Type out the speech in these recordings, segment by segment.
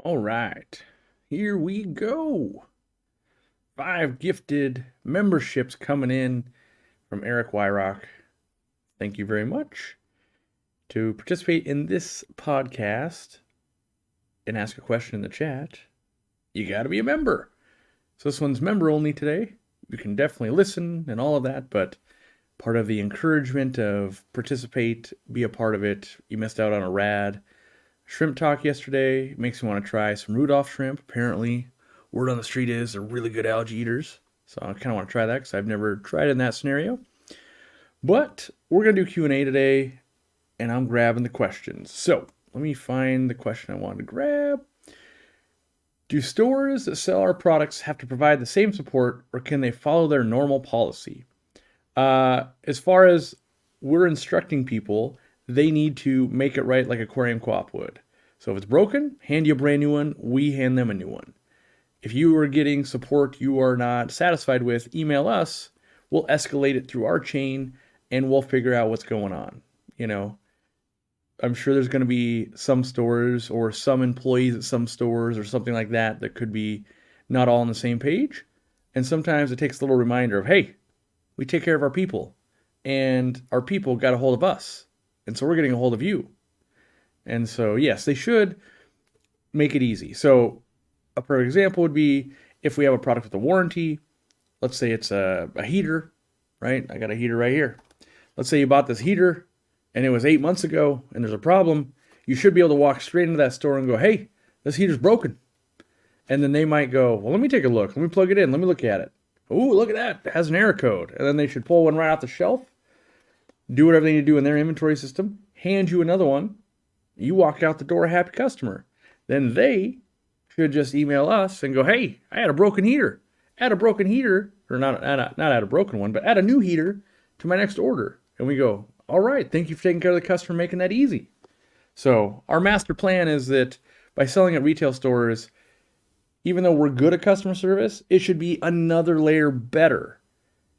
All right, here we go. 5 gifted memberships coming in from Eric Wyrock. Thank you very much. To participate in this podcast and ask a question in the chat, you got to be a member. So this one's member only today. You can definitely listen and all of that, but part of the encouragement of participate, be a part of it. You missed out on a rad shrimp talk yesterday. It makes me want to try some Rudolph shrimp. Apparently, word on the street is they're really good algae eaters. So I kind of want to try that because I've never tried it in that scenario. But we're going to do Q&A today, and I'm grabbing the questions. So let me find the question I wanted to grab. Do stores that sell our products have to provide the same support, or can they follow their normal policy? As far as we're instructing people, they need to make it right like Aquariumcoop would. So if it's broken, hand you a brand new one. We hand them a new one. If you are getting support you are not satisfied with, email us. We'll escalate it through our chain, and we'll figure out what's going on. I'm sure there's going to be some stores or some employees at some stores or something like that that could be not all on the same page. And sometimes it takes a little reminder of, hey, we take care of our people, and our people got a hold of us. And so we're getting a hold of you. And so, yes, they should make it easy. So a perfect example would be if we have a product with a warranty. Let's say it's a heater, right? I got a heater right here. Let's say you bought this heater and it was 8 months ago and there's a problem. You should be able to walk straight into that store and go, hey, this heater's broken. And then they might go, well, let me take a look. Let me plug it in. Let me look at it. Ooh, look at that. It has an error code. And then they should pull one right off the shelf, do whatever they need to do in their inventory system, hand you another one. You walk out the door a happy customer. Then they should just email us and go, hey, I had a broken heater. Add a broken heater, or not add a broken one, but add a new heater to my next order. And we go, all right, thank you for taking care of the customer, making that easy. So our master plan is that by selling at retail stores, even though we're good at customer service, it should be another layer better.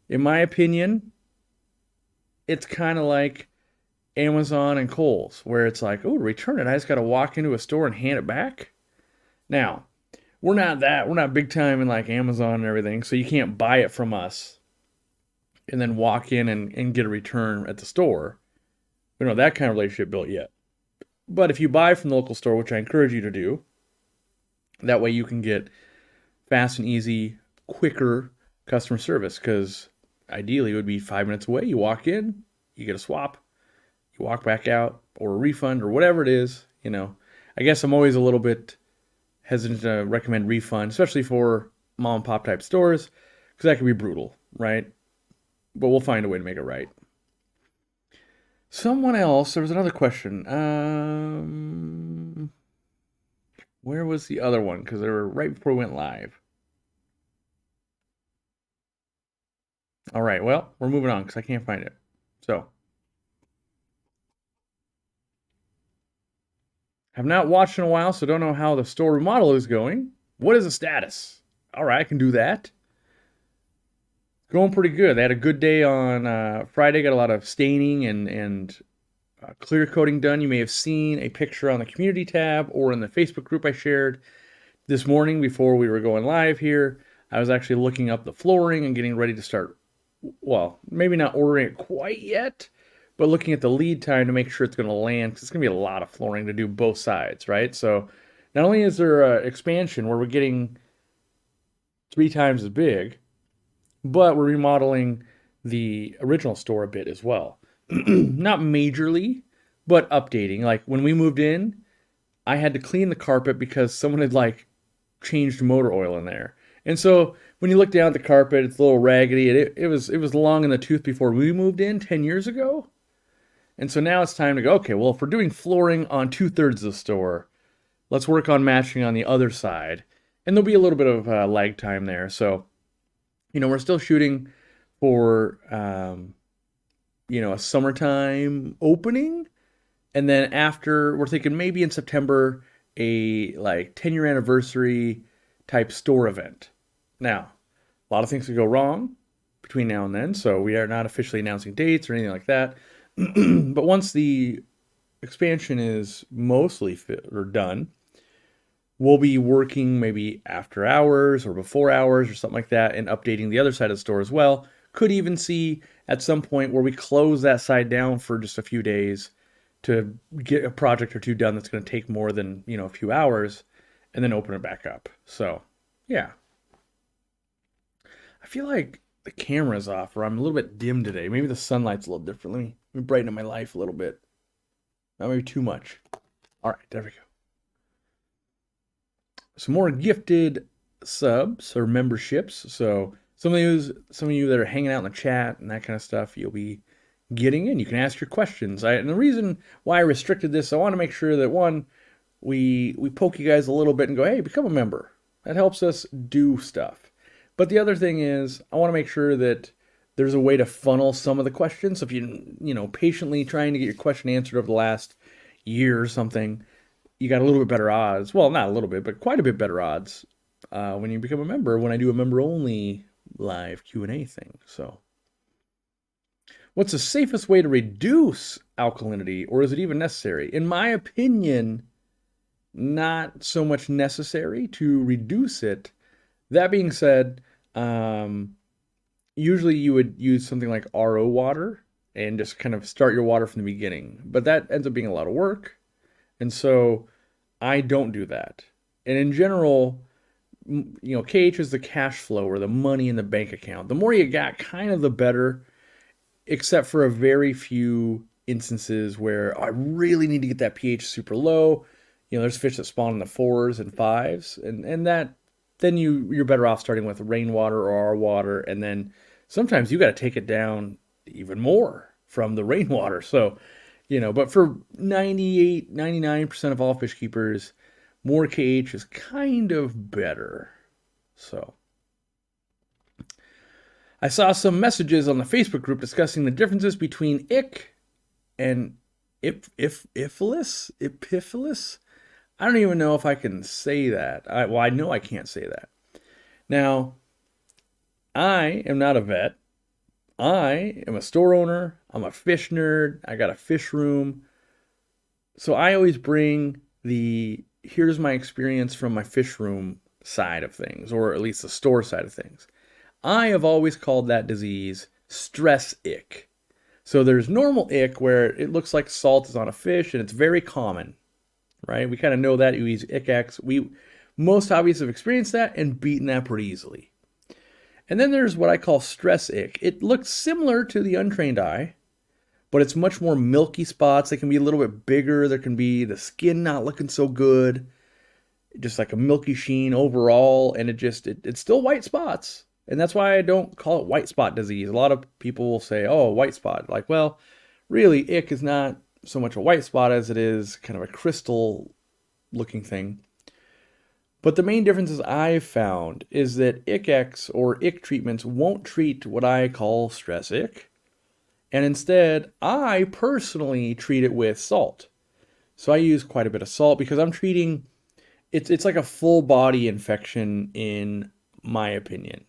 In my opinion, it's kind of like Amazon and Kohl's, where it's like, oh, return it. I just got to walk into a store and hand it back. Now, we're not big time in like Amazon and everything, so you can't buy it from us and then walk in and get a return at the store. We don't have that kind of relationship built yet. But if you buy from the local store, which I encourage you to do, that way you can get fast and easy, quicker customer service, because ideally it would be 5 minutes away. You walk in, you get a swap, you walk back out, or a refund, or whatever it is. I guess I'm always a little bit hesitant to recommend refund, especially for mom and pop type stores, because that can be brutal, right? But we'll find a way to make it right. Someone else, there was another question. Where was the other one? Because they were right before we went live. All right, well, we're moving on because I can't find it. So, have not watched in a while, so don't know how the store remodel is going. What is the status? All right, I can do that. Going pretty good. They had a good day on Friday. Got a lot of staining and clear coating done. You may have seen a picture on the community tab or in the Facebook group I shared this morning before we were going live here. I was actually looking up the flooring and getting ready to start, well, maybe not ordering it quite yet, but looking at the lead time to make sure it's going to land, because it's going to be a lot of flooring to do both sides, right? So not only is there an expansion where we're getting 3 times as big, but we're remodeling the original store a bit as well. Not majorly, but updating. Like when we moved in, I had to clean the carpet because someone had like changed motor oil in there. And so when you look down at the carpet, it's a little raggedy. It was long in the tooth before we moved in 10 years ago. And so now it's time to go, okay, well, if we're doing flooring on 2/3 of the store, let's work on matching on the other side. And there'll be a little bit of lag time there. So, we're still shooting for, a summertime opening. And then after, we're thinking maybe in September, a like 10-year anniversary type store event. Now, a lot of things could go wrong between now and then, so we are not officially announcing dates or anything like that. But once the expansion is mostly done, we'll be working maybe after hours or before hours or something like that and updating the other side of the store as well. Could even see at some point where we close that side down for just a few days to get a project or two done that's going to take more than, a few hours, and then open it back up. So, yeah. I feel like the camera's off, or I'm a little bit dim today. Maybe the sunlight's a little different. Let me brighten up my life a little bit. Not maybe too much. All right, there we go. Some more gifted subs or memberships. So some of you that are hanging out in the chat and that kind of stuff, you'll be getting in. You can ask your questions. And the reason why I restricted this, I want to make sure that one, we poke you guys a little bit and go, hey, become a member. That helps us do stuff. But the other thing is, I want to make sure that there's a way to funnel some of the questions. So if you patiently trying to get your question answered over the last year or something, you got a little bit better odds. Well, not a little bit, but quite a bit better odds when you become a member, when I do a member-only live Q&A thing. So, what's the safest way to reduce alkalinity, or is it even necessary? In my opinion, not so much necessary to reduce it. That being said, usually you would use something like RO water and just kind of start your water from the beginning. But that ends up being a lot of work. And so I don't do that. And in general, KH is the cash flow or the money in the bank account. The more you got, kind of the better, except for a very few instances where I really need to get that pH super low. There's fish that spawn in the 4s and 5s, and that then you're better off starting with rainwater or our water, and then sometimes you got to take it down even more from the rainwater. So, but for 98, 99% of all fish keepers, more KH is kind of better. So, I saw some messages on the Facebook group discussing the differences between ick and epiphyllus. I don't even know if I can say that. I know I can't say that. Now, I am not a vet. I am a store owner. I'm a fish nerd. I got a fish room. So I always bring here's my experience from my fish room side of things, or at least the store side of things. I have always called that disease stress ick. So there's normal ick where it looks like salt is on a fish, and it's very common. Right? We kind of know that. You use ICX. Most hobbyists have experienced that and beaten that pretty easily. And then there's what I call stress ick. It looks similar to the untrained eye, but it's much more milky spots. They can be a little bit bigger. There can be the skin not looking so good, just like a milky sheen overall, and it's still white spots. And that's why I don't call it white spot disease. A lot of people will say, oh, white spot. Like, well, really, ick is not so much a white spot as it is kind of a crystal looking thing. But the main differences I've found is that ICX or ick treatments won't treat what I call stress ick. And instead, I personally treat it with salt. So I use quite a bit of salt because I'm treating, it's like a full body infection in my opinion,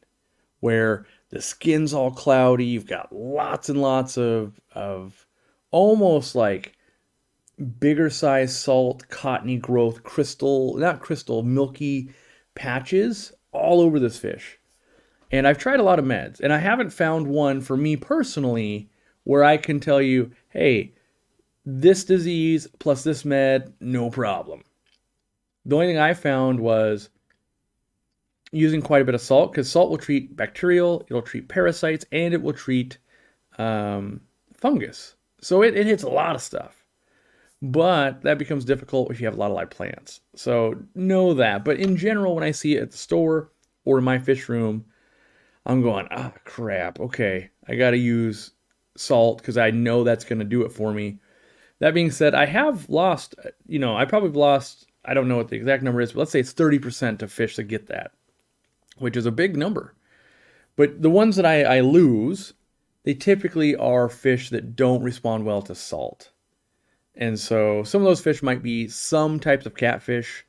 where the skin's all cloudy, you've got lots and lots of almost like bigger size salt, cottony growth, milky patches all over this fish. And I've tried a lot of meds, and I haven't found one for me personally where I can tell you, hey, this disease plus this med, no problem. The only thing I found was using quite a bit of salt, because salt will treat bacterial, it'll treat parasites, and it will treat fungus. So it hits a lot of stuff. But that becomes difficult if you have a lot of live plants. So know that. But in general, when I see it at the store or in my fish room, I'm going, crap, okay, I got to use salt because I know that's going to do it for me. That being said, I have lost, I probably lost, I don't know what the exact number is, but let's say it's 30% of fish that get that, which is a big number. But the ones that I lose, they typically are fish that don't respond well to salt. And so some of those fish might be some types of catfish,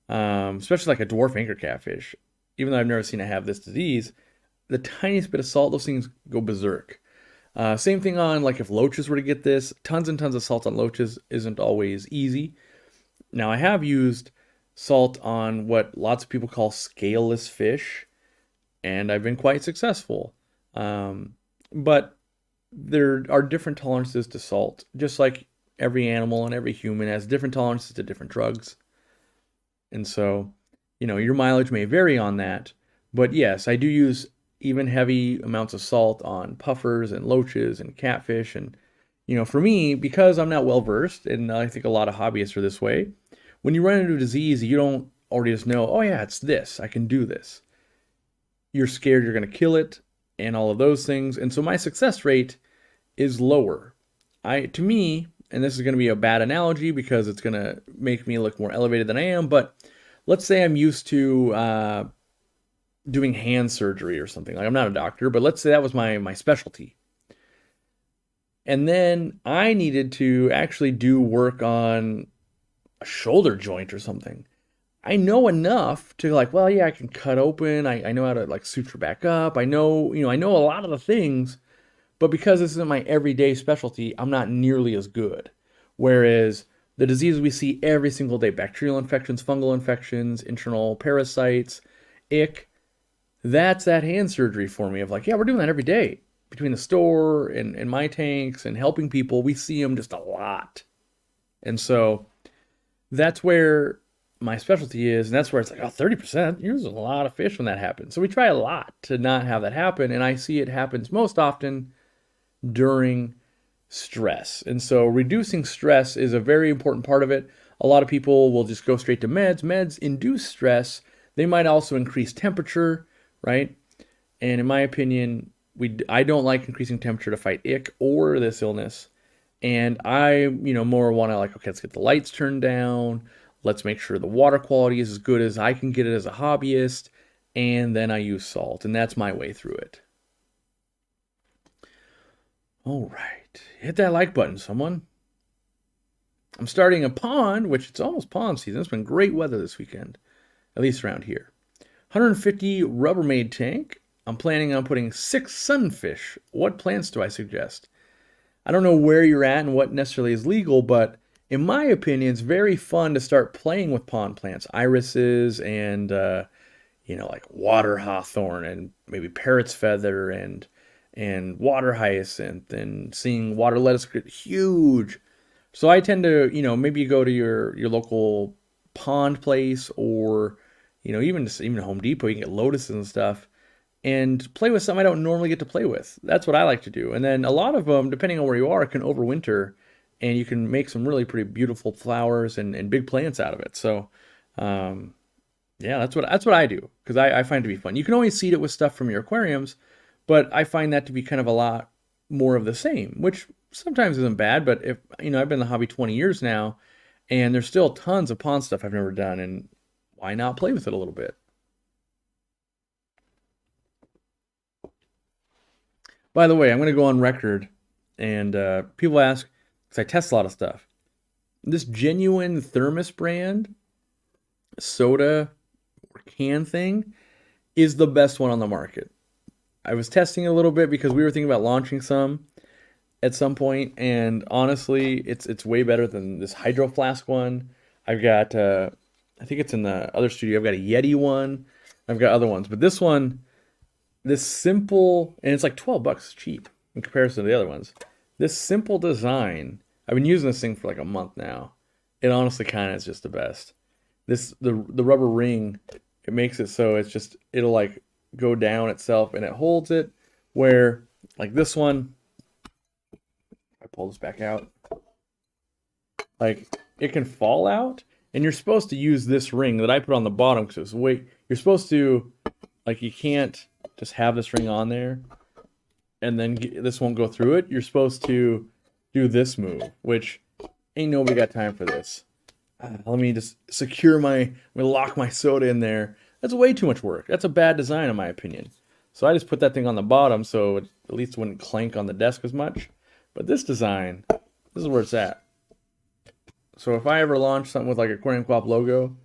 especially like a dwarf anchor catfish. Even though I've never seen it have this disease, the tiniest bit of salt, those things go berserk. Same thing on like if loaches were to get this, tons and tons of salt on loaches isn't always easy. Now I have used salt on what lots of people call scaleless fish, and I've been quite successful. But there are different tolerances to salt, just like every animal and every human has different tolerances to different drugs. And so, your mileage may vary on that. But yes, I do use even heavy amounts of salt on puffers and loaches and catfish. And, for me, because I'm not well versed, and I think a lot of hobbyists are this way, when you run into a disease, you don't already just know, oh yeah, it's this, I can do this. You're scared you're going to kill it and all of those things. And so my success rate is lower. To me, and this is going to be a bad analogy because it's going to make me look more elevated than I am, but let's say I'm used to doing hand surgery or something. Like, I'm not a doctor, but let's say that was my specialty. And then I needed to actually do work on a shoulder joint or something. I know enough to like, well, yeah, I can cut open. I know how to like suture back up. I know a lot of the things, but because this isn't my everyday specialty, I'm not nearly as good. Whereas the diseases we see every single day, bacterial infections, fungal infections, internal parasites, ick, that's that hand surgery for me of like, yeah, we're doing that every day. Between the store and my tanks and helping people, we see them just a lot. And so that's where my specialty is, and that's where it's like, oh, 30%, you're using a lot of fish when that happens. So we try a lot to not have that happen, and I see it happens most often during stress. And so reducing stress is a very important part of it. A lot of people will just go straight to meds. Meds induce stress. They might also increase temperature, right? And in my opinion, I don't like increasing temperature to fight ick or this illness. And I, more want to like, okay, let's get the lights turned down. Let's make sure the water quality is as good as I can get it as a hobbyist. And then I use salt, and that's my way through it. All right, hit that like button, someone. I'm starting a pond, which it's almost pond season. It's been great weather this weekend, at least around here. 150 Rubbermaid tank. I'm planning on putting 6 sunfish. What plants do I suggest? I don't know where you're at and what necessarily is legal, but in my opinion, it's very fun to start playing with pond plants, irises and, like water hawthorn and maybe parrot's feather and water hyacinth and seeing water lettuce get huge. So I tend to, maybe you go to your local pond place or, even Home Depot, you can get lotuses and stuff and play with something I don't normally get to play with. That's what I like to do. And then a lot of them, depending on where you are, can overwinter and you can make some really pretty beautiful flowers and big plants out of it. So, yeah, that's what I do because I find it to be fun. You can always seed it with stuff from your aquariums, but I find that to be kind of a lot more of the same, which sometimes isn't bad. But if I've been in the hobby 20 years now, and there's still tons of pond stuff I've never done, and why not play with it a little bit? By the way, I'm going to go on record, and people ask, because I test a lot of stuff. This genuine Thermos brand soda or can thing is the best one on the market. I was testing it a little bit because we were thinking about launching some at some point, and honestly, it's way better than this Hydro Flask one. I've got, I think it's in the other studio. I've got a Yeti one. I've got other ones, but this one, this simple, and it's like $12, it's cheap in comparison to the other ones. This simple design, I've been using this thing for like a month now. It honestly kind of is just the best. The rubber ring, it makes it so it'll like go down itself and it holds it, where like this one, I pull this back out, like it can fall out, and you're supposed to use this ring that I put on the bottom because you're supposed to, like, you can't just have this ring on there and then this won't go through it. You're supposed to do this move, which ain't nobody got time for this. Let me just lock my soda in there. That's way too much work. That's a bad design in my opinion. So I just put that thing on the bottom so it at least wouldn't clank on the desk as much. But this design, this is where it's at. So if I ever launch something with like a Aquariumcoop logo,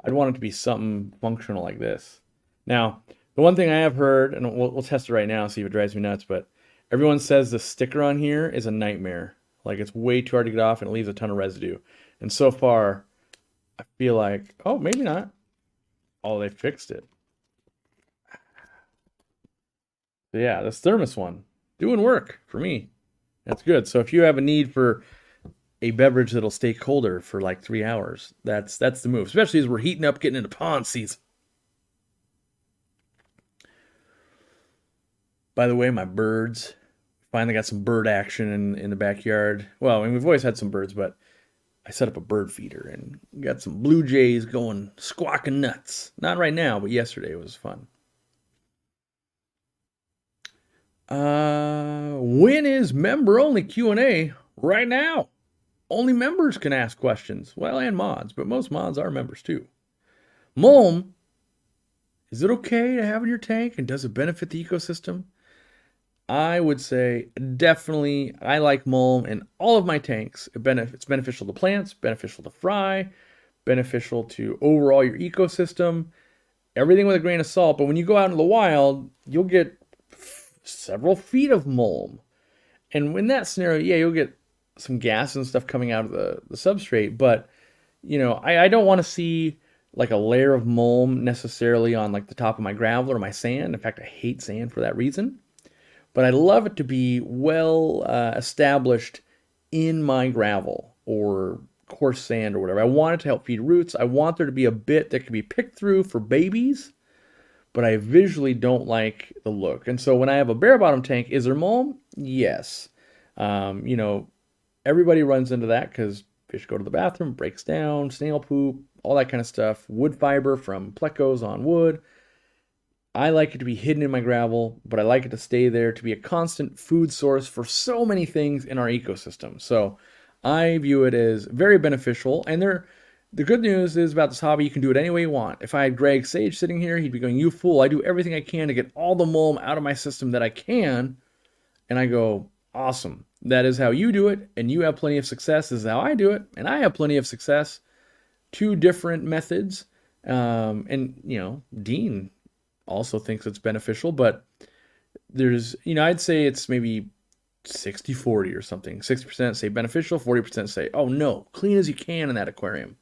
I'd want it to be something functional like this. Now, the one thing I have heard, and we'll test it right now, see if it drives me nuts, but everyone says the sticker on here is a nightmare. Like, it's way too hard to get off and it leaves a ton of residue. And so far, I feel like, oh, maybe not. Oh, they fixed it. But yeah, this Thermos one, doing work for me. That's good. So if you have a need for a beverage that'll stay colder for like 3 hours, that's the move. Especially as we're heating up, getting into pond season. By the way, my birds finally got some bird action in the backyard. Well, I mean, we've always had some birds, but I set up a bird feeder and got some blue jays going squawking nuts. Not right now, but yesterday it was fun. When is member only Q&A? Right now. Only members can ask questions. Well, and mods, but most mods are members too. Mulm, is it okay to have in your tank, and does it benefit the ecosystem? I would say definitely I like mulm in all of my tanks. It's beneficial to plants, beneficial to fry, beneficial to overall your ecosystem. Everything with a grain of salt, but when you go out into the wild, you'll get several feet of mulm. And in that scenario, yeah, you'll get some gas and stuff coming out of the substrate, but you know, I don't want to see like a layer of mulm necessarily on like the top of my gravel or my sand. In fact, I hate sand for that reason. But I love it to be well established in my gravel or coarse sand or whatever. I want it to help feed roots. I want there to be a bit that can be picked through for babies, but I visually don't like the look. And so when I have a bare bottom tank, is there mulm? Yes. You know, everybody runs into that because fish go to the bathroom, breaks down, snail poop, all that kind of stuff. Wood fiber from plecos on wood. I like it to be hidden in my gravel, but I like it to stay there to be a constant food source for so many things in our ecosystem. So I view it as very beneficial. And the good news is about this hobby, you can do it any way you want. If I had Greg Sage sitting here, he'd be going, "You fool, I do everything I can to get all the mulm out of my system that I can." And I go, "Awesome. That is how you do it, and you have plenty of success. This is how I do it, and I have plenty of success." Two different methods. And, you know, Dean also thinks it's beneficial, but there's, you know, I'd say it's maybe 60-40 or something. 60% say beneficial, 40% say, oh no, clean as you can in that aquarium.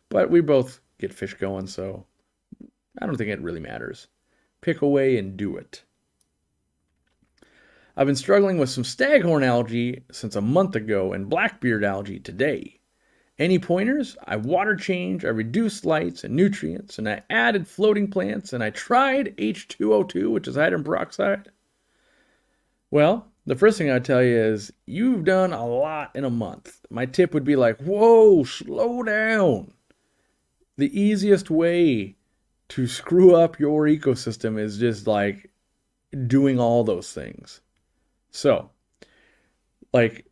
But we both get fish going, so I don't think it really matters. Pick away and do it. I've been struggling with some staghorn algae since a month ago and blackbeard algae today. Any pointers? I water change, I reduced lights and nutrients, and I added floating plants, and I tried H2O2, which is hydrogen peroxide. Well, the first thing I'd tell you is you've done a lot in a month. My tip would be like, whoa, slow down. The easiest way to screw up your ecosystem is just like doing all those things. So, like,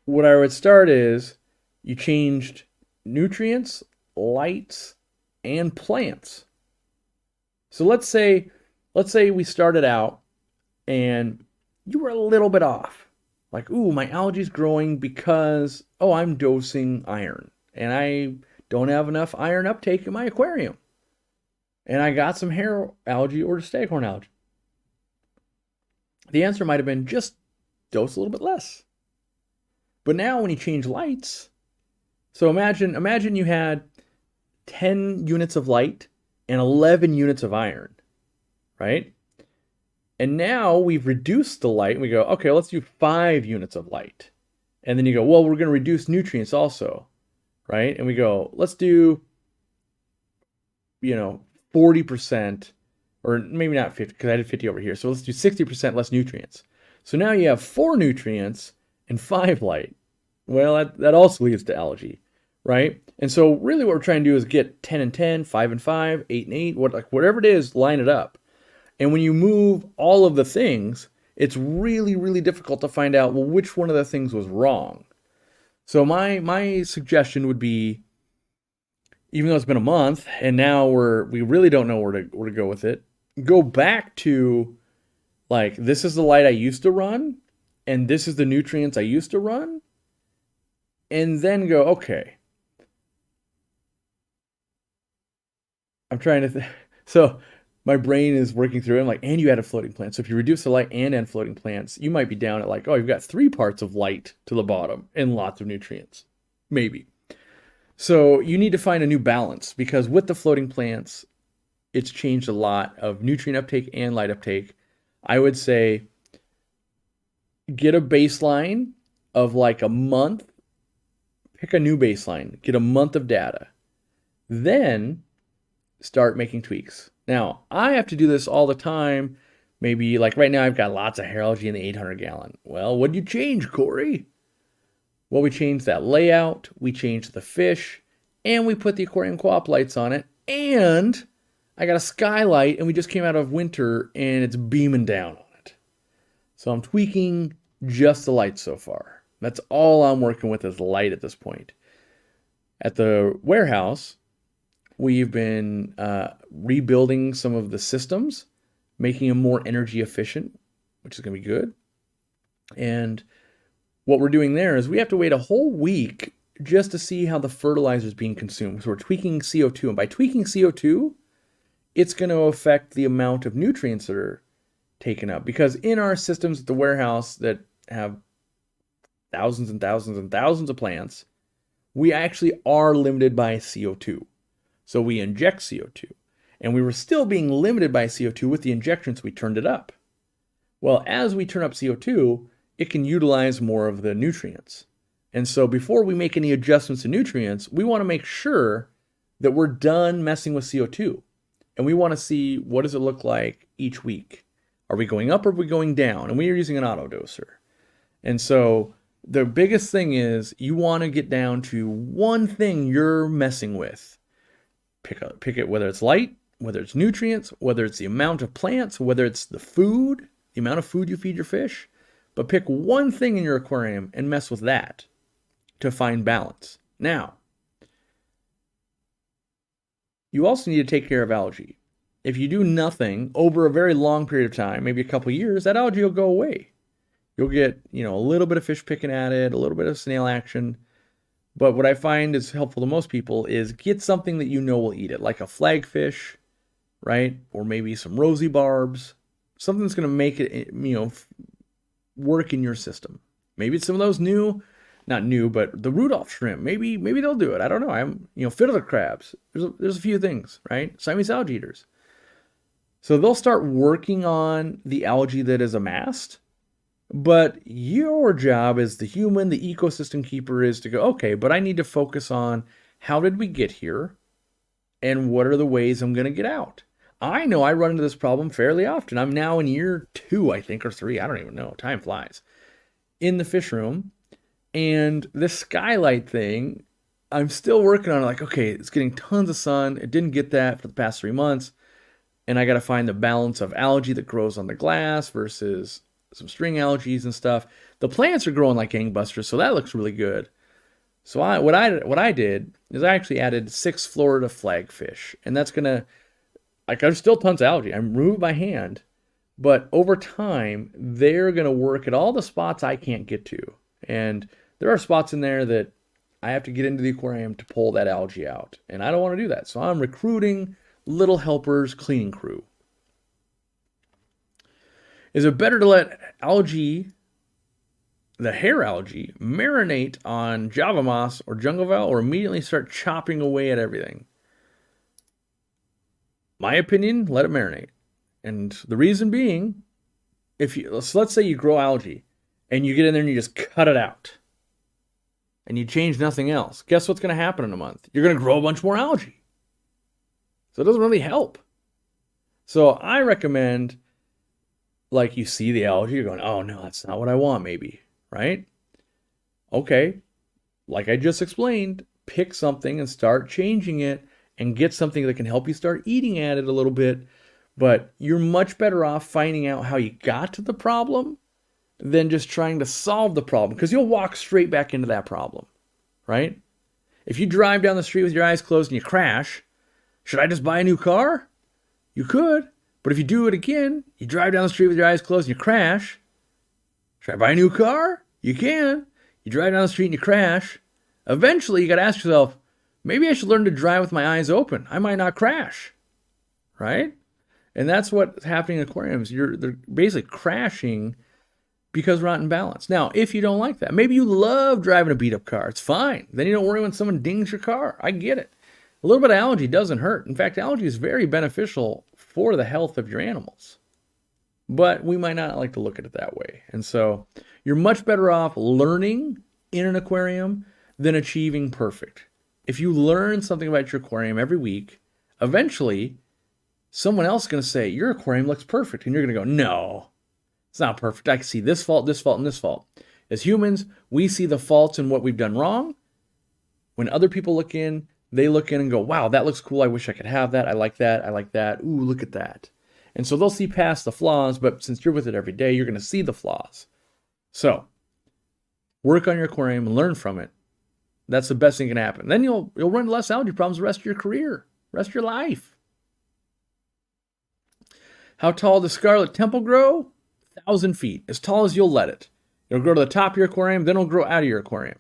what I would start is you changed nutrients, lights, and plants. So let's say we started out and you were a little bit off. Like, ooh, my algae's growing because, oh, I'm dosing iron. And I don't have enough iron uptake in my aquarium. And I got some hair algae or staghorn algae. The answer might have been just dose a little bit less. But now when you change lights, so imagine you had 10 units of light and 11 units of iron, right? And now we've reduced the light and we go, okay, let's do 5 units of light. And then you go, well, we're going to reduce nutrients also, right? And we go, let's do, 40%, or maybe not 50, because I did 50 over here. So let's do 60% less nutrients. So now you have 4 nutrients and 5 light. Well, that also leads to algae, right? And so really what we're trying to do is get 10 and 10, 5 and 5, 8 and 8, whatever it is, line it up. And when you move all of the things, it's really, really difficult to find out, well, which one of the things was wrong. So my suggestion would be, even though it's been a month and now we really don't know where to go with it, go back to, like, this is the light I used to run and this is the nutrients I used to run, and then go, okay, I'm trying to so my brain is working through it. I'm like, and you add a floating plant. So if you reduce the light and add floating plants, you might be down at like, oh, you've got 3 parts of light to the bottom and lots of nutrients. Maybe. So you need to find a new balance, because with the floating plants, it's changed a lot of nutrient uptake and light uptake. I would say get a baseline of like a month, pick a new baseline, get a month of data, then start making tweaks. Now, I have to do this all the time. Maybe like right now, I've got lots of hair algae in the 800 gallon. Well, what did you change, Corey? Well, we changed that layout, we changed the fish, and we put the Aquariumcoop lights on it, and I got a skylight, and we just came out of winter, and it's beaming down on it. So I'm tweaking just the light so far. That's all I'm working with is light at this point. At the warehouse, we've been rebuilding some of the systems, making them more energy efficient, which is going to be good. And what we're doing there is we have to wait a whole week just to see how the fertilizer is being consumed. So we're tweaking CO2. And by tweaking CO2, it's going to affect the amount of nutrients that are taken up. Because in our systems at the warehouse that have thousands and thousands and thousands of plants, we actually are limited by CO2. So we inject CO2. And we were still being limited by CO2 with the injections, so we turned it up. Well, as we turn up CO2, it can utilize more of the nutrients. And so before we make any adjustments to nutrients, we want to make sure that we're done messing with CO2. And we want to see, what does it look like each week? Are we going up or are we going down? And we are using an auto doser. And so the biggest thing is you want to get down to one thing you're messing with. Pick it, whether it's light, whether it's nutrients, whether it's the amount of plants, whether it's the food, the amount of food you feed your fish. But pick one thing in your aquarium and mess with that to find balance. Now, you also need to take care of algae. If you do nothing over a very long period of time, maybe a couple of years, that algae will go away. You'll get, a little bit of fish picking at it, a little bit of snail action. But what I find is helpful to most people is get something that you know will eat it, like a flagfish, right? Or maybe some rosy barbs. Something that's going to make it, work in your system. Maybe it's some of those not new, but the Rudolph shrimp. Maybe they'll do it. I don't know. Fiddler crabs. There's a few things, right? Siamese algae eaters. So they'll start working on the algae that is amassed. But your job as the human, the ecosystem keeper, is to go, okay, but I need to focus on how did we get here and what are the ways I'm going to get out. I know I run into this problem fairly often. I'm now in year 2, I think, or 3. I don't even know. Time flies. In the fish room. And this skylight thing, I'm still working on it. Like, okay, it's getting tons of sun. It didn't get that for the past 3 months. And I got to find the balance of algae that grows on the glass versus some string algae and stuff. The plants are growing like gangbusters, so that looks really good. So what I did is I actually added 6 Florida flagfish. And that's going to, there's still tons of algae. I'm removing by hand. But over time, they're going to work at all the spots I can't get to. And there are spots in there that I have to get into the aquarium to pull that algae out. And I don't want to do that. So I'm recruiting little helpers, cleaning crew. Is it better to let algae, the hair algae, marinate on Java moss or jungle val, or immediately start chopping away at everything? My opinion, let it marinate. And the reason being, let's say you grow algae and you get in there and you just cut it out and you change nothing else. Guess what's going to happen in a month? You're going to grow a bunch more algae. So it doesn't really help. So I recommend, you see the algae, you're going, oh no, that's not what I want, maybe, right? Okay, like I just explained, pick something and start changing it and get something that can help you start eating at it a little bit. But you're much better off finding out how you got to the problem than just trying to solve the problem, because you'll walk straight back into that problem, right? If you drive down the street with your eyes closed and you crash, should I just buy a new car? You could, but if you do it again, you drive down the street with your eyes closed and you crash, should I buy a new car? You can. You drive down the street and you crash. Eventually, you got to ask yourself, maybe I should learn to drive with my eyes open. I might not crash, right? And that's what's happening in aquariums. They're basically crashing because we're not in balance. Now, if you don't like that, maybe you love driving a beat up car. It's fine. Then you don't worry when someone dings your car. I get it. A little bit of algae doesn't hurt. In fact, algae is very beneficial for the health of your animals. But we might not like to look at it that way. And so you're much better off learning in an aquarium than achieving perfect. If you learn something about your aquarium every week, eventually someone else is going to say, your aquarium looks perfect. And you're going to go, no, it's not perfect. I can see this fault, and this fault. As humans, we see the faults in what we've done wrong. When other people look in, they look in and go, wow, that looks cool. I wish I could have that. I like that. I like that. Ooh, look at that. And so they'll see past the flaws, but since you're with it every day, you're going to see the flaws. So work on your aquarium and learn from it. That's the best thing that can happen. Then you'll run into less algae problems the rest of your career, rest of your life. How tall does scarlet temple grow? 1,000 feet, as tall as you'll let it. It'll grow to the top of your aquarium, then it'll grow out of your aquarium.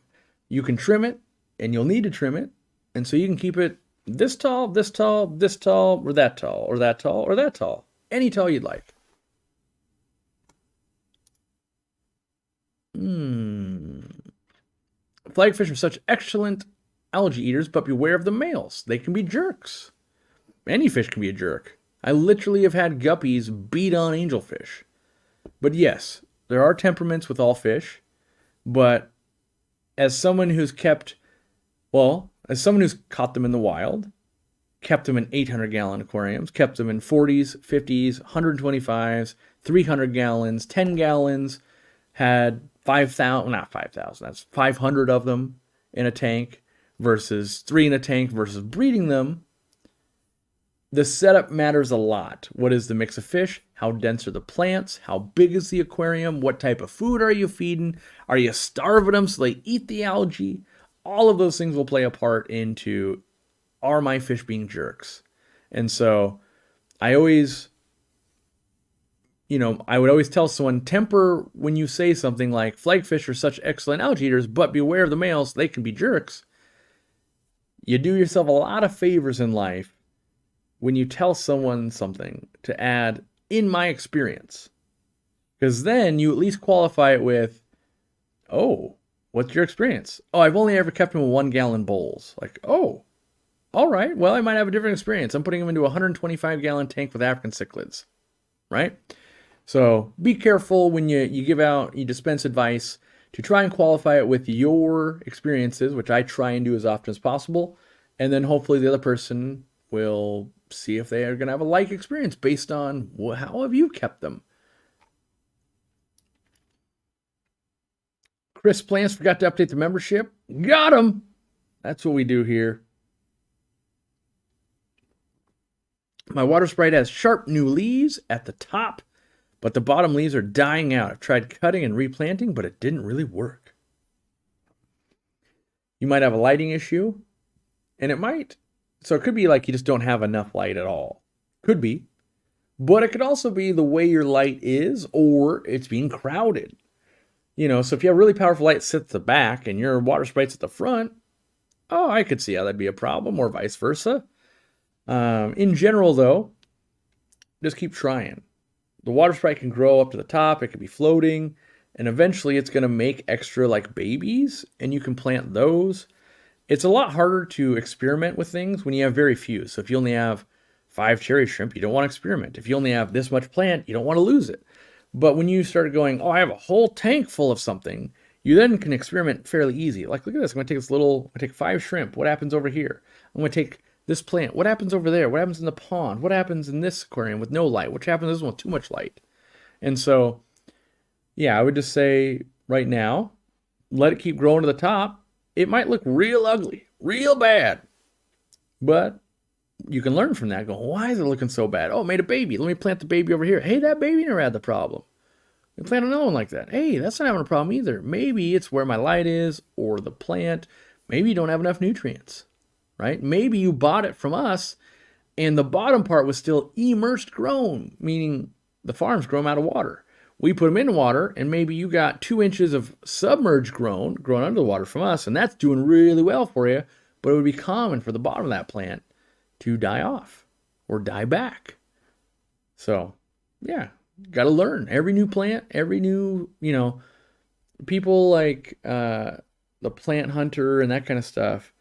You can trim it, and you'll need to trim it, and so you can keep it this tall, this tall, this tall, or that tall, or that tall, or that tall. Any tall you'd like. Flagfish are such excellent algae eaters, but beware of the males. They can be jerks. Any fish can be a jerk. I literally have had guppies beat on angelfish. But yes, there are temperaments with all fish. But as someone who's caught them in the wild, kept them in 800-gallon aquariums, kept them in 40s, 50s, 125s, 300 gallons, 10 gallons, had 500 of them in a tank versus 3 in a tank versus breeding them. The setup matters a lot. What is the mix of fish? How dense are the plants? How big is the aquarium? What type of food are you feeding? Are you starving them so they eat the algae? All of those things will play a part into, are my fish being jerks? And so I would always tell someone, temper when you say something like, flagfish are such excellent algae eaters, but beware of the males, they can be jerks. You do yourself a lot of favors in life when you tell someone something to add, in my experience. Because then you at least qualify it with, oh, what's your experience? Oh, I've only ever kept them in 1-gallon bowls. Like, oh, all right, well, I might have a different experience. I'm putting them into a 125-gallon tank with African cichlids, right? So be careful when you dispense advice to try and qualify it with your experiences, which I try and do as often as possible. And then hopefully the other person will see if they are going to have a like experience based on how have you kept them. Chris Plants forgot to update the membership. Got him. That's what we do here. My water sprite has sharp new leaves at the top, but the bottom leaves are dying out. I've tried cutting and replanting, but it didn't really work. You might have a lighting issue, and it might. So it could be like you just don't have enough light at all. Could be. But it could also be the way your light is, or it's being crowded. So if you have really powerful light sit at the back and your water sprite's at the front, oh, I could see how that'd be a problem, or vice versa. In general, though, just keep trying. The water sprite can grow up to the top, it could be floating, and eventually it's going to make extra like babies, and you can plant those. It's a lot harder to experiment with things when you have very few. So if you only have 5 cherry shrimp, you don't want to experiment. If you only have this much plant, you don't want to lose it. But when you start going, oh, I have a whole tank full of something, you then can experiment fairly easy. Like, look at this. I'm going to take 5 shrimp. What happens over here? I'm going to take this plant. What happens over there? What happens in the pond? What happens in this aquarium with no light? What happens in this one with too much light? And so, yeah, I would just say right now, let it keep growing to the top. It might look real ugly, real bad, but you can learn from that. Go, why is it looking so bad? Oh, it made a baby. Let me plant the baby over here. Hey, that baby never had the problem. Let me plant another one like that. Hey, that's not having a problem either. Maybe it's where my light is or the plant. Maybe you don't have enough nutrients, right? Maybe you bought it from us and the bottom part was still immersed grown, meaning the farms grow them out of water. We put them in water, and maybe you got 2 inches of submerged grown under the water from us, and that's doing really well for you, but it would be common for the bottom of that plant to die off or die back. So, yeah, got to learn every new plant, every new, people like the plant hunter and that kind of stuff.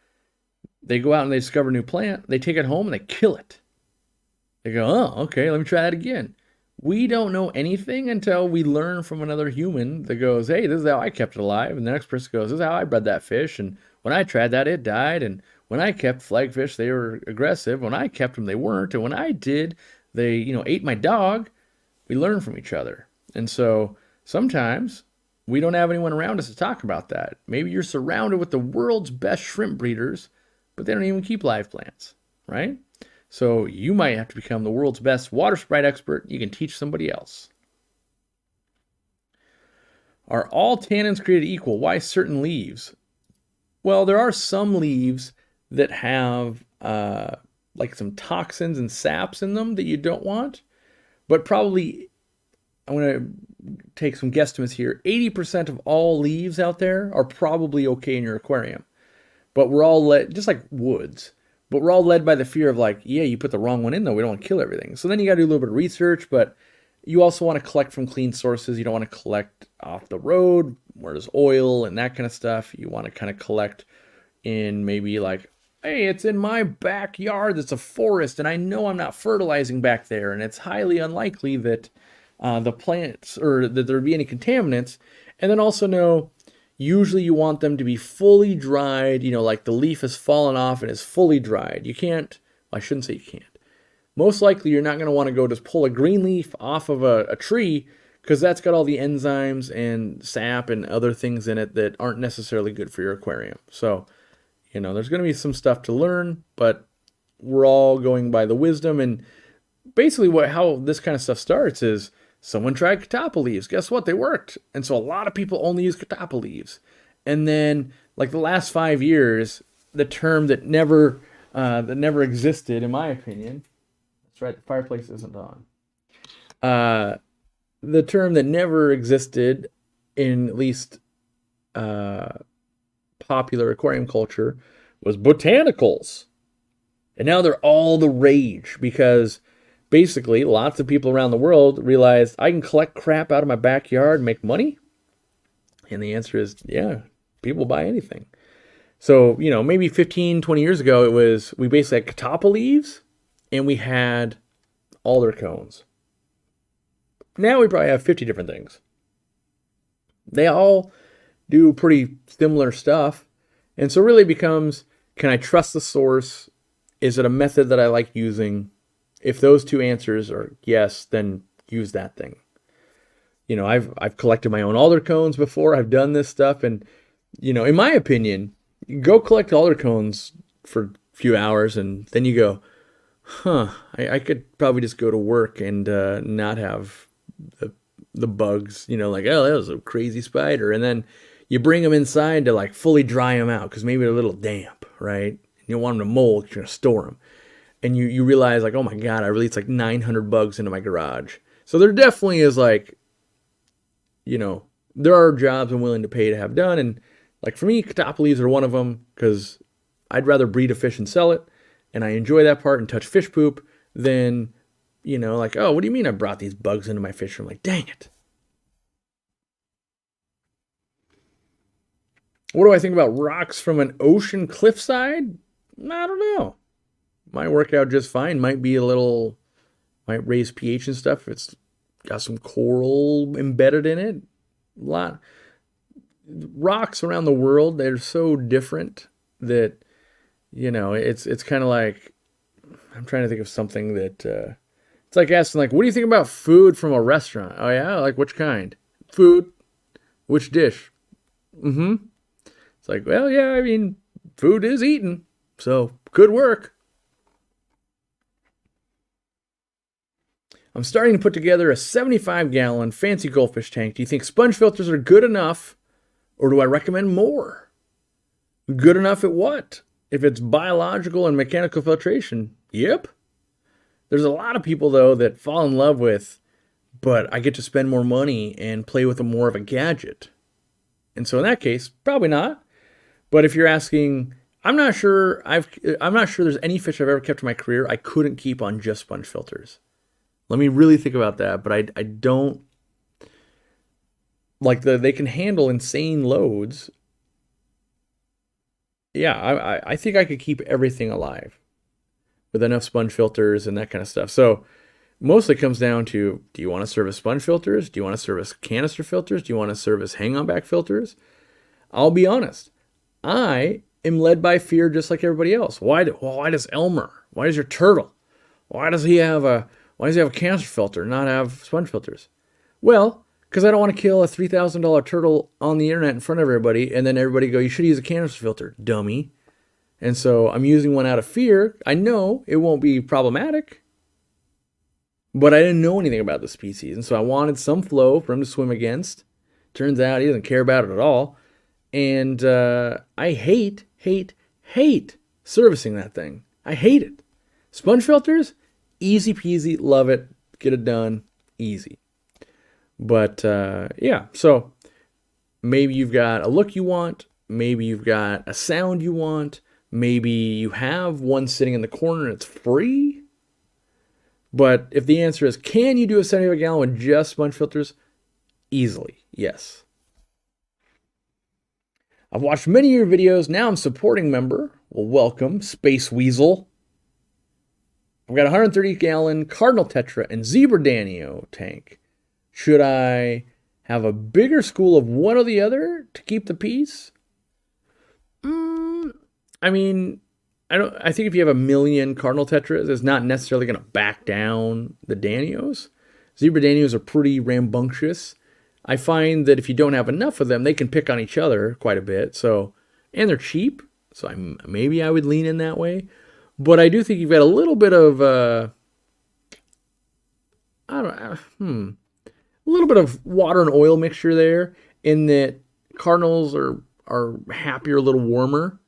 They go out and they discover a new plant, they take it home and they kill it. They go, oh, okay, let me try that again. We don't know anything until we learn from another human that goes, hey, this is how I kept it alive. And the next person goes, this is how I bred that fish. And when I tried that, it died. And when I kept flagfish, they were aggressive. When I kept them, they weren't. And when I did, they, ate my dog. We learn from each other. And so sometimes we don't have anyone around us to talk about that. Maybe you're surrounded with the world's best shrimp breeders, but they don't even keep live plants, right? So you might have to become the world's best water sprite expert. You can teach somebody else. Are all tannins created equal? Why certain leaves? Well, there are some leaves that have like some toxins and saps in them that you don't want. But probably, I'm going to take some guesstimates here. 80% of all leaves out there are probably okay in your aquarium. But we're all led, just like woods, but we're all led by the fear of like, yeah, you put the wrong one in though. We don't want to kill everything. So then you got to do a little bit of research, but you also want to collect from clean sources. You don't want to collect off the road where there's oil and that kind of stuff. You want to kind of collect in maybe like, hey, it's in my backyard. It's a forest and I know I'm not fertilizing back there. And it's highly unlikely that the plants or that there would be any contaminants. And then also know, usually you want them to be fully dried, like the leaf has fallen off and is fully dried. You can't, well, I shouldn't say you can't. Most likely you're not going to want to go just pull a green leaf off of a tree because that's got all the enzymes and sap and other things in it that aren't necessarily good for your aquarium. So, there's going to be some stuff to learn, but we're all going by the wisdom. And basically how this kind of stuff starts is someone tried catappa leaves. Guess what? They worked. And so a lot of people only use catappa leaves. And then like the last 5 years, the term that never existed, in my opinion, that's right, the fireplace isn't on. The term that never existed in at least popular aquarium culture was botanicals. And now they're all the rage because basically lots of people around the world realized I can collect crap out of my backyard and make money. And the answer is, yeah, people buy anything. So, maybe 15, 20 years ago, we basically had catappa leaves and we had alder cones. Now we probably have 50 different things. They all do pretty similar stuff. And so really it becomes, can I trust the source? Is it a method that I like using? If those two answers are yes, then use that thing. I've collected my own alder cones before. I've done this stuff. And, in my opinion, go collect alder cones for a few hours and then you go, I could probably just go to work and not have the bugs, like, oh, that was a crazy spider. And then you bring them inside to like fully dry them out because maybe they're a little damp, right? You don't want them to mold because you're going to store them. And you realize like, oh my God, I released like 900 bugs into my garage. So there definitely is like, there are jobs I'm willing to pay to have done. And like for me, catappa leaves are one of them because I'd rather breed a fish and sell it. And I enjoy that part and touch fish poop than, like, oh, what do you mean I brought these bugs into my fish room? Like, dang it. What do I think about rocks from an ocean cliffside? I don't know. Might work out just fine. Might raise pH and stuff. If it's got some coral embedded in it. Rocks around the world, they're so different that, it's kind of like, I'm trying to think of something that, it's like asking, like, what do you think about food from a restaurant? Oh yeah, like which kind? Food? Which dish? It's like, well, yeah, I mean, food is eaten, so good work. I'm starting to put together a 75-gallon fancy goldfish tank. Do you think sponge filters are good enough, or do I recommend more? Good enough at what? If it's biological and mechanical filtration, yep. There's a lot of people, though, that fall in love with, but I get to spend more money and play with more of a gadget. And so in that case, probably not. But if you're asking, I'm not sure there's any fish I've ever kept in my career I couldn't keep on just sponge filters. Let me really think about that. But I don't like they can handle insane loads. Yeah, I think I could keep everything alive with enough sponge filters and that kind of stuff. So mostly comes down to, do you want to service sponge filters? Do you want to service canister filters? Do you want to service hang-on back filters? I'll be honest. I am led by fear just like everybody else. Why does Elmer? Why does your turtle? Why does he have a canister filter, not have sponge filters? Well, because I don't want to kill a $3,000 turtle on the internet in front of everybody, and then everybody go, you should use a canister filter, dummy. And so I'm using one out of fear. I know it won't be problematic, but I didn't know anything about the species, and so I wanted some flow for him to swim against. Turns out he doesn't care about it at all. And I hate servicing that thing. I hate it. Sponge filters, easy peasy, love it, get it done, easy. But yeah, so maybe you've got a look you want, maybe you've got a sound you want, maybe you have one sitting in the corner and it's free. But if the answer is, can you do a 75 gallon with just sponge filters? Easily, yes. I've watched many of your videos. Now I'm supporting member. Well, welcome, Space Weasel. I've got a 130 gallon Cardinal Tetra and Zebra Danio tank. Should I have a bigger school of one or the other to keep the peace? I mean, I think if you have a million Cardinal Tetras, it's not necessarily going to back down the Danios. Zebra Danios are pretty rambunctious. I find that if you don't have enough of them, they can pick on each other quite a bit. So, and they're cheap, so maybe I would lean in that way. But I do think you've got a little bit of a little bit of water and oil mixture there, in that cardinals are happier, a little warmer,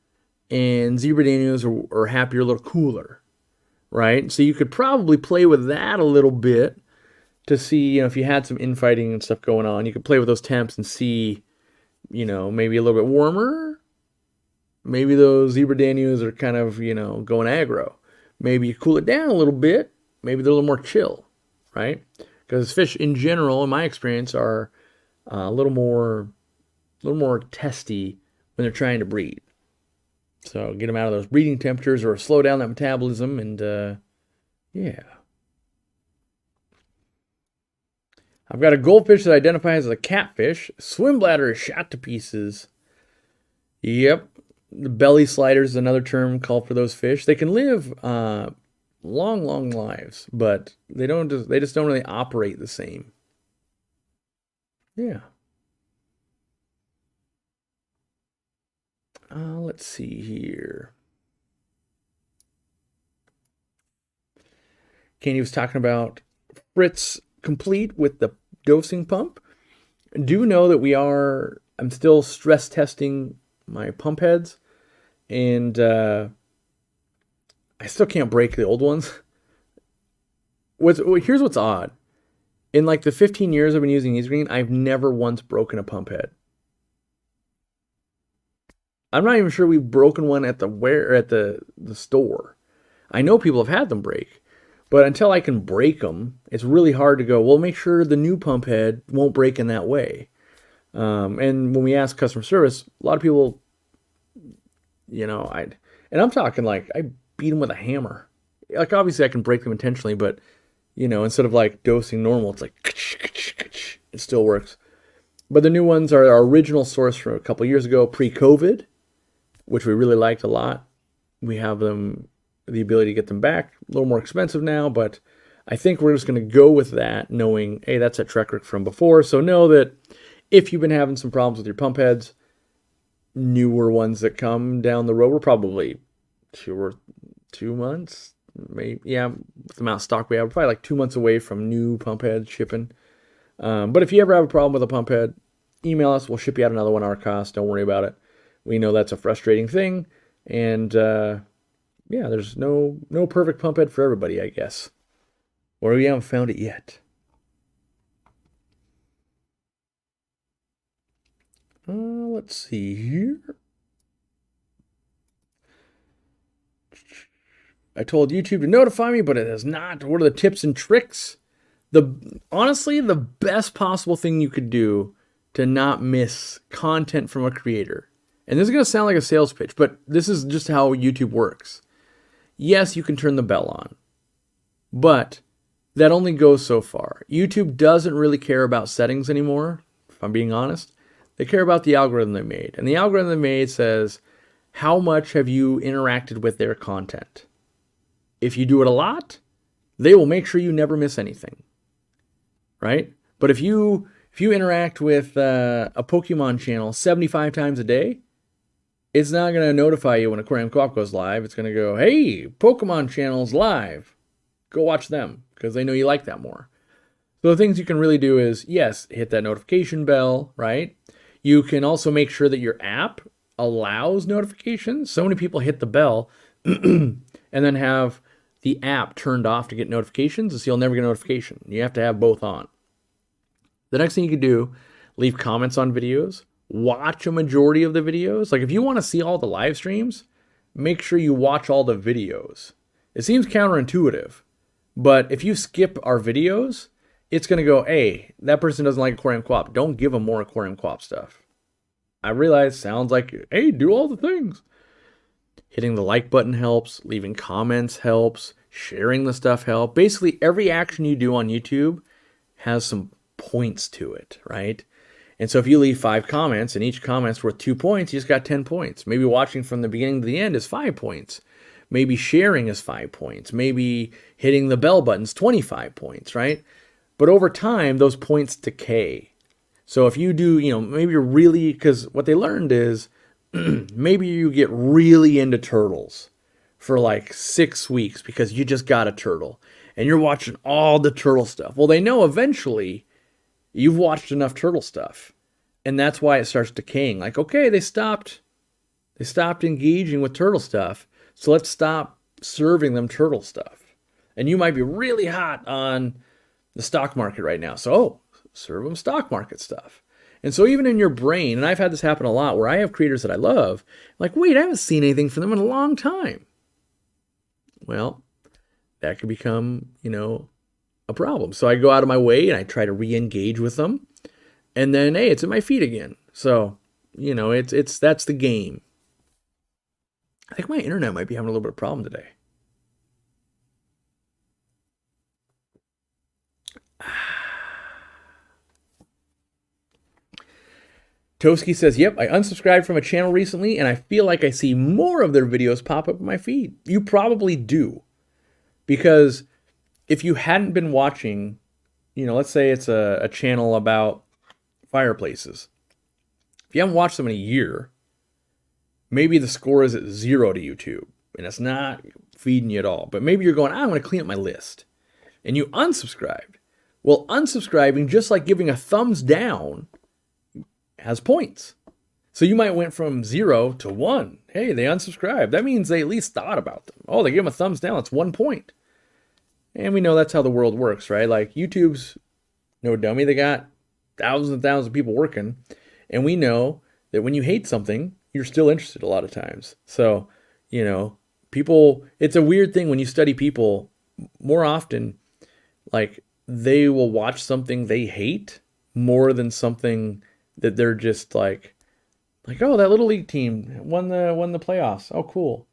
and zebra danios are happier, a little cooler, right? So you could probably play with that a little bit to see, if you had some infighting and stuff going on, you could play with those temps and see, maybe a little bit warmer. Maybe those zebra danios are kind of, going aggro. Maybe you cool it down a little bit. Maybe they're a little more chill, right? Because fish in general, in my experience, are a little more testy when they're trying to breed. So get them out of those breeding temperatures or slow down that metabolism, and yeah. I've got a goldfish that identifies as a catfish. Swim bladder is shot to pieces. Yep. The belly slider is another term called for those fish. They can live long lives, but they just don't really operate the same. Yeah. Let's see here. Candy was talking about Fritz Complete with the dosing pump. Do know that I'm still stress testing my pump heads, and I still can't break the old ones. Here's what's odd. In like the 15 years I've been using Easy Green, I've never once broken a pump head. I'm not even sure we've broken one at the store. I know people have had them break, but until I can break them, it's really hard to go, well, make sure the new pump head won't break in that way. And when we ask customer service, a lot of people, and I'm talking like I beat them with a hammer. Like obviously I can break them intentionally, but instead of like dosing normal, it's like it still works. But the new ones are our original source from a couple years ago, pre-COVID, which we really liked a lot. We have the ability to get them back. A little more expensive now, but I think we're just going to go with that, knowing, hey, that's a Trek from before. So know that if you've been having some problems with your pump heads, newer ones that come down the road, we're probably 2 months, maybe, yeah, with the amount of stock we have, we're probably like 2 months away from new pump heads shipping. But if you ever have a problem with a pump head, email us. We'll ship you out another one at our cost. Don't worry about it. We know that's a frustrating thing. And yeah, there's no perfect pump head for everybody, I guess. Or we haven't found it yet. Let's see here. I told YouTube to notify me, but it has not. What are the tips and tricks? Honestly, the best possible thing you could do to not miss content from a creator. And this is going to sound like a sales pitch, but this is just how YouTube works. Yes, you can turn the bell on, but that only goes so far. YouTube doesn't really care about settings anymore, if I'm being honest. They care about the algorithm they made. And the algorithm they made says, how much have you interacted with their content? If you do it a lot, they will make sure you never miss anything, right? But if you interact with a Pokemon channel 75 times a day, it's not going to notify you when Aquariumcoop goes live. It's going to go, hey, Pokemon channel's live. Go watch them, because they know you like that more. So the things you can really do is, yes, hit that notification bell, right? You can also make sure that your app allows notifications. So many people hit the bell and then have the app turned off to get notifications, so you'll never get a notification. You have to have both on. The next thing you can do, leave comments on videos, watch a majority of the videos. Like if you want to see all the live streams, make sure you watch all the videos. It seems counterintuitive, but if you skip our videos, it's going to go, hey, that person doesn't like Aquariumcoop. Don't give them more Aquariumcoop stuff. I realize sounds like, hey, do all the things. Hitting the like button helps. Leaving comments helps. Sharing the stuff helps. Basically, every action you do on YouTube has some points to it, right? And so if you leave 5 comments and each comment's worth 2 points, you just got 10 points. Maybe watching from the beginning to the end is 5 points. Maybe sharing is 5 points. Maybe hitting the bell button's 25 points, right? But over time, those points decay. So if you do, maybe you're really, because what they learned is maybe you get really into turtles for like 6 weeks because you just got a turtle and you're watching all the turtle stuff. Well, they know eventually you've watched enough turtle stuff, and that's why it starts decaying. Like, okay, they stopped engaging with turtle stuff, so let's stop serving them turtle stuff. And you might be really hot on the stock market right now, so serve them stock market stuff. And so even in your brain, and I've had this happen a lot where I have creators that I love, like, wait, I haven't seen anything from them in a long time. Well, that could become, a problem. So I go out of my way and I try to re-engage with them. And then, hey, it's at my feet again. So, that's the game. I think my internet might be having a little bit of a problem today. Toski says, yep, I unsubscribed from a channel recently and I feel like I see more of their videos pop up in my feed. You probably do. Because if you hadn't been watching, let's say it's a channel about fireplaces. If you haven't watched them in a year, maybe the score is at 0 to YouTube and it's not feeding you at all. But maybe you're going, I want to clean up my list. And you unsubscribed. Well, unsubscribing, just like giving a thumbs down, has points. So you might went from 0 to 1. Hey, they unsubscribed. That means they at least thought about them. Oh, they give them a thumbs down. It's 1 point. And we know that's how the world works, right? Like YouTube's no dummy. They got thousands and thousands of people working. And we know that when you hate something, you're still interested a lot of times. So, people, it's a weird thing when you study people more often, like they will watch something they hate more than something that they're just like, oh, that little league team won the playoffs. Oh, cool.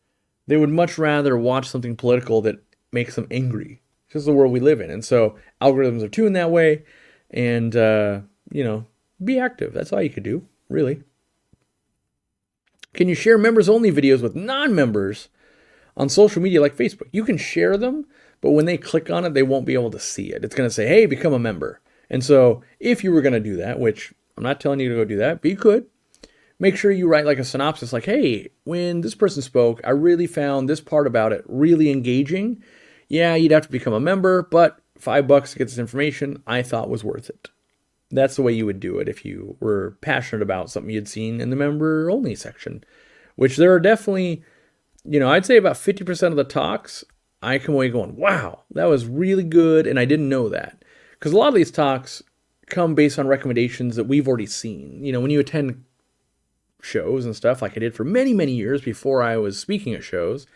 They would much rather watch something political that makes them angry. It's just the world we live in. And so algorithms are tuned that way. And, be active. That's all you could do, really. Can you share members-only videos with non-members on social media like Facebook? You can share them, but when they click on it, they won't be able to see it. It's going to say, hey, become a member. And so if you were going to do that, which I'm not telling you to go do that, but you could, make sure you write like a synopsis like, hey, when this person spoke, I really found this part about it really engaging. Yeah, you'd have to become a member, but $5 to get this information I thought was worth it. That's the way you would do it if you were passionate about something you'd seen in the member-only section, which there are definitely, I'd say about 50% of the talks, I come away going, wow, that was really good, and I didn't know that. Because a lot of these talks come based on recommendations that we've already seen. When you attend shows and stuff like I did for many, many years before I was speaking at shows,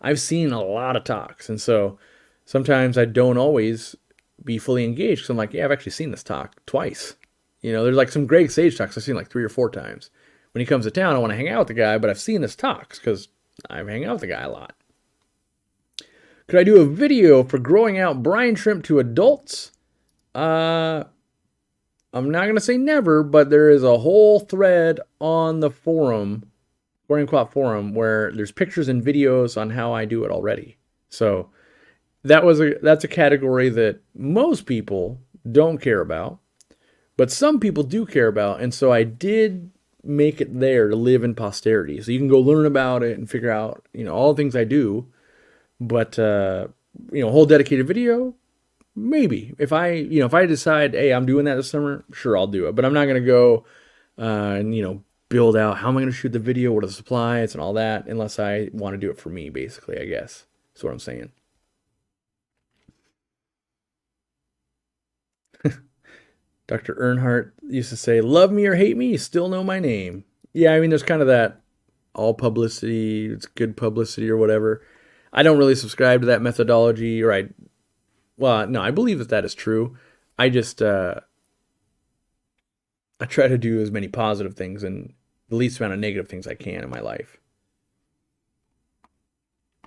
I've seen a lot of talks. And so sometimes I don't always be fully engaged. Because I'm like, yeah, I've actually seen this talk twice. You know, there's like some Greg Sage talks I've seen like 3 or 4 times. When he comes to town, I want to hang out with the guy, but I've seen his talks because I hang out with the guy a lot. Could I do a video for growing out brine shrimp to adults? I'm not going to say never, but there is a whole thread on the forum, Aquariumcoop forum, where there's pictures and videos on how I do it already. So that's a category that most people don't care about, but some people do care about, and so I did make it there to live in posterity. So you can go learn about it and figure out, all the things I do. But a whole dedicated video, maybe. If I decide, hey, I'm doing that this summer, sure, I'll do it. But I'm not going to go and build out how am I going to shoot the video, what are the supplies and all that, unless I want to do it for me, basically, I guess. That's what I'm saying. Dr. Earnhardt used to say, love me or hate me, you still know my name. Yeah, I mean, there's kind of that all publicity, it's good publicity or whatever. I don't really subscribe to that methodology, or I believe that is true. I just, I try to do as many positive things and the least amount of negative things I can in my life.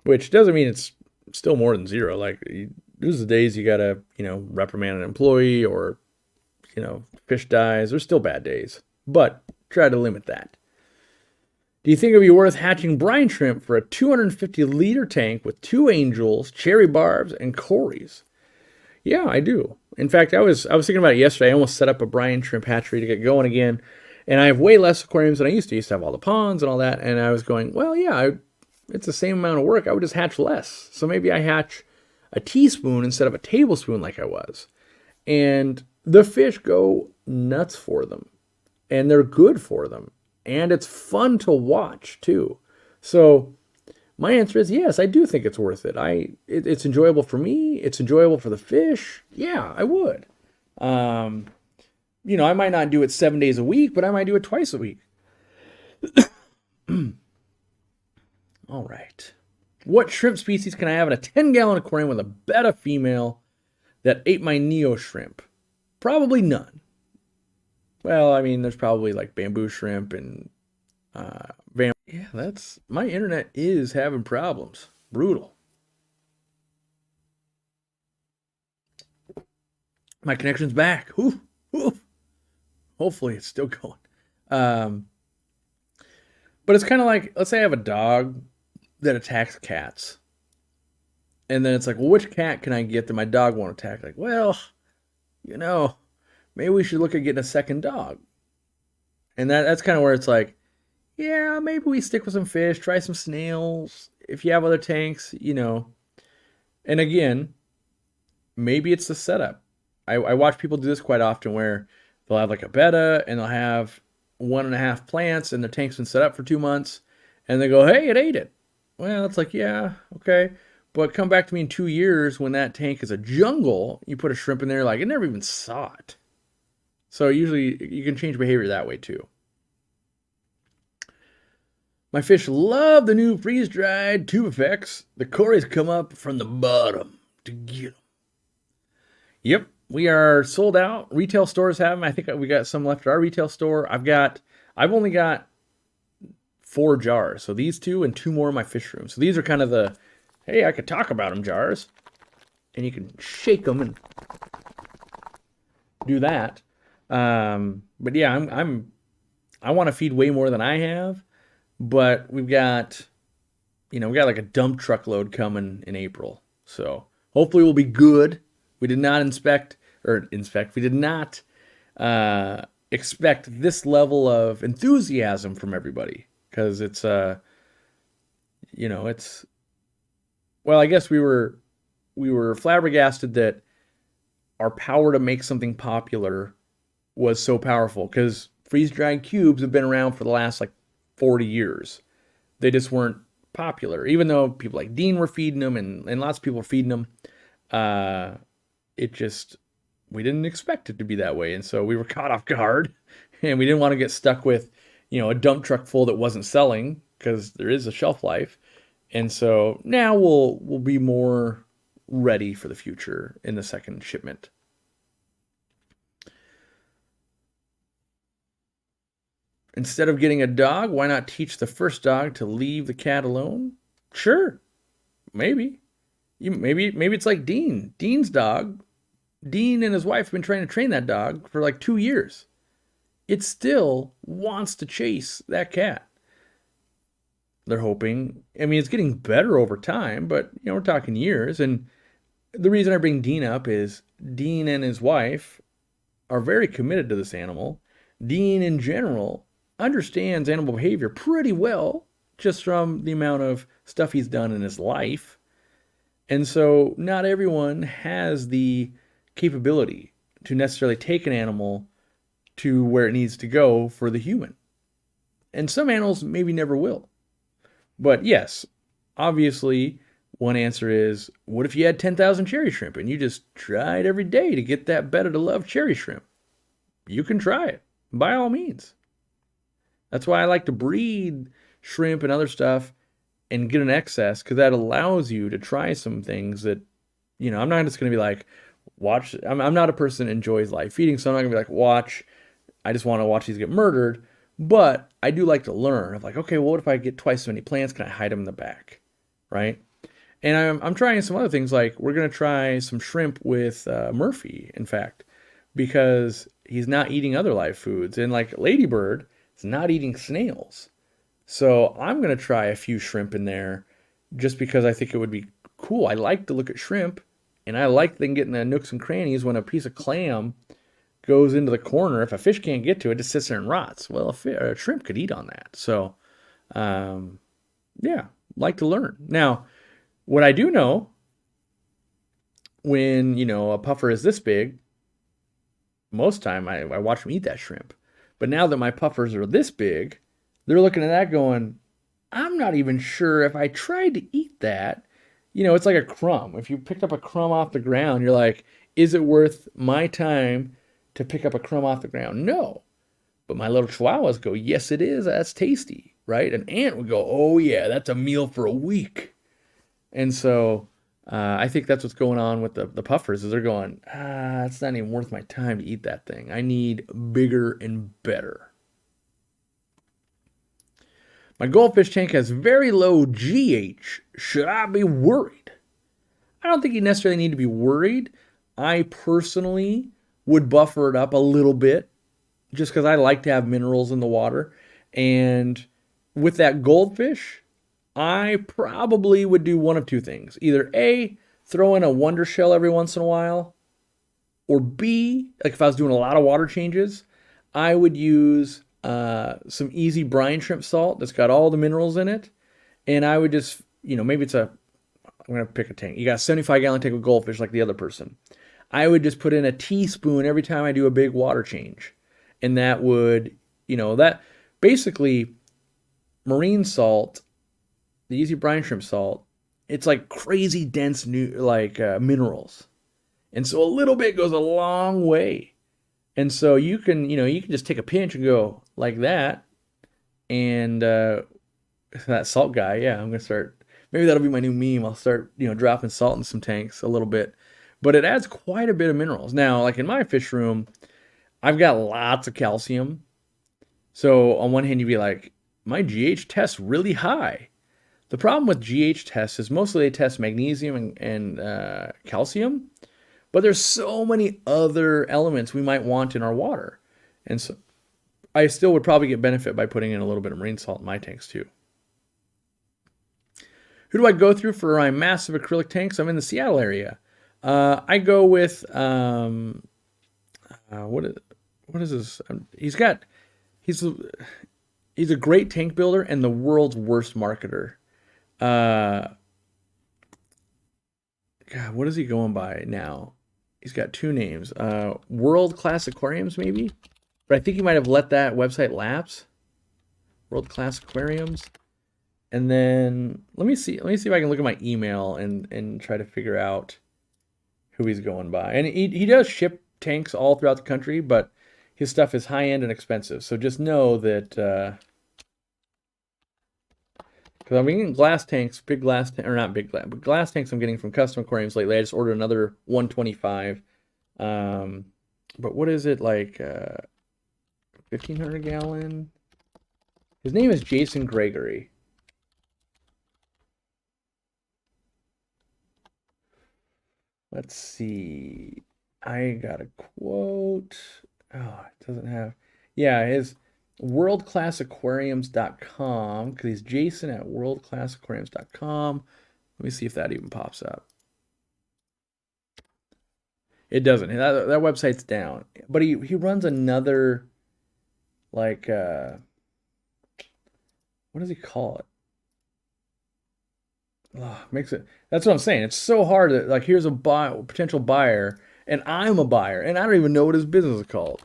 Which doesn't mean it's still more than 0. Like, there's the days you gotta, reprimand an employee or, fish dies. There's still bad days. But try to limit that. Do you think it would be worth hatching brine shrimp for a 250-liter tank with 2 angels, cherry barbs, and cories? Yeah, I do. In fact, I was thinking about it yesterday. I almost set up a brine shrimp hatchery to get going again. And I have way less aquariums than I used to. I used to have all the ponds and all that. And I was going, well, yeah, it's the same amount of work. I would just hatch less. So maybe I hatch a teaspoon instead of a tablespoon like I was. And the fish go nuts for them. And they're good for them. And it's fun to watch, too. So my answer is yes, I do think it's worth it. It's enjoyable for me. It's enjoyable for the fish. Yeah, I would. I might not do it 7 days a week, but I might do it twice a week. All right. What shrimp species can I have in a 10-gallon aquarium with a Betta female that ate my Neo shrimp? Probably none. Well, I mean, there's probably like bamboo shrimp and yeah, my internet is having problems. Brutal. My connection's back. Oof, oof. Hopefully it's still going. But it's kind of like, let's say I have a dog that attacks cats. And then it's like, well, which cat can I get that my dog won't attack? Like, well, maybe we should look at getting a second dog. And that's kind of where it's like, yeah, maybe we stick with some fish, try some snails. If you have other tanks, And again, maybe it's the setup. I watch people do this quite often where they'll have like a Betta and they'll have 1.5 plants and their tank's been set up for 2 months. And they go, hey, it ate it. Well, it's like, yeah, okay. But come back to me in 2 years when that tank is a jungle. You put a shrimp in there, like it never even saw it. So usually you can change behavior that way too. My fish love the new freeze-dried tube effects. The cories come up from the bottom to get them. Yep, we are sold out. Retail stores have them. I think we got some left at our retail store. I've only got 4 jars. So these 2 and 2 more in my fish room. So these are kind of the, hey, I could talk about them jars. And you can shake them and do that. But yeah, I want to feed way more than I have. But we got like a dump truck load coming in April. So hopefully we'll be good. We did not we did not expect this level of enthusiasm from everybody. Because it's, well, I guess we were flabbergasted that our power to make something popular was so powerful. Because freeze-dried cubes have been around for the last 40 years. They just weren't popular. Even though people like Dean were feeding them and lots of people were feeding them, we didn't expect it to be that way. And so we were caught off guard and we didn't want to get stuck with, a dump truck full that wasn't selling because there is a shelf life. And so now we'll be more ready for the future in the second shipment. Instead of getting a dog, why not teach the first dog to leave the cat alone? Sure, maybe. Maybe it's like Dean. Dean's dog. Dean and his wife have been trying to train that dog for like 2 years. It still wants to chase that cat. They're hoping. I mean, it's getting better over time, but we're talking years. And the reason I bring Dean up is Dean and his wife are very committed to this animal. Dean, in general, understands animal behavior pretty well, just from the amount of stuff he's done in his life. And so not everyone has the capability to necessarily take an animal to where it needs to go for the human. And some animals maybe never will. But yes, obviously, one answer is, what if you had 10,000 cherry shrimp and you just tried every day to get that Betta to love cherry shrimp? You can try it, by all means. That's why I like to breed shrimp and other stuff and get an excess, because that allows you to try some things that, I'm not just going to be like, watch. I'm not a person that enjoys live feeding, so I'm not going to be like, watch. I just want to watch these get murdered. But I do like to learn of like, okay, well, what if I get twice as many plants? Can I hide them in the back? Right? And I'm trying some other things, like we're going to try some shrimp with Murphy, in fact, because he's not eating other live foods. And like Ladybird is not eating snails. So I'm going to try a few shrimp in there just because I think it would be cool. I like to look at shrimp, and I like them getting the nooks and crannies when a piece of clam goes into the corner. If a fish can't get to it, it just sits there and rots. Well, a shrimp could eat on that. So, yeah, like to learn. Now, what I do know, when, a puffer is this big, most time I watch them eat that shrimp. But now that my puffers are this big, they're looking at that going, I'm not even sure if I tried to eat that. It's like a crumb. If you picked up a crumb off the ground, you're like, is it worth my time to pick up a crumb off the ground? No. But my little chihuahuas go, yes, it is. That's tasty, right? An ant would go, oh, yeah, that's a meal for a week. And so I think that's what's going on with the puffers, is they're going, it's not even worth my time to eat that thing. I need bigger and better. My goldfish tank has very low GH. Should I be worried? I don't think you necessarily need to be worried. I personally would buffer it up a little bit just because I like to have minerals in the water. And with that goldfish, I probably would do one of two things. Either A, throw in a wonder shell every once in a while, or B, like if I was doing a lot of water changes, I would use some easy brine shrimp salt that's got all the minerals in it. And I would just, maybe I'm going to pick a tank. You got a 75-gallon tank with goldfish like the other person. I would just put in a teaspoon every time I do a big water change. And that would, that basically marine salt, the easy brine shrimp salt, it's like crazy dense minerals. And so a little bit goes a long way. And so you can just take a pinch and go like that. And that salt guy, yeah, I'm going to start, maybe that'll be my new meme. I'll start, dropping salt in some tanks a little bit. But it adds quite a bit of minerals. Now, like in my fish room, I've got lots of calcium. So on one hand, you'd be like, my GH test's really high. The problem with GH tests is mostly they test magnesium and calcium. But there's so many other elements we might want in our water. And so I still would probably get benefit by putting in a little bit of marine salt in my tanks too. Who do I go through for my massive acrylic tanks? I'm in the Seattle area. I go with, what is this? He's a great tank builder and the world's worst marketer. God, what is he going by now? He's got two names. World Class Aquariums, maybe? But I think he might have let that website lapse. World Class Aquariums. And then let me see if I can look at my email and try to figure out who he's going by. And he does ship tanks all throughout the country, but his stuff is high-end and expensive. So just know that, because Because I'm getting glass tanks, big glass tank, or not big glass, but glass tanks I'm getting from custom aquariums lately. I just ordered another 125. But what is it, like 1,500 gallon? His name is Jason Gregory. Let's see. I got a quote. Oh, it doesn't have. Yeah, his worldclassaquariums.com, because he's Jason at worldclassaquariums.com. Let me see if that even pops up. It doesn't. That website's down. But he runs another, like, what does he call it? Makes it. That's what I'm saying. It's so hard that, like, here's a potential buyer, and I'm a buyer, and I don't even know what his business is called.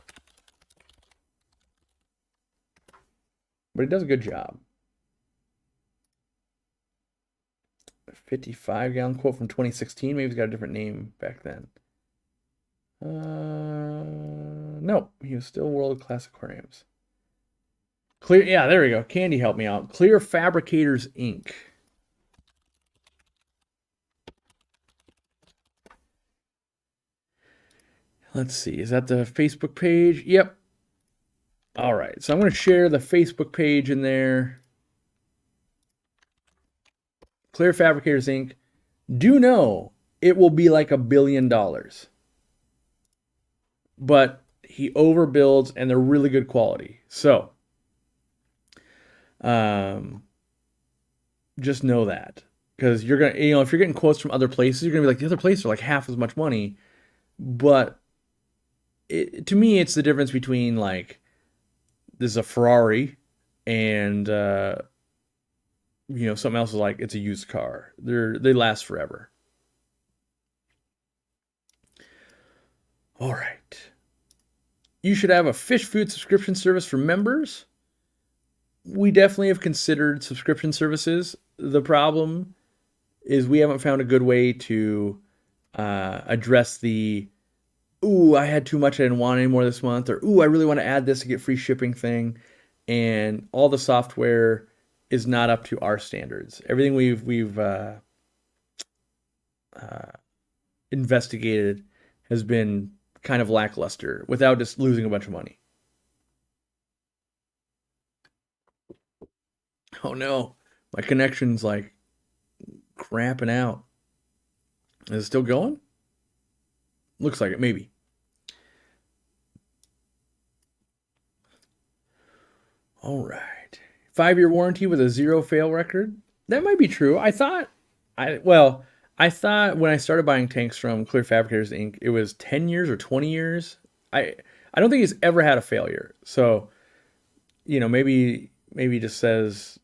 But he does a good job. 55-gallon quote from 2016. Maybe he's got a different name back then. No, he was still World Class Aquariums. Clear, yeah, there we go. Candy helped me out. Clear Fabricators Inc. Let's see. Is that the Facebook page? Yep. All right. So I'm going to share the Facebook page in there. Clear Fabricators Inc. Do know it will be like $1 billion. But he overbuilds and they're really good quality. So, just know that. Because you're going to, if you're getting quotes from other places, you're going to be like, the other places are like half as much money. But to me, it's the difference between, like, this is a Ferrari and, something else is like, it's a used car. They last forever. All right. You should have a fish food subscription service for members. We definitely have considered subscription services. The problem is we haven't found a good way to address the, ooh, I had too much, I didn't want any more this month, or ooh, I really want to add this to get free shipping thing. And all the software is not up to our standards. Everything we've investigated has been kind of lackluster without just losing a bunch of money. Oh no, my connection's like crapping out. Is it still going? Looks like it, maybe. All right. 5-year warranty with a 0 fail record. That might be true. I thought when I started buying tanks from Clear Fabricators Inc., it was 10 years or 20 years. I don't think he's ever had a failure. So, maybe he just says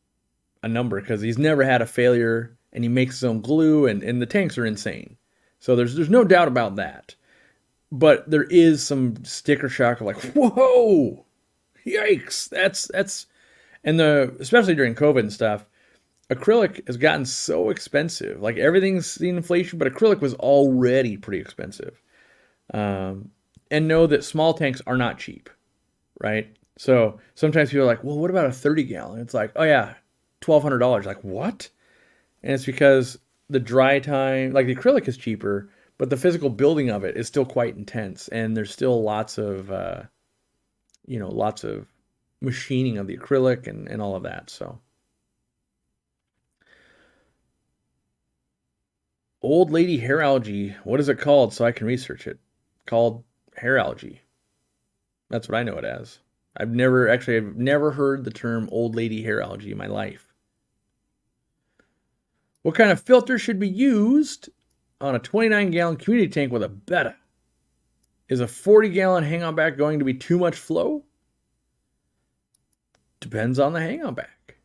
a number because he's never had a failure and he makes his own glue and the tanks are insane. So there's no doubt about that. But there is some sticker shock of like, whoa, yikes. That's and especially during COVID and stuff, acrylic has gotten so expensive. Like everything's seen inflation, but acrylic was already pretty expensive. And know that small tanks are not cheap, right? So sometimes people are like, well, what about a 30-gallon? It's like, oh yeah, $1,200. Like, what? And it's because the dry time, like the acrylic is cheaper, but the physical building of it is still quite intense. And there's still lots of machining of the acrylic and all of that. So old lady hair algae, what is it called so I can research it? Called hair algae. That's what I know it as. I've never heard the term old lady hair algae in my life. What kind of filter should be used on a 29-gallon community tank with a Betta? Is a 40-gallon hang-on back going to be too much flow? Depends on the hang-on back.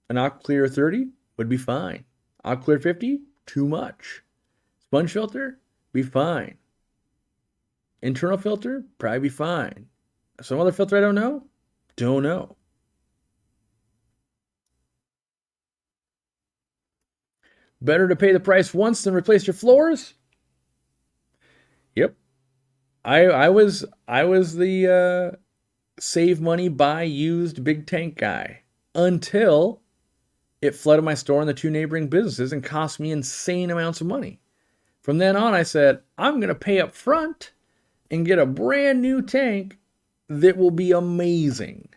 An Aquaclear 30 would be fine. Aquaclear 50, too much. Sponge filter, be fine. Internal filter, probably be fine. Some other filter I don't know? Don't know. Better to pay the price once than replace your floors? Yep. I was the save money, buy used big tank guy until it flooded my store and the two neighboring businesses and cost me insane amounts of money. From then on, I said, I'm going to pay up front and get a brand new tank that will be amazing,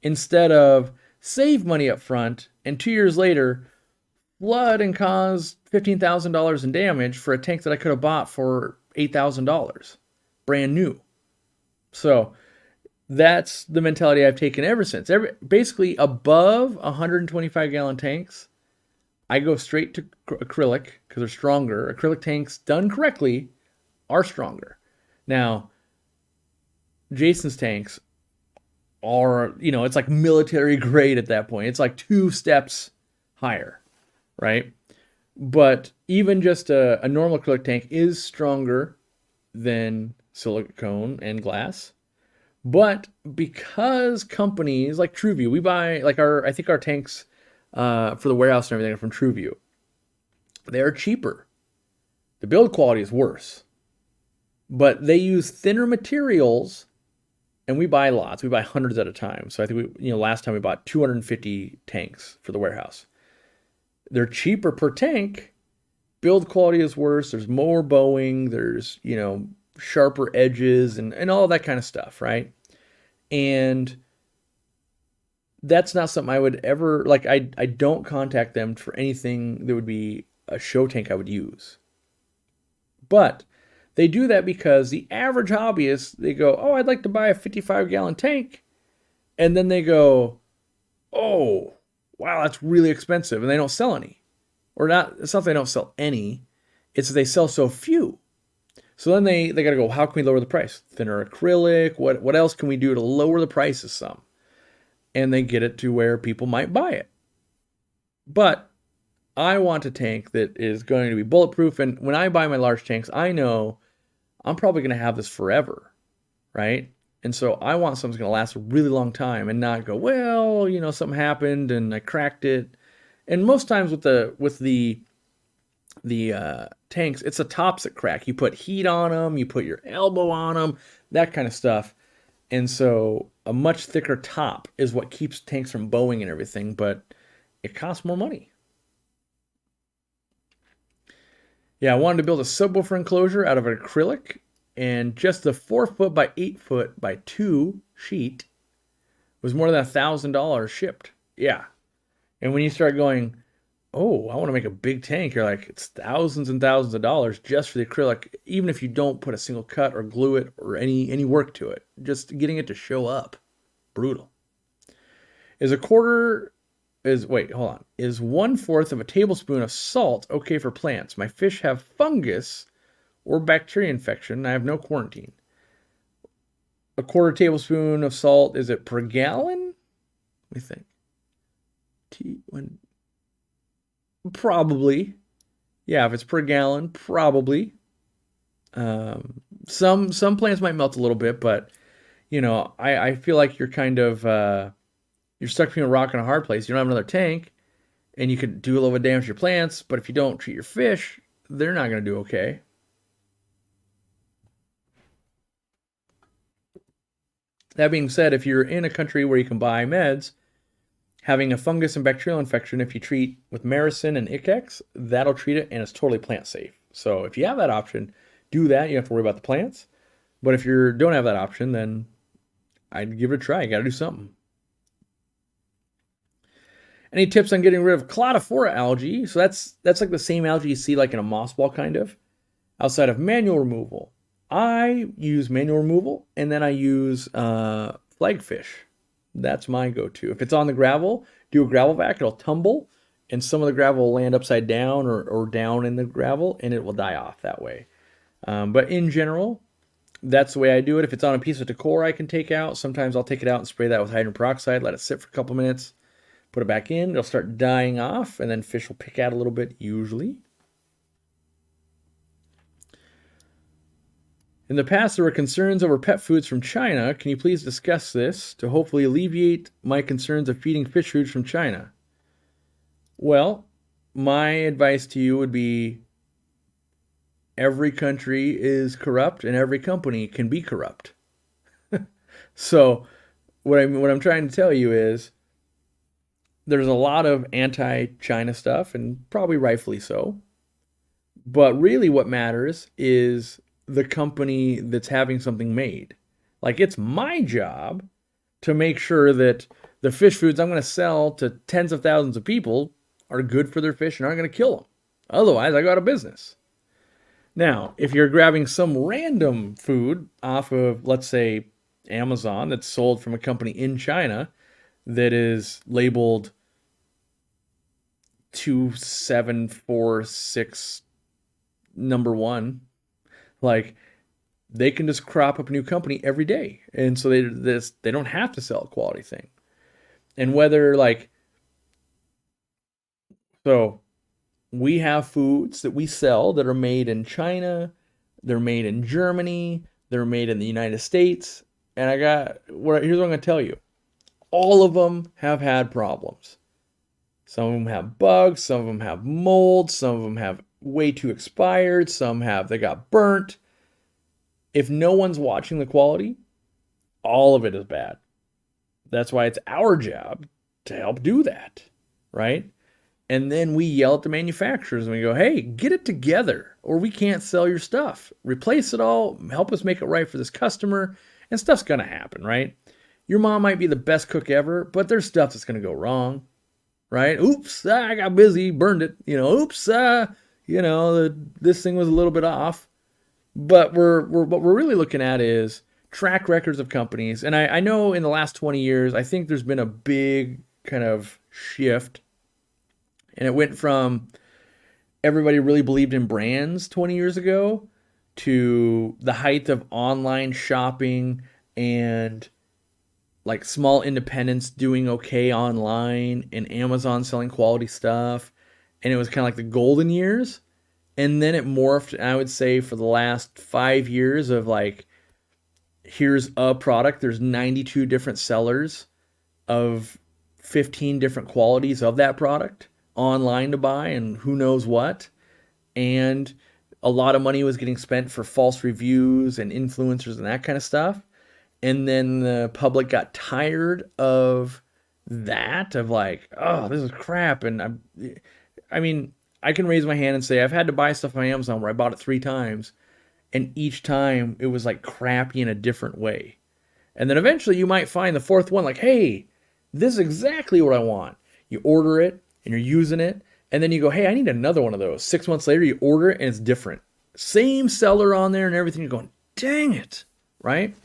instead of save money up front and 2 years later flood and cause $15,000 in damage for a tank that I could have bought for $8,000 brand new. So that's the mentality I've taken ever since. Basically above 125 gallon tanks, I go straight to acrylic because they're stronger. Acrylic tanks done correctly are stronger. Now, Jason's tanks are, it's like military grade at that point. It's like 2 steps higher, right? But even just a normal acrylic tank is stronger than silicone and glass. But because companies like TrueView, we buy I think our tanks for the warehouse and everything are from TrueView. They're cheaper. The build quality is worse. But they use thinner materials, and we buy lots. We buy hundreds at a time. So I think last time we bought 250 tanks for the warehouse. They're cheaper per tank. Build quality is worse. There's more bowing. There's, sharper edges and all that kind of stuff, right? And that's not something I would ever, I don't contact them for anything that would be a show tank I would use. But they do that because the average hobbyist, they go, oh, I'd like to buy a 55-gallon tank. And then they go, oh, wow, that's really expensive. And they don't sell any. Or not, it's not that they don't sell any. It's that they sell so few. So then they got to go, how can we lower the price? Thinner acrylic, what else can we do to lower the prices some? And they get it to where people might buy it. But I want a tank that is going to be bulletproof. And when I buy my large tanks, I know I'm probably going to have this forever, right? And so I want something that's going to last a really long time and not go, well, something happened and I cracked it. And most times with the tanks, it's the tops that crack. You put heat on them, you put your elbow on them, that kind of stuff. And so a much thicker top is what keeps tanks from bowing and everything, but it costs more money. Yeah, I wanted to build a subwoofer enclosure out of an acrylic, and just the 4 foot by 8 foot by 2 sheet was more than $1,000 shipped. Yeah. And when you start going, oh, I want to make a big tank, you're like, it's thousands and thousands of dollars just for the acrylic, even if you don't put a single cut or glue it or any work to it. Just getting it to show up. Brutal. Is 1/4 of a tablespoon of salt okay for plants? My fish have fungus or bacteria infection, and I have no quarantine. A 1/4 tablespoon of salt, is it per gallon? Let me think. Probably. Yeah, if it's per gallon, probably. Some plants might melt a little bit, but I feel like you're kind of you're stuck between a rock and a hard place. You don't have another tank, and you could do a little bit of damage to your plants, but if you don't treat your fish, they're not going to do okay. That being said, if you're in a country where you can buy meds, having a fungus and bacterial infection, if you treat with Maricin and Icex, that'll treat it, and it's totally plant safe. So if you have that option, do that. You don't have to worry about the plants. But if you don't have that option, then I'd give it a try. You got to do something. Any tips on getting rid of Cladophora algae? So that's like the same algae you see like in a moss ball kind of, outside of manual removal. I use manual removal, and then I use Flagfish. That's my go-to. If it's on the gravel, do a gravel vac. It'll tumble, and some of the gravel will land upside down or down in the gravel, and it will die off that way. But in general, that's the way I do it. If it's on a piece of decor I can take out, sometimes I'll take it out and spray that with hydrogen peroxide, let it sit for a couple minutes, put it back in. It'll start dying off, and then fish will pick out a little bit, usually. In the past, there were concerns over pet foods from China. Can you please discuss this to hopefully alleviate my concerns of feeding fish foods from China? Well, my advice to you would be every country is corrupt and every company can be corrupt. So what I'm trying to tell you is there's a lot of anti-China stuff, and probably rightfully so. But really, what matters is the company that's having something made. Like, it's my job to make sure that the fish foods I'm going to sell to tens of thousands of people are good for their fish and aren't going to kill them. Otherwise, I got a business. Now, if you're grabbing some random food off of, let's say, Amazon that's sold from a company in China that is labeled 2746 number one, like, they can just crop up a new company every day. And so they don't have to sell a quality thing. And whether like, so we have foods that we sell that are made in China, they're made in Germany, they're made in the United States. And here's what I'm going to tell you. All of them have had problems. Some of them have bugs, some of them have mold, some of them have way too expired, they got burnt. If no one's watching the quality, all of it is bad. That's why it's our job to help do that, right? And then we yell at the manufacturers and we go, hey, get it together or we can't sell your stuff. Replace it all, help us make it right for this customer, and stuff's going to happen, right? Your mom might be the best cook ever, but there's stuff that's going to go wrong, right? Oops, I got busy, burned it. Oops, this thing was a little bit off. But what we're really looking at is track records of companies. And I know in the last 20 years, I think there's been a big kind of shift. And it went from everybody really believed in brands 20 years ago to the height of online shopping and like small independents doing okay online and Amazon selling quality stuff. And it was kind of like the golden years. And then it morphed, I would say, for the last 5 years of like, here's a product. There's 92 different sellers of 15 different qualities of that product online to buy and who knows what. And a lot of money was getting spent for false reviews and influencers and that kind of stuff. And then the public got tired of that, of like, oh, this is crap. And I mean, I can raise my hand and say I've had to buy stuff on Amazon where I bought it 3 times, and each time it was like crappy in a different way. And then eventually you might find the 4th one like, hey, this is exactly what I want. You order it and you're using it, and then you go, hey, I need another one of those. 6 months later, you order it and it's different. Same seller on there and everything. You're going, dang it, right?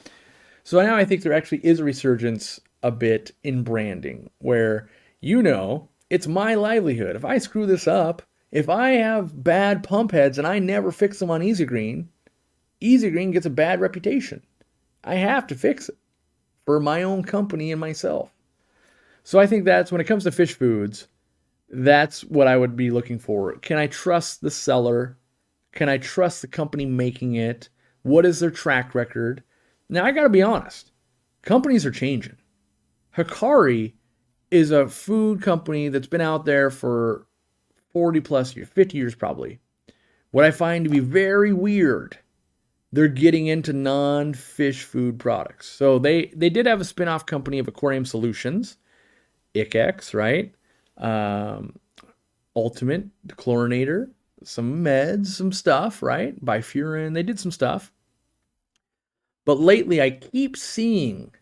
So now I think there actually is a resurgence a bit in branding where, it's my livelihood. If I screw this up, if I have bad pump heads and I never fix them on Easy Green, Easy Green gets a bad reputation. I have to fix it for my own company and myself. So I think that's when it comes to fish foods, that's what I would be looking for. Can I trust the seller? Can I trust the company making it? What is their track record? Now, I got to be honest. Companies are changing. Hikari is a food company that's been out there for 40 plus years, 50 years probably. What I find to be very weird, they're getting into non-fish food products. So they did have a spin-off company of Aquarium Solutions, ICX, right? Ultimate Chlorinator, some meds, some stuff, right? Bifurin, they did some stuff. But lately I keep seeing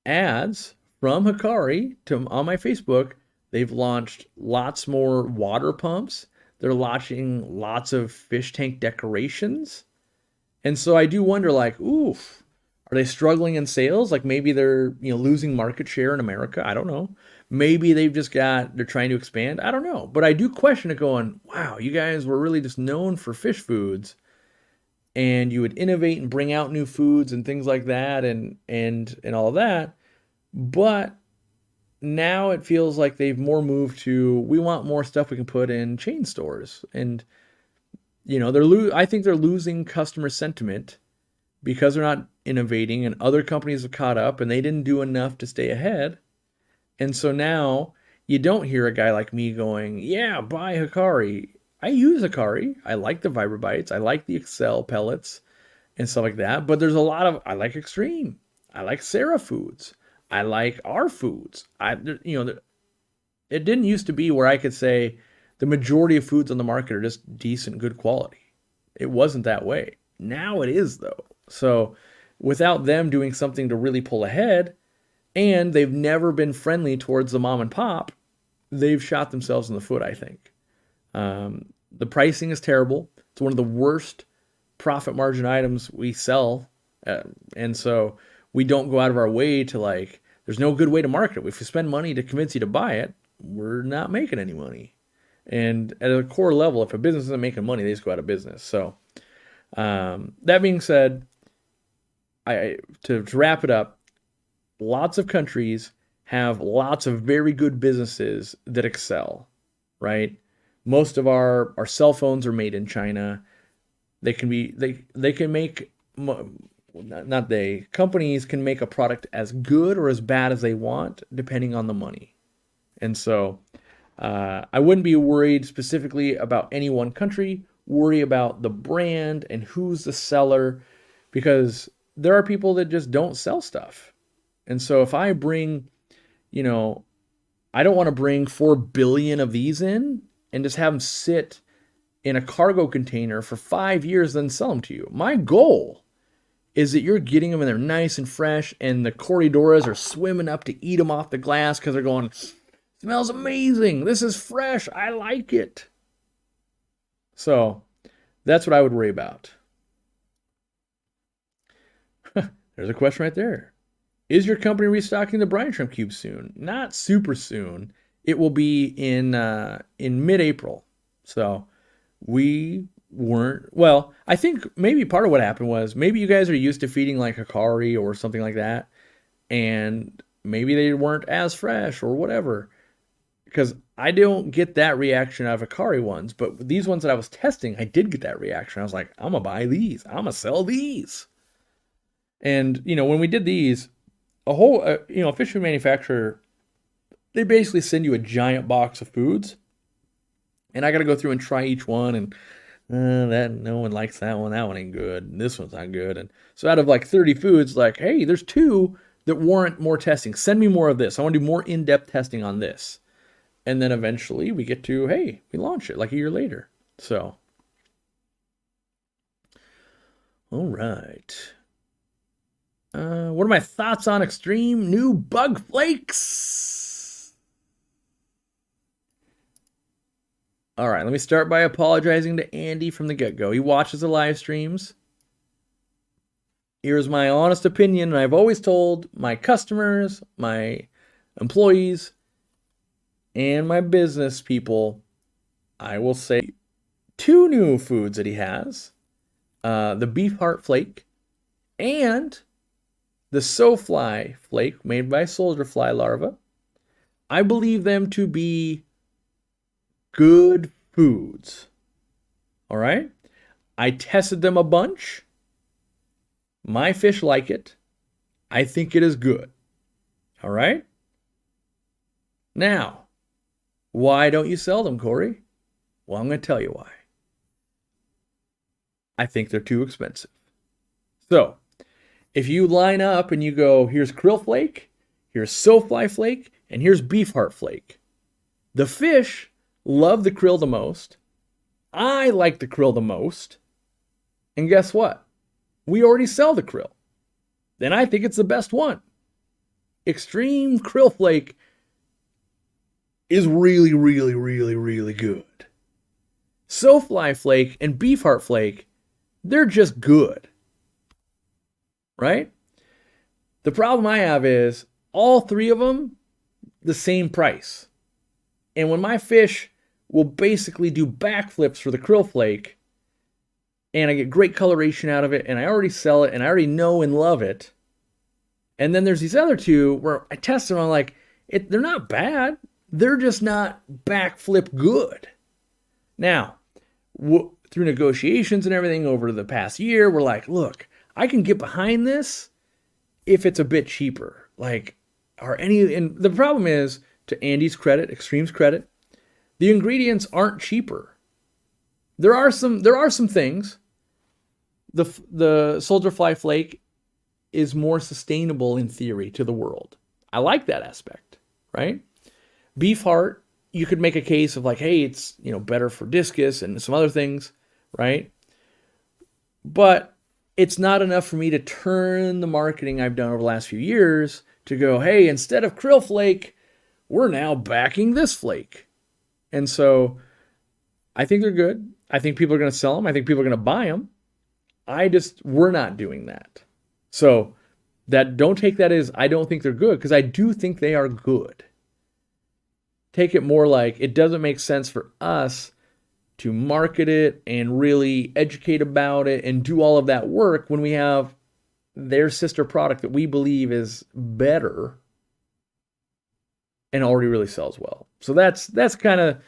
ads from Hikari on my Facebook. They've launched lots more water pumps. They're launching lots of fish tank decorations. And so I do wonder, like, oof, are they struggling in sales? Like maybe they're, losing market share in America. I don't know. Maybe they're trying to expand. I don't know. But I do question it going, wow, you guys were really just known for fish foods and you would innovate and bring out new foods and things like that and all of that. But now it feels like they've more moved to, we want more stuff we can put in chain stores. And, I think they're losing customer sentiment because they're not innovating and other companies have caught up and they didn't do enough to stay ahead. And so now you don't hear a guy like me going, yeah, buy Hikari. I use Hikari. I like the Vibrobites. I like the Excel pellets and stuff like that. But there's I like Extreme. I like Sarah Foods. I like our foods. It didn't used to be where I could say the majority of foods on the market are just decent, good quality. It wasn't that way. Now it is, though. So without them doing something to really pull ahead, and they've never been friendly towards the mom and pop, they've shot themselves in the foot, I think. The pricing is terrible. It's one of the worst profit margin items we sell. And so we don't go out of our way to like, there's no good way to market it. If we spend money to convince you to buy it, we're not making any money. And at a core level, if a business isn't making money, they just go out of business. So that being said, to wrap it up, lots of countries have lots of very good businesses that excel, right? Most of our cell phones are made in China. They can be they can make not they companies can make a product as good or as bad as they want depending on the money. And so I wouldn't be worried specifically about any one country. Worry about the brand and who's the seller, because there are people that just don't sell stuff. And so if I bring, I don't want to bring 4 billion of these in and just have them sit in a cargo container for 5 years, then sell them to you. My goal is that you're getting them and they're nice and fresh, and the corydoras are swimming up to eat them off the glass because they're going, smells amazing. This is fresh. I like it. So that's what I would worry about. There's a question right there. Is your company restocking the brine shrimp cube soon? Not super soon. It will be in mid-April. So we weren't, well, I think maybe part of what happened was maybe you guys are used to feeding like Hikari or something like that, and maybe they weren't as fresh or whatever. Because I don't get that reaction out of Hikari ones, but these ones that I was testing, I did get that reaction. I was like, I'm going to buy these. I'm going to sell these. And, when we did these, a whole, a fish food manufacturer, they basically send you a giant box of foods. And I got to go through and try each one. And that no one likes that one. That one ain't good. And this one's not good. And so out of like 30 foods, like, hey, there's 2 that warrant more testing. Send me more of this. I want to do more in-depth testing on this. And then eventually we get to, hey, we launch it like a year later. So, all right. What are my thoughts on extreme new bug flakes? All right, let me start by apologizing to Andy from the get-go. He watches the live streams. Here's my honest opinion, and I've always told my customers, my employees, and my business people, I will say 2 new foods that he has. The beef heart flake and the sowfly flake made by soldier fly larvae. I believe them to be good foods. All right? I tested them a bunch. My fish like it. I think it is good. All right? Now, why don't you sell them, Corey? Well, I'm going to tell you why. I think they're too expensive. So, if you line up and you go, here's krill flake, here's sowfly flake, and here's beef heart flake. The fish love the krill the most. I like the krill the most. And guess what? We already sell the krill. Then I think it's the best one. Extreme krill flake is really, really, really, really good. Sowfly flake and beef heart flake, they're just good. Right? The problem I have is all 3 of them, the same price. And when my fish will basically do backflips for the krill flake, and I get great coloration out of it, and I already sell it, and I already know and love it. And then there's these other 2 where I test them, and I'm like, they're not bad. They're just not backflip good. Now, through negotiations and everything over the past year, we're like, look, I can get behind this if it's a bit cheaper. And the problem is, to Andy's credit, Extreme's credit, the ingredients aren't cheaper. There are some things. The soldier fly flake is more sustainable in theory to the world. I like that aspect, right? Beef heart, you could make a case of like, hey, it's, better for discus and some other things, right? But it's not enough for me to turn the marketing I've done over the last few years to go, hey, instead of krill flake, we're now backing this flake. And so I think they're good. I think people are going to sell them. I think people are going to buy them. We're not doing that. So don't take that as I don't think they're good, because I do think they are good. Take it more like it doesn't make sense for us to market it and really educate about it and do all of that work when we have their sister product that we believe is better and already really sells well. So that's kind of,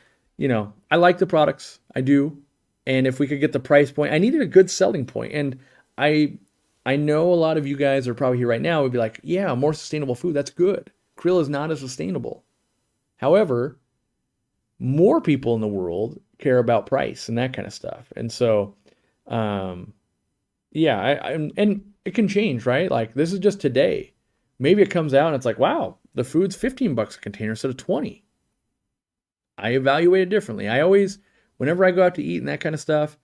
I like the products. I do. And if we could get the price point, I needed a good selling point. And I know a lot of you guys are probably here right now would be like, yeah, more sustainable food. That's good. Krill is not as sustainable. However, more people in the world care about price and that kind of stuff. And so, yeah, and it can change, right? Like this is just today. Maybe it comes out and it's like, wow, the food's $15 a container instead of 20. I evaluate it differently. I always, whenever I go out to eat and that kind of stuff,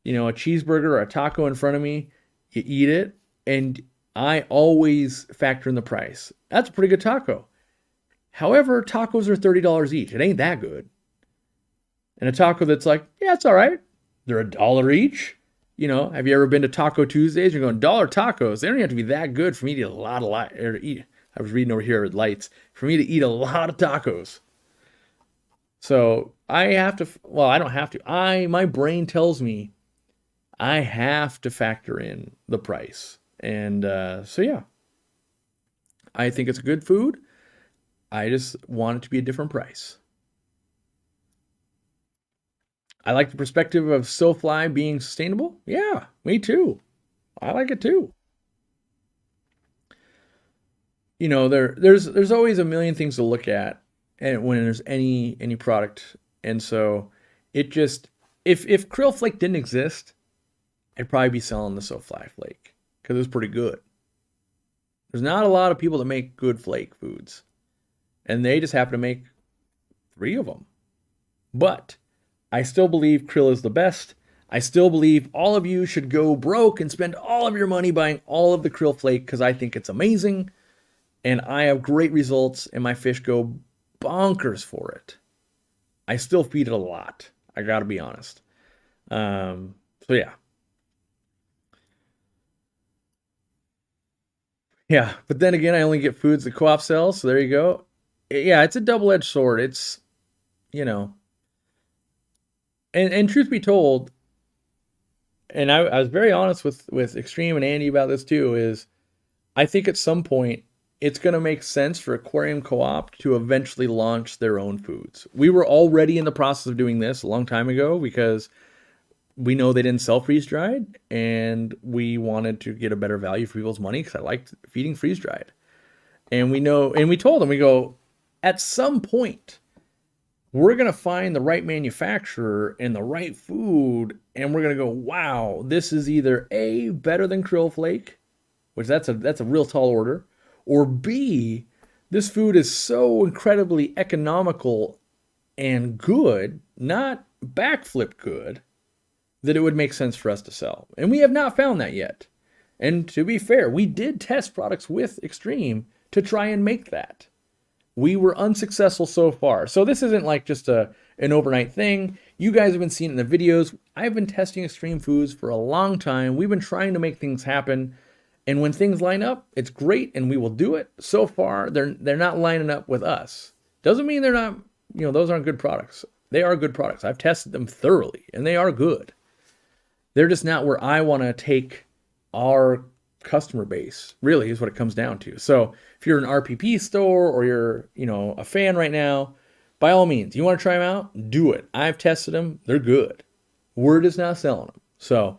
a cheeseburger or a taco in front of me, you eat it, and I always factor in the price. That's a pretty good taco. However, tacos are $30 each. It ain't that good. And a taco that's like, yeah, it's all right. They're $1 each. Have you ever been to Taco Tuesdays? You're going, $1 tacos. They don't have to be that good for me to eat a lot or eat. I was reading over here at Lights. For me to eat a lot of tacos. So I have to, well, I don't have to. My brain tells me I have to factor in the price. And so, yeah, I think it's a good food. I just want it to be a different price. I like the perspective of SoFly being sustainable. Yeah, me too. I like it too. There's always a million things to look at, and when there's any product, and so it just if krill flake didn't exist, I'd probably be selling the SoFly flake because it's pretty good. There's not a lot of people that make good flake foods, and they just happen to make 3 of them. But I still believe krill is the best. I still believe all of you should go broke and spend all of your money buying all of the krill flake because I think it's amazing. And I have great results, and my fish go bonkers for it. I still feed it a lot. I got to be honest. So, yeah. Yeah, but then again, I only get foods that co-op sells, so there you go. Yeah, it's a double-edged sword. It's, and truth be told, and I was very honest with Extreme and Andy about this too, is I think at some point it's going to make sense for Aquarium Co-op to eventually launch their own foods. We were already in the process of doing this a long time ago because we know they didn't sell freeze-dried, and we wanted to get a better value for people's money because I liked feeding freeze-dried. And we told them, we go, at some point, we're going to find the right manufacturer and the right food, and we're going to go, wow, this is either A, better than krill flake, which that's a real tall order, or B, this food is so incredibly economical and good, not backflip good, that it would make sense for us to sell. And we have not found that yet. And to be fair, we did test products with Extreme to try and make that. We were unsuccessful so far. So this isn't like just an overnight thing. You guys have been seeing it in the videos. I've been testing Extreme foods for a long time. We've been trying to make things happen. And when things line up, it's great and we will do it. So far, they're not lining up with us. Doesn't mean they're not, those aren't good products. They are good products. I've tested them thoroughly and they are good. They're just not where I want to take our customer base, really, is what it comes down to. So if you're an RPP store or you're, a fan right now, by all means, you want to try them out, do it. I've tested them. They're good. We're just not selling them. So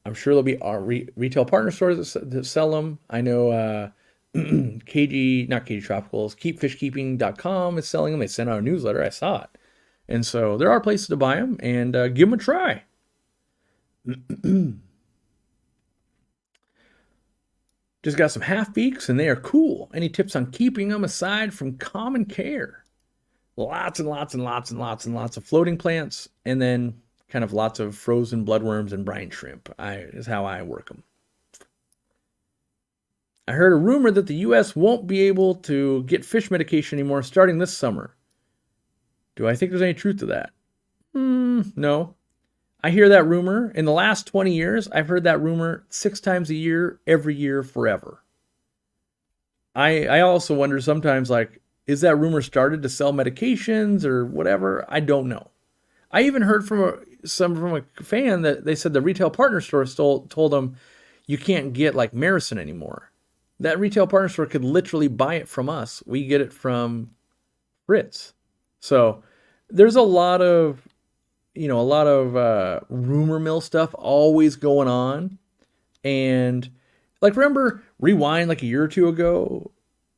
I'm sure there'll be our retail partner stores that sell them. I know KG, not KG Tropicals, keepfishkeeping.com is selling them. They sent out a newsletter. I saw it. And so there are places to buy them, and give them a try. Just got some halfbeaks, and they are cool. Any tips on keeping them aside from common care? lots and lots and lots and lots and lots of floating plants, and then kind of lots of frozen bloodworms and brine shrimp is how I work them. I heard a rumor that the U.S. won't be able to get fish medication anymore starting this summer. Do I think there's any truth to that? No. I hear that rumor. In the last 20 years, I've heard that rumor 6 times a year, every year, forever. I also wonder sometimes, like, is that rumor started to sell medications or whatever? I don't know. I even heard from a fan that they said the retail partner store told them you can't get like Maricin anymore. That retail partner store could literally buy it from us. We get it from Fritz. So there's a lot of rumor mill stuff always going on. And like, remember, rewind like a year or two ago,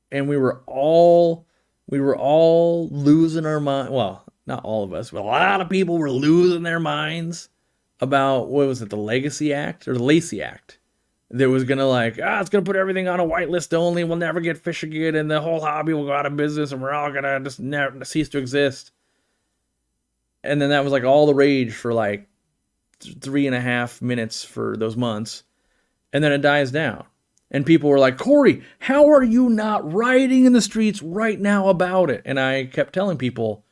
and we were all losing our mind. Well, not all of us, but a lot of people were losing their minds about, what was it, the Legacy Act or the Lacey Act? That was gonna it's gonna put everything on a white list only. We'll never get fish again, and the whole hobby will go out of business, and we're all gonna just never cease to exist. And then that was like all the rage for like 3.5 minutes for those months, and then it dies down. And people were like, Corey, how are you not rioting in the streets right now about it? And I kept telling people,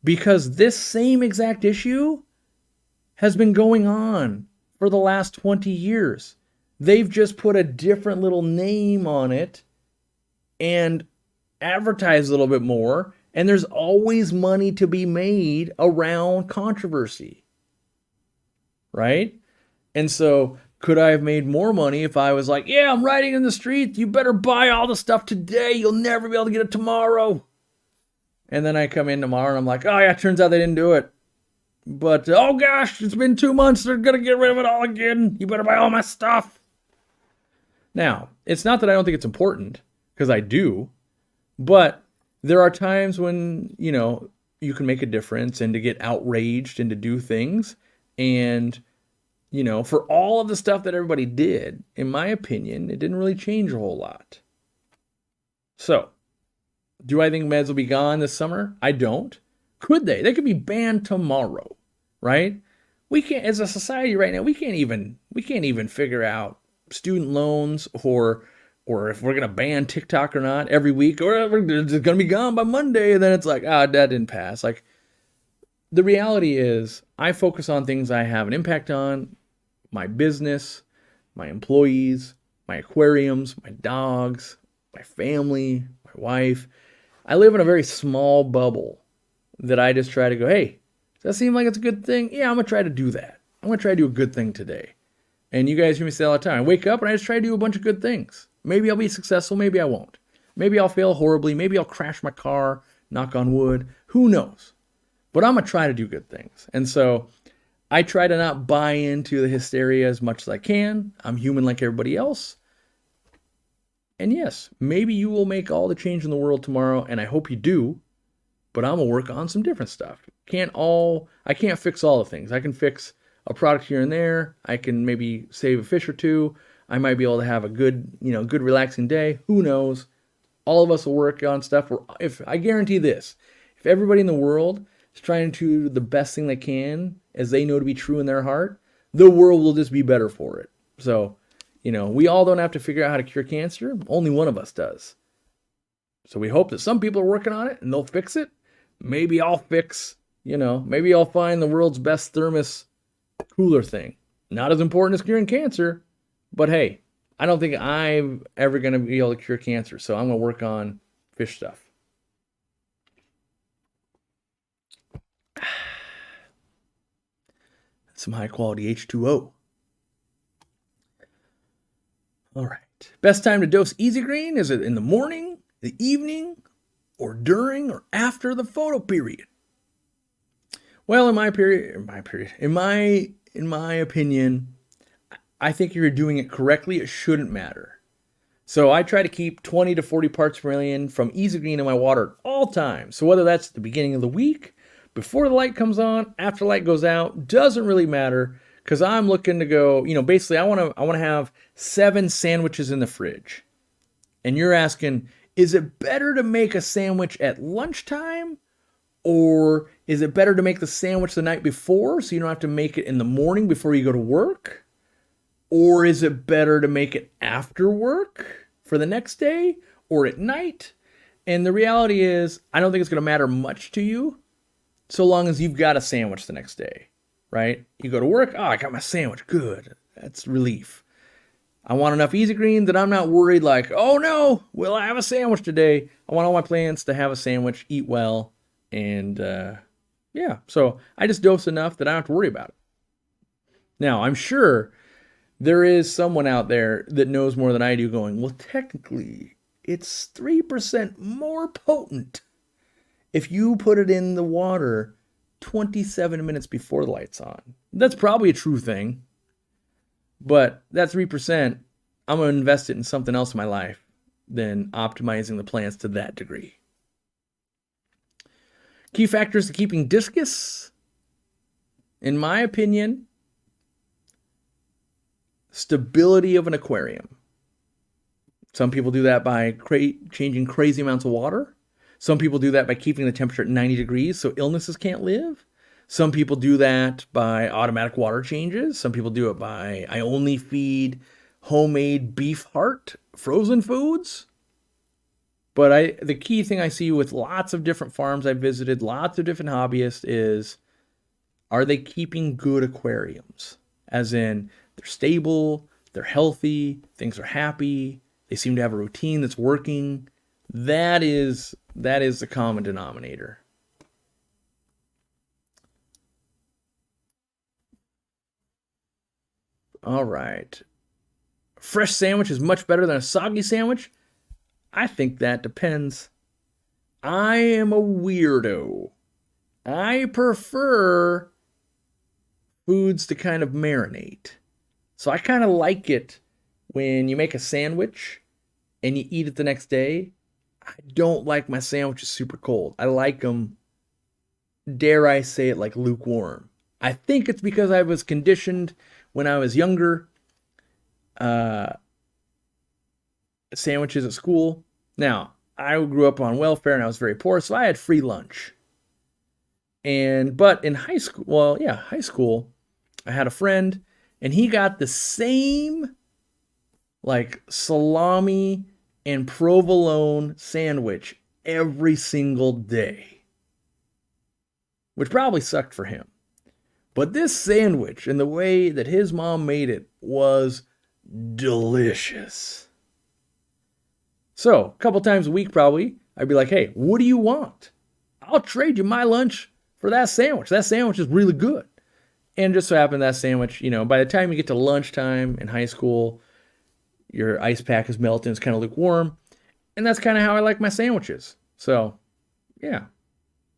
because this same exact issue has been going on for the last 20 years. They've just put a different little name on it and advertised a little bit more. And there's always money to be made around controversy. Right? And so could I have made more money if I was like, yeah, I'm riding in the street. You better buy all the stuff today. You'll never be able to get it tomorrow. And then I come in tomorrow and I'm like, oh yeah, turns out they didn't do it. But, oh gosh, it's been 2 months. They're going to get rid of it all again. You better buy all my stuff. Now, it's not that I don't think it's important, because I do. But there are times when, you can make a difference and to get outraged and to do things. And, for all of the stuff that everybody did, in my opinion, it didn't really change a whole lot. So, do I think meds will be gone this summer? I don't. Could they? They could be banned tomorrow, right? We can't, as a society right now, we can't even figure out student loans or if we're going to ban TikTok or not every week, or it's going to be gone by Monday. And then it's like, that didn't pass. Like, the reality is I focus on things I have an impact on: my business, my employees, my aquariums, my dogs, my family, my wife. I live in a very small bubble that I just try to go, hey, does that seem like it's a good thing? Yeah, I'm going to try to do that. I'm going to try to do a good thing today. And you guys hear me say all the time, I wake up and I just try to do a bunch of good things. Maybe I'll be successful, maybe I won't. Maybe I'll fail horribly, maybe I'll crash my car, knock on wood, who knows? But I'm going to try to do good things. And so I try to not buy into the hysteria as much as I can. I'm human like everybody else. And yes, maybe you will make all the change in the world tomorrow, and I hope you do. But I'm going to work on some different stuff. I can't fix all the things. I can fix a product here and there. I can maybe save a fish or two. I might be able to have a good relaxing day. Who knows? All of us will work on stuff. If I guarantee this, if everybody in the world is trying to do the best thing they can as they know to be true in their heart, the world will just be better for it. So, we all don't have to figure out how to cure cancer. Only one of us does. So we hope that some people are working on it and they'll fix it. Maybe I'll maybe I'll find the world's best thermos cooler thing. Not as important as curing cancer, but hey, I don't think I'm ever going to be able to cure cancer, so I'm going to work on fish stuff. Some high quality H2O. All right. Best time to dose Easy Green? Is it in the morning, the evening, or during or after the photo period? Well, in my opinion, I think if you're doing it correctly, it shouldn't matter. So I try to keep 20 to 40 parts per million from Easy Green in my water at all times. So whether that's at the beginning of the week, before the light comes on, after the light goes out, doesn't really matter, because I'm looking to go, basically I want to have 7 sandwiches in the fridge. And you're asking, is it better to make a sandwich at lunchtime Or is it better to make the sandwich the night before so you don't have to make it in the morning before you go to work? Or is it better to make it after work for the next day or at night? And the reality is, I don't think it's going to matter much to you so long as you've got a sandwich the next day, right? You go to work, oh, I got my sandwich, good. That's relief. I want enough easy green that I'm not worried like, oh no, will I have a sandwich today? I want all my plants to have a sandwich, eat well, and yeah. So I just dose enough that I don't have to worry about it. Now, I'm sure there is someone out there that knows more than I do going, well, technically, it's 3% more potent if you put it in the water 27 minutes before the light's on. That's probably a true thing. But that 3%, I'm going to invest it in something else in my life than optimizing the plants to that degree. Key factors to keeping discus, in my opinion, stability of an aquarium. Some people do that by changing crazy amounts of water. Some people do that by keeping the temperature at 90 degrees so illnesses can't live. Some people do that by automatic water changes. Some people do it by, I only feed homemade beef heart frozen foods. But the key thing I see with lots of different farms I've visited, lots of different hobbyists is, are they keeping good aquariums? As in, they're stable, they're healthy, things are happy, they seem to have a routine that's working. That is the common denominator. All right. Fresh sandwich is much better than a soggy sandwich? I think that depends. I am a weirdo. I prefer foods to kind of marinate. So I kind of like it when you make a sandwich and you eat it the next day. I don't like my sandwiches super cold. I like them, dare I say it, like lukewarm. I think it's because I was conditioned when I was younger. Sandwiches at school. Now, I grew up on welfare and I was very poor, so I had free lunch. But in high school, I had a friend and he got the same like salami and provolone sandwich every single day, which probably sucked for him. But this sandwich and the way that his mom made it was delicious. So, a couple times a week probably, I'd be like, hey, what do you want? I'll trade you my lunch for that sandwich. That sandwich is really good. And just so happened that sandwich, by the time you get to lunchtime in high school, your ice pack is melting, it's kind of lukewarm. And that's kind of how I like my sandwiches. So, yeah.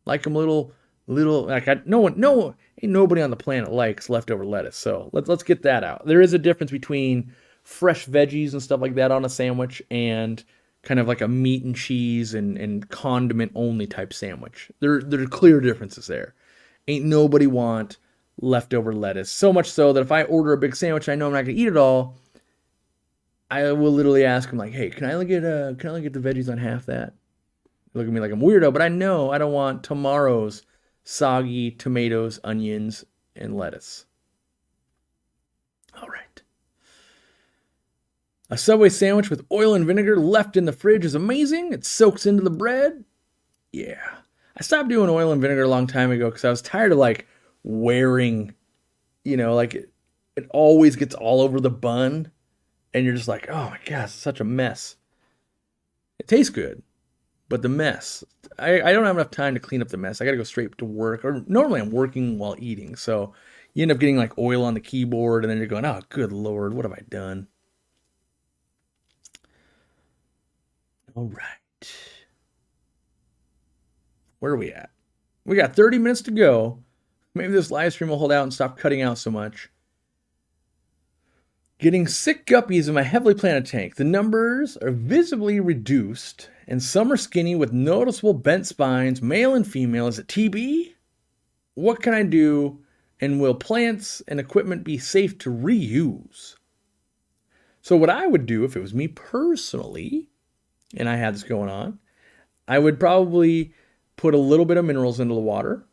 Like them little, like ain't nobody on the planet likes leftover lettuce. So let's get that out. There is a difference between fresh veggies and stuff like that on a sandwich and kind of like a meat and cheese and condiment only type sandwich. There are clear differences there. Ain't nobody want leftover lettuce. So much so that if I order a big sandwich, I know I'm not gonna eat it all. I will literally ask them like, hey, can I only get the veggies on half that? Look at me like I'm weirdo, but I know I don't want tomorrow's soggy tomatoes, onions, and lettuce. All right. A Subway sandwich with oil and vinegar left in the fridge is amazing. It soaks into the bread. Yeah. I stopped doing oil and vinegar a long time ago because I was tired of like wearing, like it always gets all over the bun. And you're just like, oh my gosh, it's such a mess. It tastes good, but the mess. I don't have enough time to clean up the mess. I got to go straight to work. Or normally I'm working while eating. So you end up getting like oil on the keyboard and then you're going, oh, good Lord, what have I done? All right. Where are we at? We got 30 minutes to go. Maybe this live stream will hold out and stop cutting out so much. Getting sick guppies in my heavily planted tank. The numbers are visibly reduced, and some are skinny with noticeable bent spines, male and female. Is it TB? What can I do? And will plants and equipment be safe to reuse? So what I would do if it was me personally, and I had this going on, I would probably put a little bit of minerals into the water,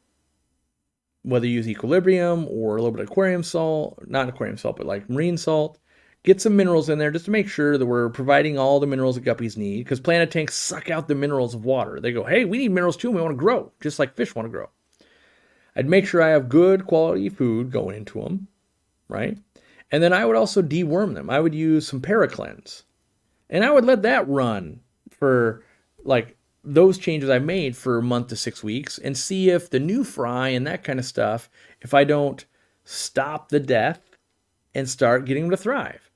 whether you use equilibrium or a little bit of aquarium salt, not aquarium salt, but like marine salt. Get some minerals in there just to make sure that we're providing all the minerals that guppies need, because planted tanks suck out the minerals of water. They go, hey, we need minerals too, and we want to grow, just like fish want to grow. I'd make sure I have good quality food going into them, right? And then I would also deworm them. I would use some Paracleanse. And I would let that run for like those changes I made for a month to 6 weeks and see if the new fry and that kind of stuff, if I don't stop the death and start getting them to thrive.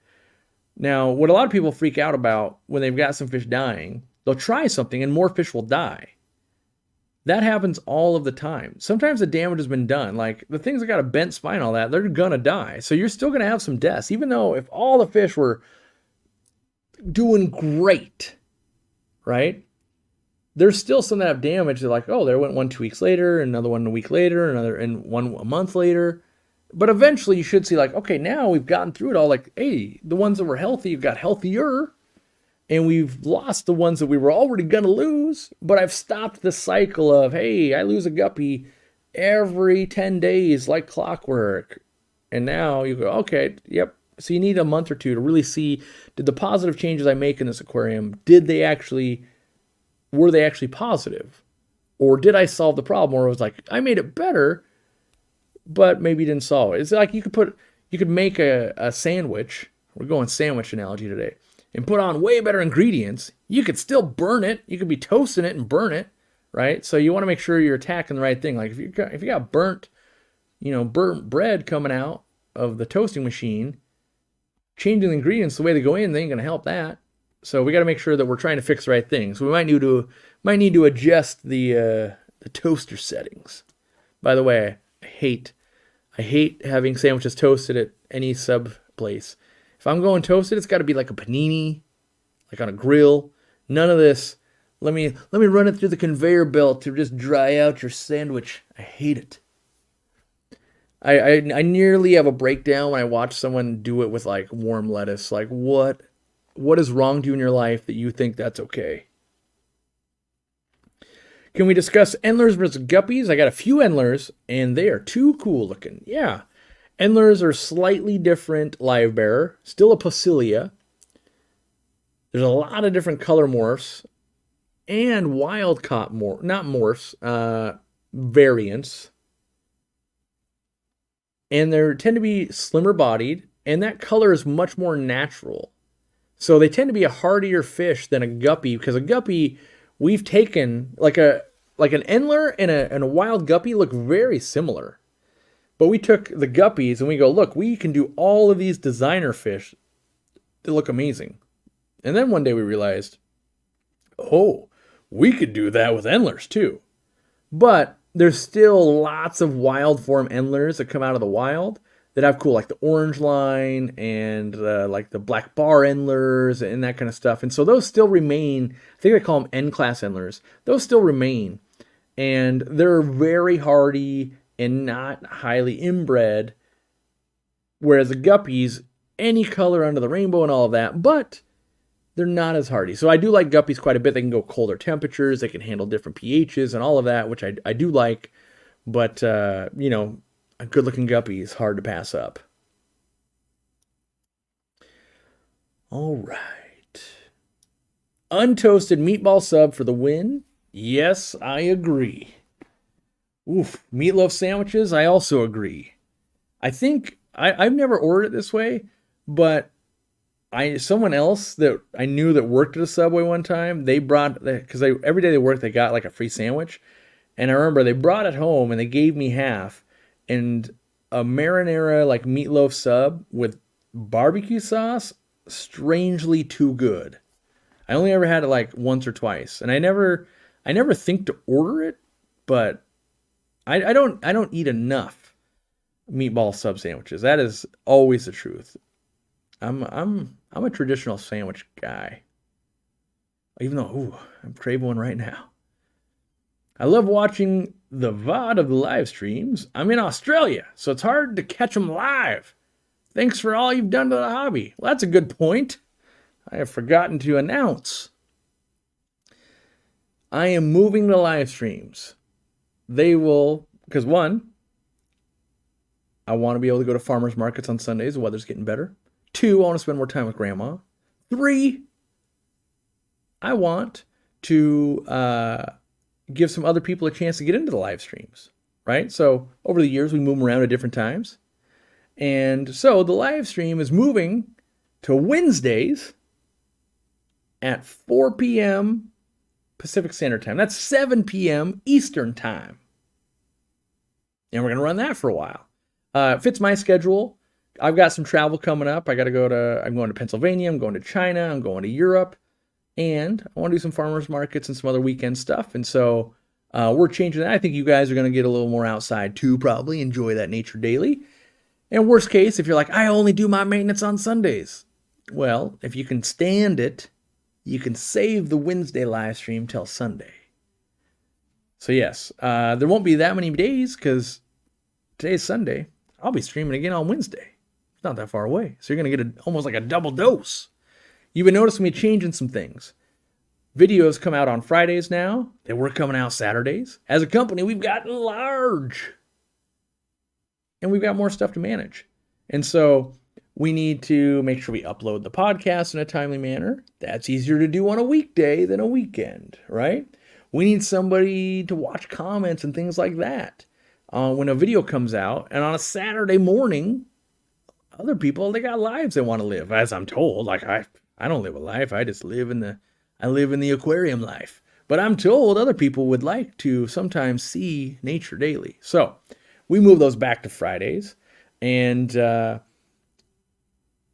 Now, what a lot of people freak out about when they've got some fish dying, they'll try something and more fish will die. That happens all of the time. Sometimes the damage has been done. Like the things that got a bent spine, all that, they're going to die. So you're still going to have some deaths, even though if all the fish were doing great, right? There's still some that have damage. They're like, oh, there went one 2 weeks later, another one a week later, another and one a month later. But eventually you should see like, okay, now we've gotten through it all. Like, hey, the ones that were healthy have got healthier. And we've lost the ones that we were already going to lose. But I've stopped the cycle of, hey, I lose a guppy every 10 days like clockwork. And now you go, okay, yep. So you need a month or two to really see, did the positive changes I make in this aquarium, were they actually positive? Or did I solve the problem? Or it was like, I made it better, but maybe didn't solve it. It's like you could make a sandwich. We're going sandwich analogy today. And put on way better ingredients. You could still burn it. You could be toasting it and burn it, right? So you want to make sure you're attacking the right thing. Like if you got burnt bread coming out of the toasting machine, changing the ingredients the way they go in, they ain't gonna help that. So we got to make sure that we're trying to fix the right thing. So we might need to adjust the toaster settings. By the way, I hate having sandwiches toasted at any sub place. If I'm going toasted, it's got to be like a panini, like on a grill. None of this. Let me run it through the conveyor belt to just dry out your sandwich. I hate it. I nearly have a breakdown when I watch someone do it with like warm lettuce. Like what is wrong to you in your life that you think that's okay? Can we discuss Endlers versus Guppies? I got a few Endlers, and they are too cool looking. Yeah. Endlers are slightly different live bearer, still a Posilia. There's a lot of different color morphs and wild caught variants. And they tend to be slimmer bodied, and that color is much more natural. So they tend to be a hardier fish than a guppy, because a guppy, we've taken like an Endler and a wild guppy look very similar. But we took the guppies and we go, look, we can do all of these designer fish that look amazing. And then one day we realized, oh, we could do that with Endlers too. But there's still lots of wild form Endlers that come out of the wild that have cool, like the orange line and like the black bar Endlers and that kind of stuff. And so those still remain. I think they call them N-class Endlers. Those still remain. And they're very hardy and not highly inbred, whereas the guppies, any color under the rainbow and all of that, but they're not as hardy. So I do like guppies quite a bit. They can go colder temperatures, they can handle different pHs and all of that, which I do like, but, a good-looking guppy is hard to pass up. All right. Untoasted meatball sub for the win. Yes, I agree. Oof, meatloaf sandwiches, I also agree. I think, I've never ordered it this way, but someone else that I knew that worked at a Subway one time, they brought, because every day they worked, they got like a free sandwich. And I remember they brought it home and they gave me half. And a marinara like meatloaf sub with barbecue sauce, strangely too good. I only ever had it like once or twice. And I never think to order it, but I don't eat enough meatball sub sandwiches. That is always the truth. I'm a traditional sandwich guy. Even though, I'm craving one right now. I love watching the VOD of the live streams. I'm in Australia, so it's hard to catch them live. Thanks for all you've done to the hobby. Well, that's a good point. I have forgotten to announce. I am moving the live streams. They will, because one, I want to be able to go to farmers markets on Sundays. The weather's getting better. 2, I want to spend more time with grandma. 3, I want to give some other people a chance to get into the live streams, right? So over the years, we move them around at different times. And so the live stream is moving to Wednesdays at 4 p.m. Pacific Standard Time. That's 7 p.m. Eastern Time. And we're going to run that for a while. It fits my schedule. I've got some travel coming up. I'm going to Pennsylvania. I'm going to China. I'm going to Europe. And I want to do some farmers markets and some other weekend stuff. And so we're changing that. I think you guys are going to get a little more outside too, probably. Enjoy that nature daily. And worst case, if you're like, I only do my maintenance on Sundays. Well, if you can stand it, you can save the Wednesday live stream till Sunday. So yes, there won't be that many days because today's Sunday. I'll be streaming again on Wednesday. It's not that far away. So you're going to get almost like a double dose. You've been noticing me changing some things. Videos come out on Fridays now. They were coming out Saturdays. As a company, we've gotten large. And we've got more stuff to manage. And so we need to make sure we upload the podcast in a timely manner. That's easier to do on a weekday than a weekend, right? We need somebody to watch comments and things like that when a video comes out. And on a Saturday morning, other people, they got lives they want to live, as I'm told. Like I don't live a life. I just live in the aquarium life. But I'm told other people would like to sometimes see nature daily. So we move those back to Fridays. And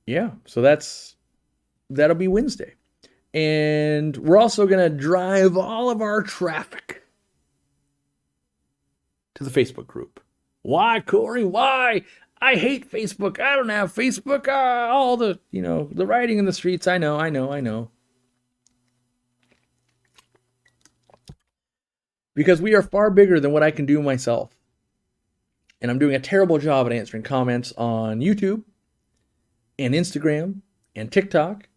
yeah, so that'll be Wednesday. And we're also going to drive all of our traffic to the Facebook group. Why, Corey? Why? I hate Facebook. I don't have Facebook. All the, the writing in the streets. I know. Because we are far bigger than what I can do myself. And I'm doing a terrible job at answering comments on YouTube and Instagram and TikTok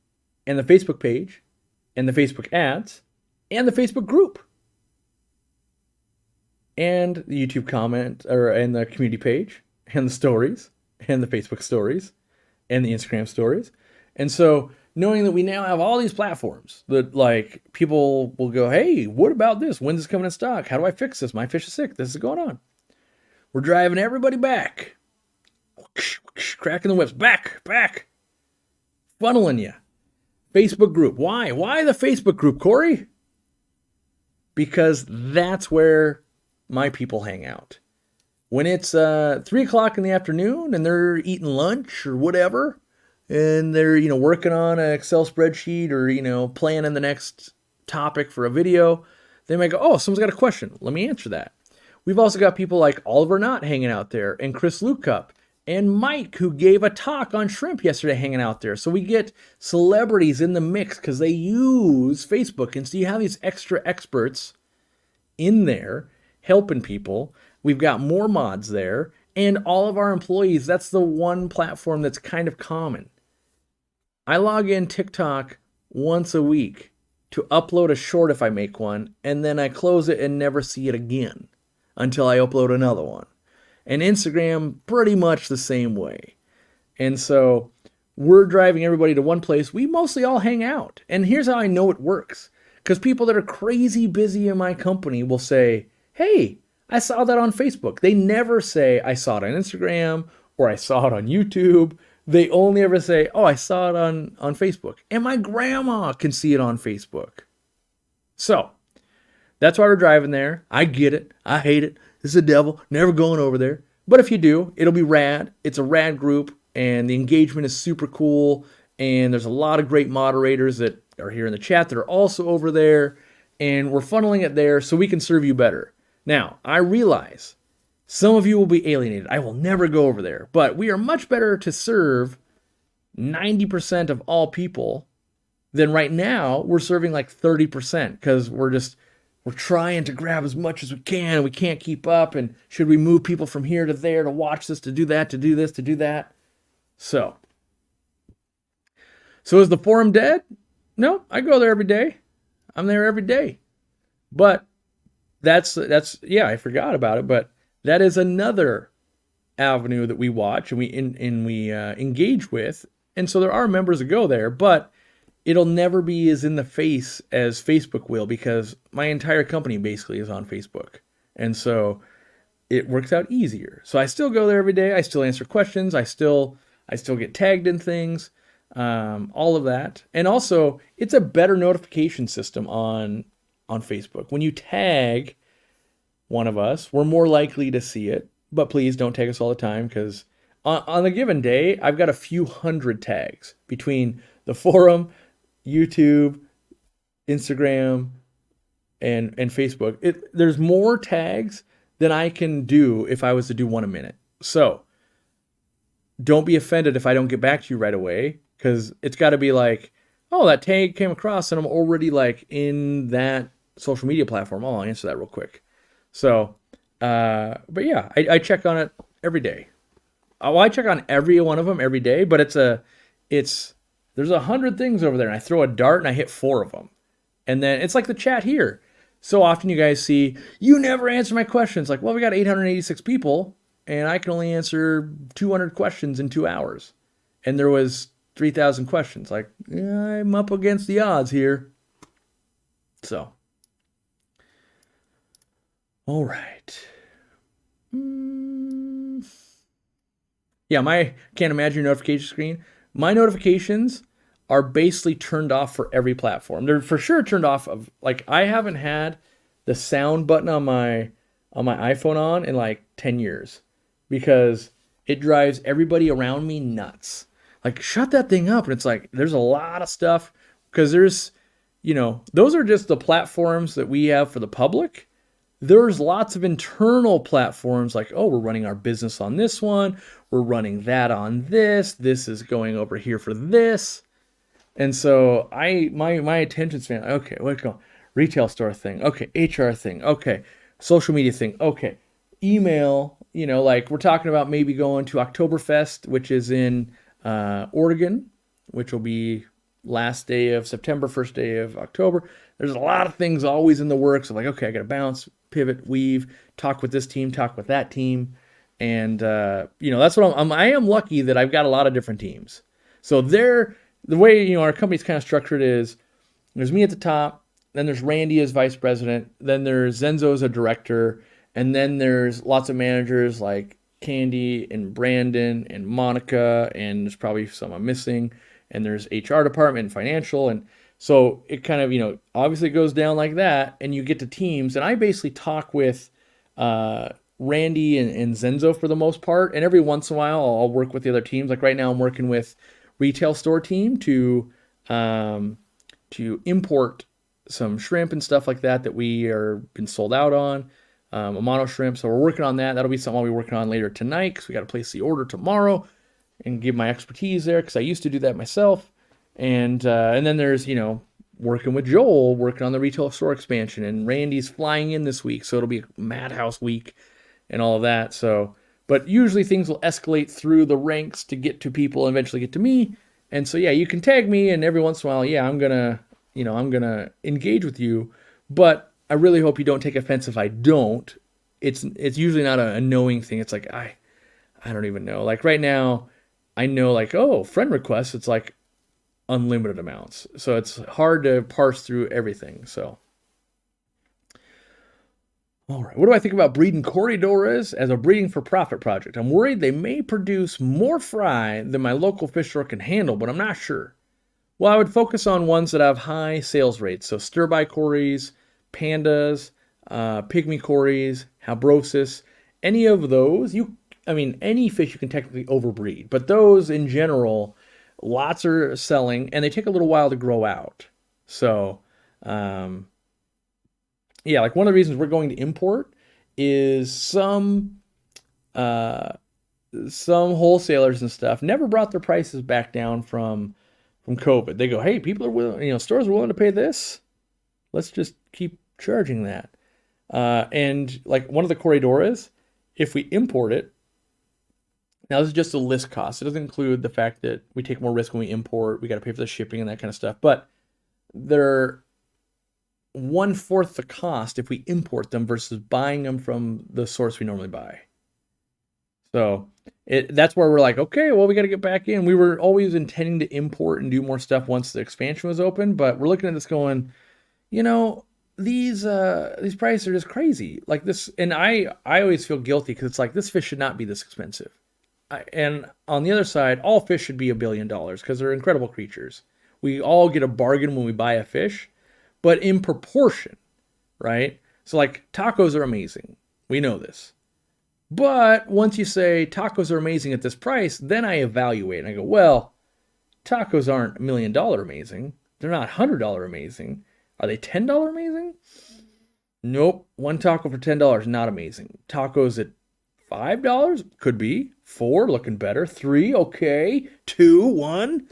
and the Facebook page and the Facebook ads and the Facebook group and the YouTube comment and the community page and the stories and the Facebook stories and the Instagram stories. And so knowing that we now have all these platforms that like people will go, hey, what about this? When's this coming in stock? How do I fix this? My fish is sick. This is going on. We're driving everybody back. Cracking the whips. Back. Funneling you. Facebook group. Why? Why the Facebook group, Corey? Because that's where my people hang out. When it's 3 o'clock in the afternoon and they're eating lunch or whatever, and they're, working on an Excel spreadsheet or, planning the next topic for a video, they might go, oh, someone's got a question. Let me answer that. We've also got people like Oliver Knott hanging out there and Chris Lukup and Mike, who gave a talk on shrimp yesterday, hanging out there. So we get celebrities in the mix because they use Facebook. And so you have these extra experts in there helping people. We've got more mods there. And all of our employees, that's the one platform that's kind of common. I log in TikTok once a week to upload a short if I make one. And then I close it and never see it again until I upload another one. And Instagram, pretty much the same way. And so we're driving everybody to one place. We mostly all hang out. And here's how I know it works. Because people that are crazy busy in my company will say, hey, I saw that on Facebook. They never say, I saw it on Instagram or I saw it on YouTube. They only ever say, oh, I saw it on Facebook. And my grandma can see it on Facebook. So that's why we're driving there. I get it. I hate it. This is the devil. Never going over there. But if you do, it'll be rad. It's a rad group, and the engagement is super cool. And there's a lot of great moderators that are here in the chat that are also over there. And we're funneling it there so we can serve you better. Now, I realize some of you will be alienated. I will never go over there. But we are much better to serve 90% of all people than right now we're serving like 30% because we're trying to grab as much as we can, and we can't keep up, and should we move people from here to there to watch this, to do that, to do this, to do that? So is the forum dead? No, I go there every day. I'm there every day. But that's yeah, I forgot about it, but that is another avenue that we watch and we engage with. And so there are members that go there, but it'll never be as in the face as Facebook will, because my entire company basically is on Facebook. And so it works out easier. So I still go there every day. I still answer questions. I still get tagged in things, all of that. And also, it's a better notification system on Facebook. When you tag one of us, we're more likely to see it. But please don't tag us all the time, because on a given day, I've got a few hundred tags between the forum, YouTube, Instagram, and Facebook. There's more tags than I can do if I was to do one a minute. So don't be offended if I don't get back to you right away, because it's got to be like, oh, that tag came across and I'm already like in that social media platform. Oh, I'll answer that real quick. So, but yeah, I check on it every day. Well, I check on every one of them every day, but there's 100 things over there, and I throw a dart and I hit 4 of them. And then it's like the chat here. So often you guys see, you never answer my questions. Like, well, we got 886 people, and I can only answer 200 questions in 2 hours. And there was 3,000 questions. Like, yeah, I'm up against the odds here. So, all right. Yeah, can't imagine your notification screen. My notifications are basically turned off for every platform. They're for sure turned off of, like, I haven't had the sound button on my iPhone on in like 10 years, because it drives everybody around me nuts. Like, shut that thing up. And it's like, there's a lot of stuff, because there's, those are just the platforms that we have for the public. There's lots of internal platforms like, oh, we're running our business on this one. We're running that on this. This is going over here for this. And so my attention span, okay, what go? Retail store thing. Okay, HR thing. Okay, social media thing. Okay, email, like we're talking about maybe going to Oktoberfest, which is in Oregon, which will be last day of September, first day of October. There's a lot of things always in the works of like, okay, I got to bounce, pivot, weave, talk with this team, talk with that team. And, that's what I am lucky that I've got a lot of different teams. So the way, our company's kind of structured is there's me at the top, then there's Randy as vice president, then there's Zenzo as a director, and then there's lots of managers like Candy and Brandon and Monica, and there's probably some I'm missing, and there's HR department and financial, and so it kind of, obviously goes down like that, and you get to teams, and I basically talk with Randy and Zenzo for the most part, and every once in a while I'll work with the other teams. Like right now I'm working with retail store team to import some shrimp and stuff like that we are been sold out on, Amano shrimp. So we're working on that. That'll be something I'll be working on later tonight, because we got to place the order tomorrow and give my expertise there, because I used to do that myself. And then there's, working with Joel, working on the retail store expansion, and Randy's flying in this week, so it'll be a madhouse week and all of that. So, but usually things will escalate through the ranks to get to people and eventually get to me. And so, yeah, you can tag me, and every once in a while, yeah, I'm gonna engage with you. But I really hope you don't take offense if I don't. It's usually not a knowing thing. It's like, I don't even know. Like right now, I know like, oh, friend requests, it's like unlimited amounts. So it's hard to parse through everything. So, all right. What do I think about breeding corydoras as a breeding for profit project? I'm worried they may produce more fry than my local fish store can handle, but I'm not sure. Well, I would focus on ones that have high sales rates. So stir-by cories, pandas, pygmy cories, habrosis, any of those. Any fish you can technically overbreed, but those in general, lots are selling, and they take a little while to grow out. So, yeah, like one of the reasons we're going to import is some wholesalers and stuff never brought their prices back down from COVID. They go, hey, people are willing, stores are willing to pay this. Let's just keep charging that. And like one of the corydoras, if we import it, now this is just a list cost. It doesn't include the fact that we take more risk when we import. We got to pay for the shipping and that kind of stuff. But one 1/4 the cost if we import them versus buying them from the source we normally buy. So that's where we're like, okay, well, we got to get back in. We were always intending to import and do more stuff once the expansion was open, but we're looking at this going, you know, these prices are just crazy. Like this, and I always feel guilty because it's like this fish should not be this expensive. And on the other side, all fish should be $1 billion because they're incredible creatures. We all get a bargain when we buy a fish, but in proportion, right? So like tacos are amazing. We know this. But once you say tacos are amazing at this price, then I evaluate and I go, well, tacos aren't $1 million amazing. They're not $100 amazing. Are they $10 amazing? Nope. One taco for $10, not amazing. Tacos at $5? Could be. 4, looking better. 3, okay. 2, 1.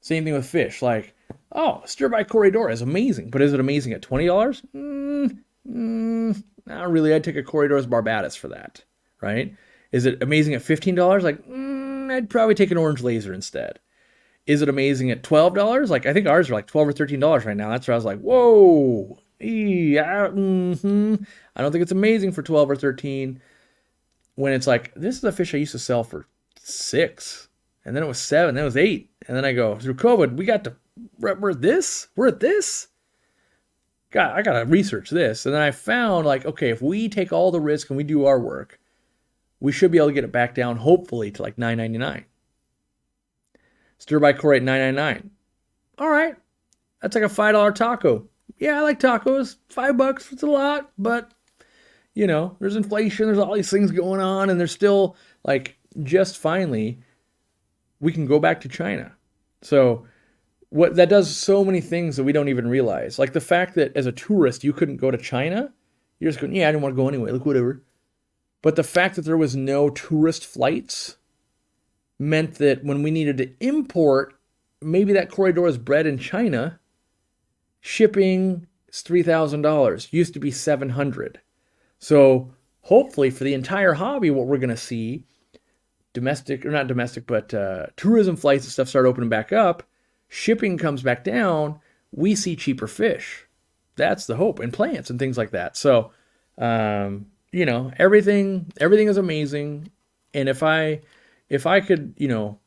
Same thing with fish. Like, oh, stir-fry corydoras is amazing. But is it amazing at $20? Not really. I'd take a corydoras barbatus for that, right? Is it amazing at $15? Like, I'd probably take an orange laser instead. Is it amazing at $12? Like, I think ours are like $12 or $13 right now. That's where I was like, whoa. Yeah, I don't think it's amazing for 12 or 13 when it's like, this is a fish I used to sell for 6, and then it was 7, then it was 8. And then I go, through COVID, we're at this? God, I got to research this. And then I found like, okay, if we take all the risk and we do our work, we should be able to get it back down, hopefully, to like $9.99. Stir-fry cory at $9.99. All right. That's like a $5 taco. Yeah, I like tacos. $5, it's a lot, but you know, there's inflation, there's all these things going on, and there's still like just finally we can go back to China. So what that does so many things that we don't even realize. Like the fact that as a tourist you couldn't go to China, you're just going, yeah, I didn't want to go anyway, like whatever. But the fact that there was no tourist flights meant that when we needed to import maybe that corydoras bred in China, shipping is $3,000. Used to be $700. So hopefully for the entire hobby, what we're going to see, domestic, or not domestic, but tourism flights and stuff start opening back up, shipping comes back down, we see cheaper fish. That's the hope, and plants and things like that. So, you know, everything is amazing. And if I could, you know,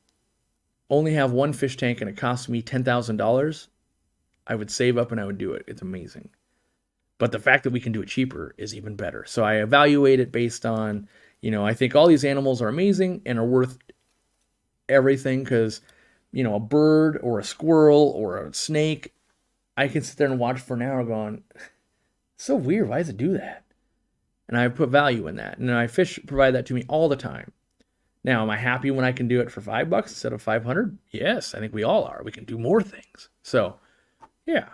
only have one fish tank and it cost me $10,000, I would save up and I would do it. It's amazing. But the fact that we can do it cheaper is even better. So I evaluate it based on, you know, I think all these animals are amazing and are worth everything because, you know, a bird or a squirrel or a snake, I can sit there and watch for an hour going, it's so weird. Why does it do that? And I put value in that. And fish provide that to me all the time. Now, am I happy when I can do it for $5 instead of $500? Yes, I think we all are. We can do more things. So, yeah.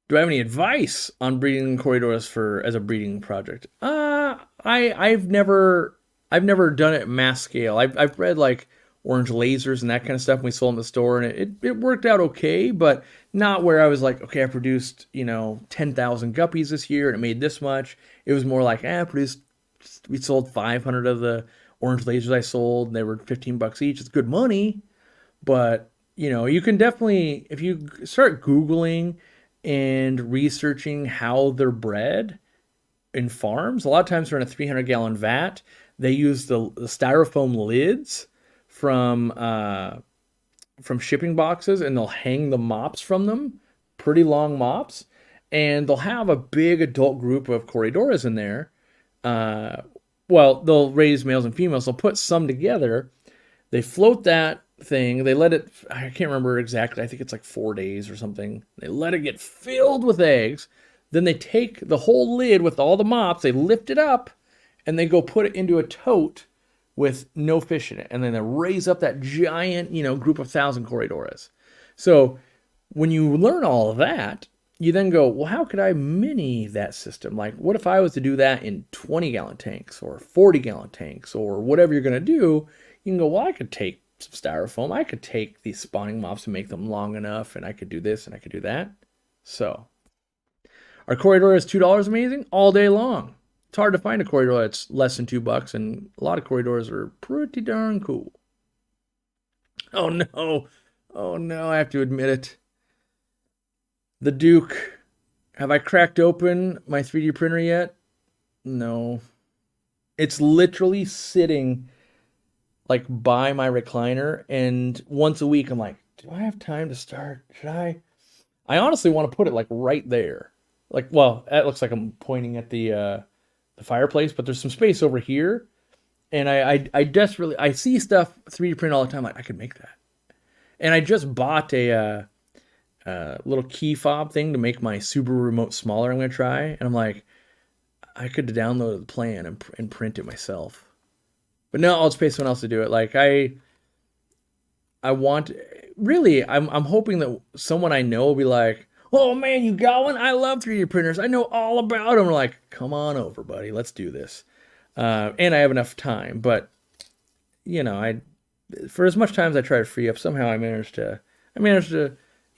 Do I have any advice on breeding corydoras as a breeding project? I've never done it at mass scale. I've bred like orange lasers and that kind of stuff when we sold them in the store, and it worked out okay, but not where I was like, okay, I produced, you know, 10,000 guppies this year and it made this much. It was more like, we sold 500 of the orange lasers I sold, and they were $15 each. It's good money, but you know, you can definitely, if you start Googling and researching how they're bred in farms, a lot of times they're in a 300-gallon vat. They use the styrofoam lids from shipping boxes, and they'll hang the mops from them, pretty long mops, and they'll have a big adult group of corydoras in there. Well, they'll raise males and females. They'll put some together. They float that thing. They let it, I can't remember exactly. I think it's like 4 days or something. They let it get filled with eggs. Then they take the whole lid with all the mops, they lift it up, and they go put it into a tote with no fish in it. And then they raise up that giant, you know, group of 1,000 corydoras. So when you learn all of that, you then go, well, how could I mini that system? Like, what if I was to do that in 20-gallon tanks or 40-gallon tanks or whatever you're going to do? You can go, well, I could take some styrofoam. I could take these spawning mops and make them long enough, and I could do this and I could do that. So, are corydoras $2 amazing? All day long. It's hard to find a corydora that's less than $2, and a lot of corydoras are pretty darn cool. Oh no, I have to admit it. The Duke. Have I cracked open my 3D printer yet? No. It's literally sitting like by my recliner, and once a week I'm like, do I have time to start? Should I? I honestly want to put it like right there. Like, well, that looks like I'm pointing at the fireplace, but there's some space over here, and I desperately I see stuff 3D print all the time. Like I could make that, and I just bought a little key fob thing to make my Subaru remote smaller. I'm gonna try, and I'm like, I could download the plan and print it myself. But no, I'll just pay someone else to do it. Like I want really I'm hoping that someone I know will be like, "Oh man, you got one? I love 3D printers. I know all about them." We're like, "Come on over, buddy. Let's do this." And I have enough time, but I for as much time as I try to free up, somehow I managed to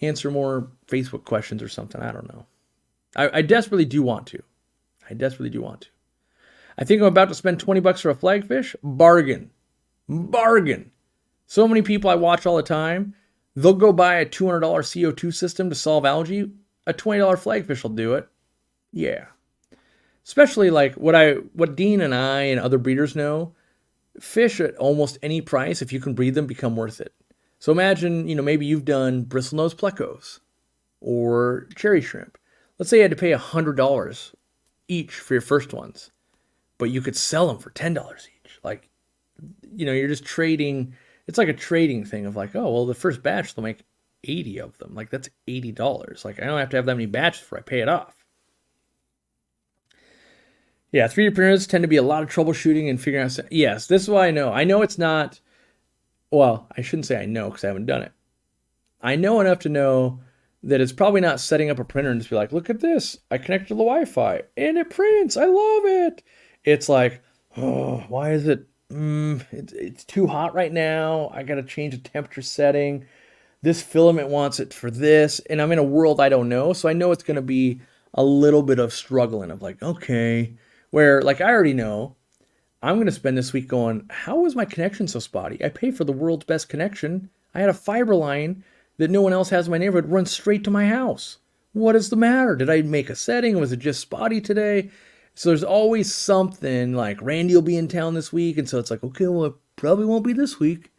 answer more Facebook questions or something. I don't know. I desperately do want to. I desperately do want to. I think I'm about to spend $20 for a flagfish. Bargain. Bargain. So many people I watch all the time, they'll go buy a $200 CO2 system to solve algae. A $20 flagfish will do it. Yeah. Especially like what Dean and I and other breeders know, fish at almost any price, if you can breed them, become worth it. So imagine, maybe you've done bristlenose plecos or cherry shrimp. Let's say you had to pay $100 each for your first ones, but you could sell them for $10 each. Like, you're just trading. It's like a trading thing of like, oh, well, the first batch, they'll make 80 of them. Like, that's $80. Like, I don't have to have that many batches before I pay it off. Yeah, 3D printers tend to be a lot of troubleshooting and figuring out. Yes, this is why I know. I know it's not. Well, I shouldn't say I know because I haven't done it. I know enough to know that it's probably not setting up a printer and just be like, look at this. I connected to the Wi-Fi and it prints. I love it. It's like, oh, why is it? It's too hot right now. I got to change the temperature setting. This filament wants it for this. And I'm in a world I don't know. So I know it's going to be a little bit of struggling of like, okay, where like I already know I'm going to spend this week going, how is my connection so spotty? I pay for the world's best connection. I had a fiber line that no one else has in my neighborhood run straight to my house. What is the matter? Did I make a setting? Was it just spotty today? So there's always something like Randy will be in town this week. And so it's like, okay, well, it probably won't be this week.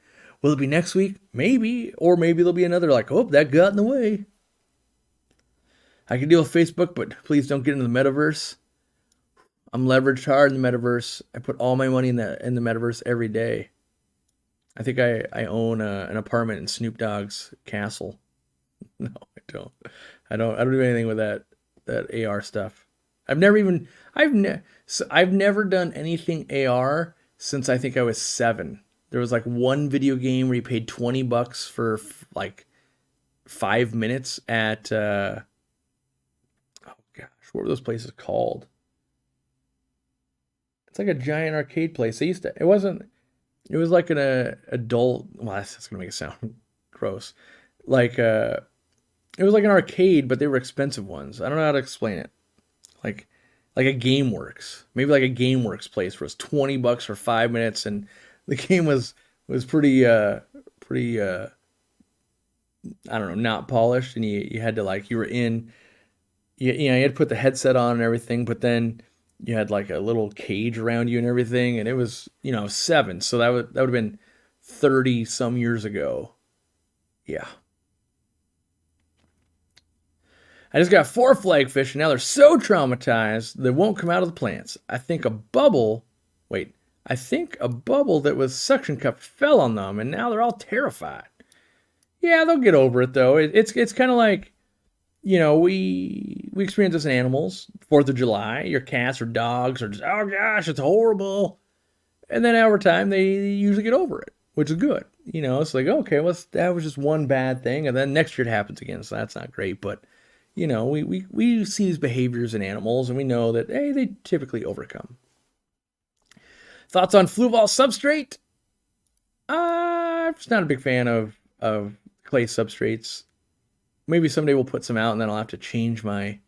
Will it be next week? Maybe. Or maybe there'll be another like, oh, that got in the way. I can deal with Facebook, but please don't get into the metaverse. I'm leveraged hard in the metaverse. I put all my money in the metaverse every day. I think I own an apartment in Snoop Dogg's castle. No, I don't. I don't do anything with that AR stuff. I've never done anything AR since I think I was 7. There was like one video game where you paid $20 for like 5 minutes at oh gosh, what were those places called? It's like a giant arcade place. It was like an adult, well, that's going to make it sound gross. Like it was like an arcade, but they were expensive ones. I don't know how to explain it. Like a GameWorks. Maybe like a GameWorks place where it's $20 for 5 minutes, and the game was pretty I don't know, not polished, and you had to like, you had to put the headset on and everything, but then you had like a little cage around you and everything, and it was 7, so that would have been 30 some years ago. Yeah. I just got 4 flagfish, and now they're so traumatized they won't come out of the plants. I think a bubble that was suction cupped fell on them, and now they're all terrified. Yeah, they'll get over it though. It's kind of like, we experience this in animals. 4th of July, your cats or dogs are just, oh gosh, it's horrible. And then over time, they usually get over it, which is good. It's like, okay, well, that was just one bad thing. And then next year it happens again, so that's not great. But, we see these behaviors in animals, and we know that, hey, they typically overcome. Thoughts on Fluval substrate? I'm just not a big fan of clay substrates. Maybe someday we'll put some out, and then I'll have to change my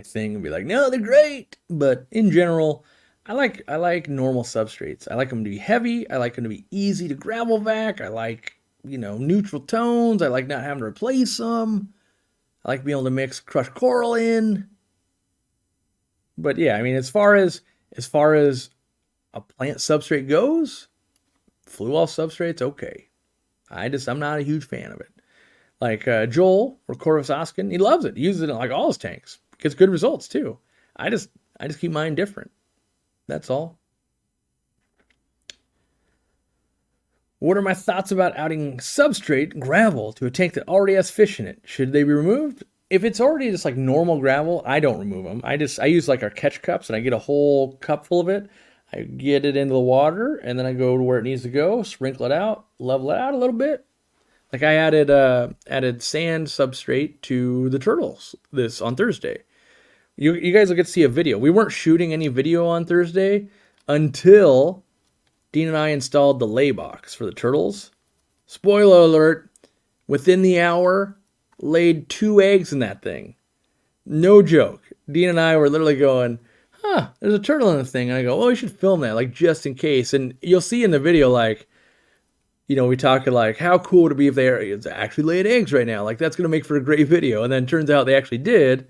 thing and be like, no, they're great. But in general, I like normal substrates. I like them to be heavy. I like them to be easy to gravel vac. I like, neutral tones. I like not having to replace them. I like being able to mix crushed coral in. But yeah, I mean, as far as a plant substrate goes, Fluval substrate's okay. I'm not a huge fan of it. Like Joel or Corvus Oskin, he loves it. He uses it in like all his tanks. Gets good results too. I just I just keep mine different. That's all. What are my thoughts about adding substrate gravel to a tank that already has fish in it? Should they be removed? If it's already just like normal gravel, I don't remove them. I use like our catch cups and I get a whole cup full of it. I get it into the water and then I go to where it needs to go, sprinkle it out, level it out a little bit. Like I added sand substrate to the turtles this on Thursday. You guys will get to see a video. We weren't shooting any video on Thursday until Dean and I installed the lay box for the turtles. Spoiler alert, within the hour, laid 2 eggs in that thing. No joke. Dean and I were literally going, there's a turtle in the thing. And I go, we should film that, like, just in case. And you'll see in the video, like, we talk like, how cool would it be if they actually laid eggs right now? Like, that's going to make for a great video. And then it turns out they actually did.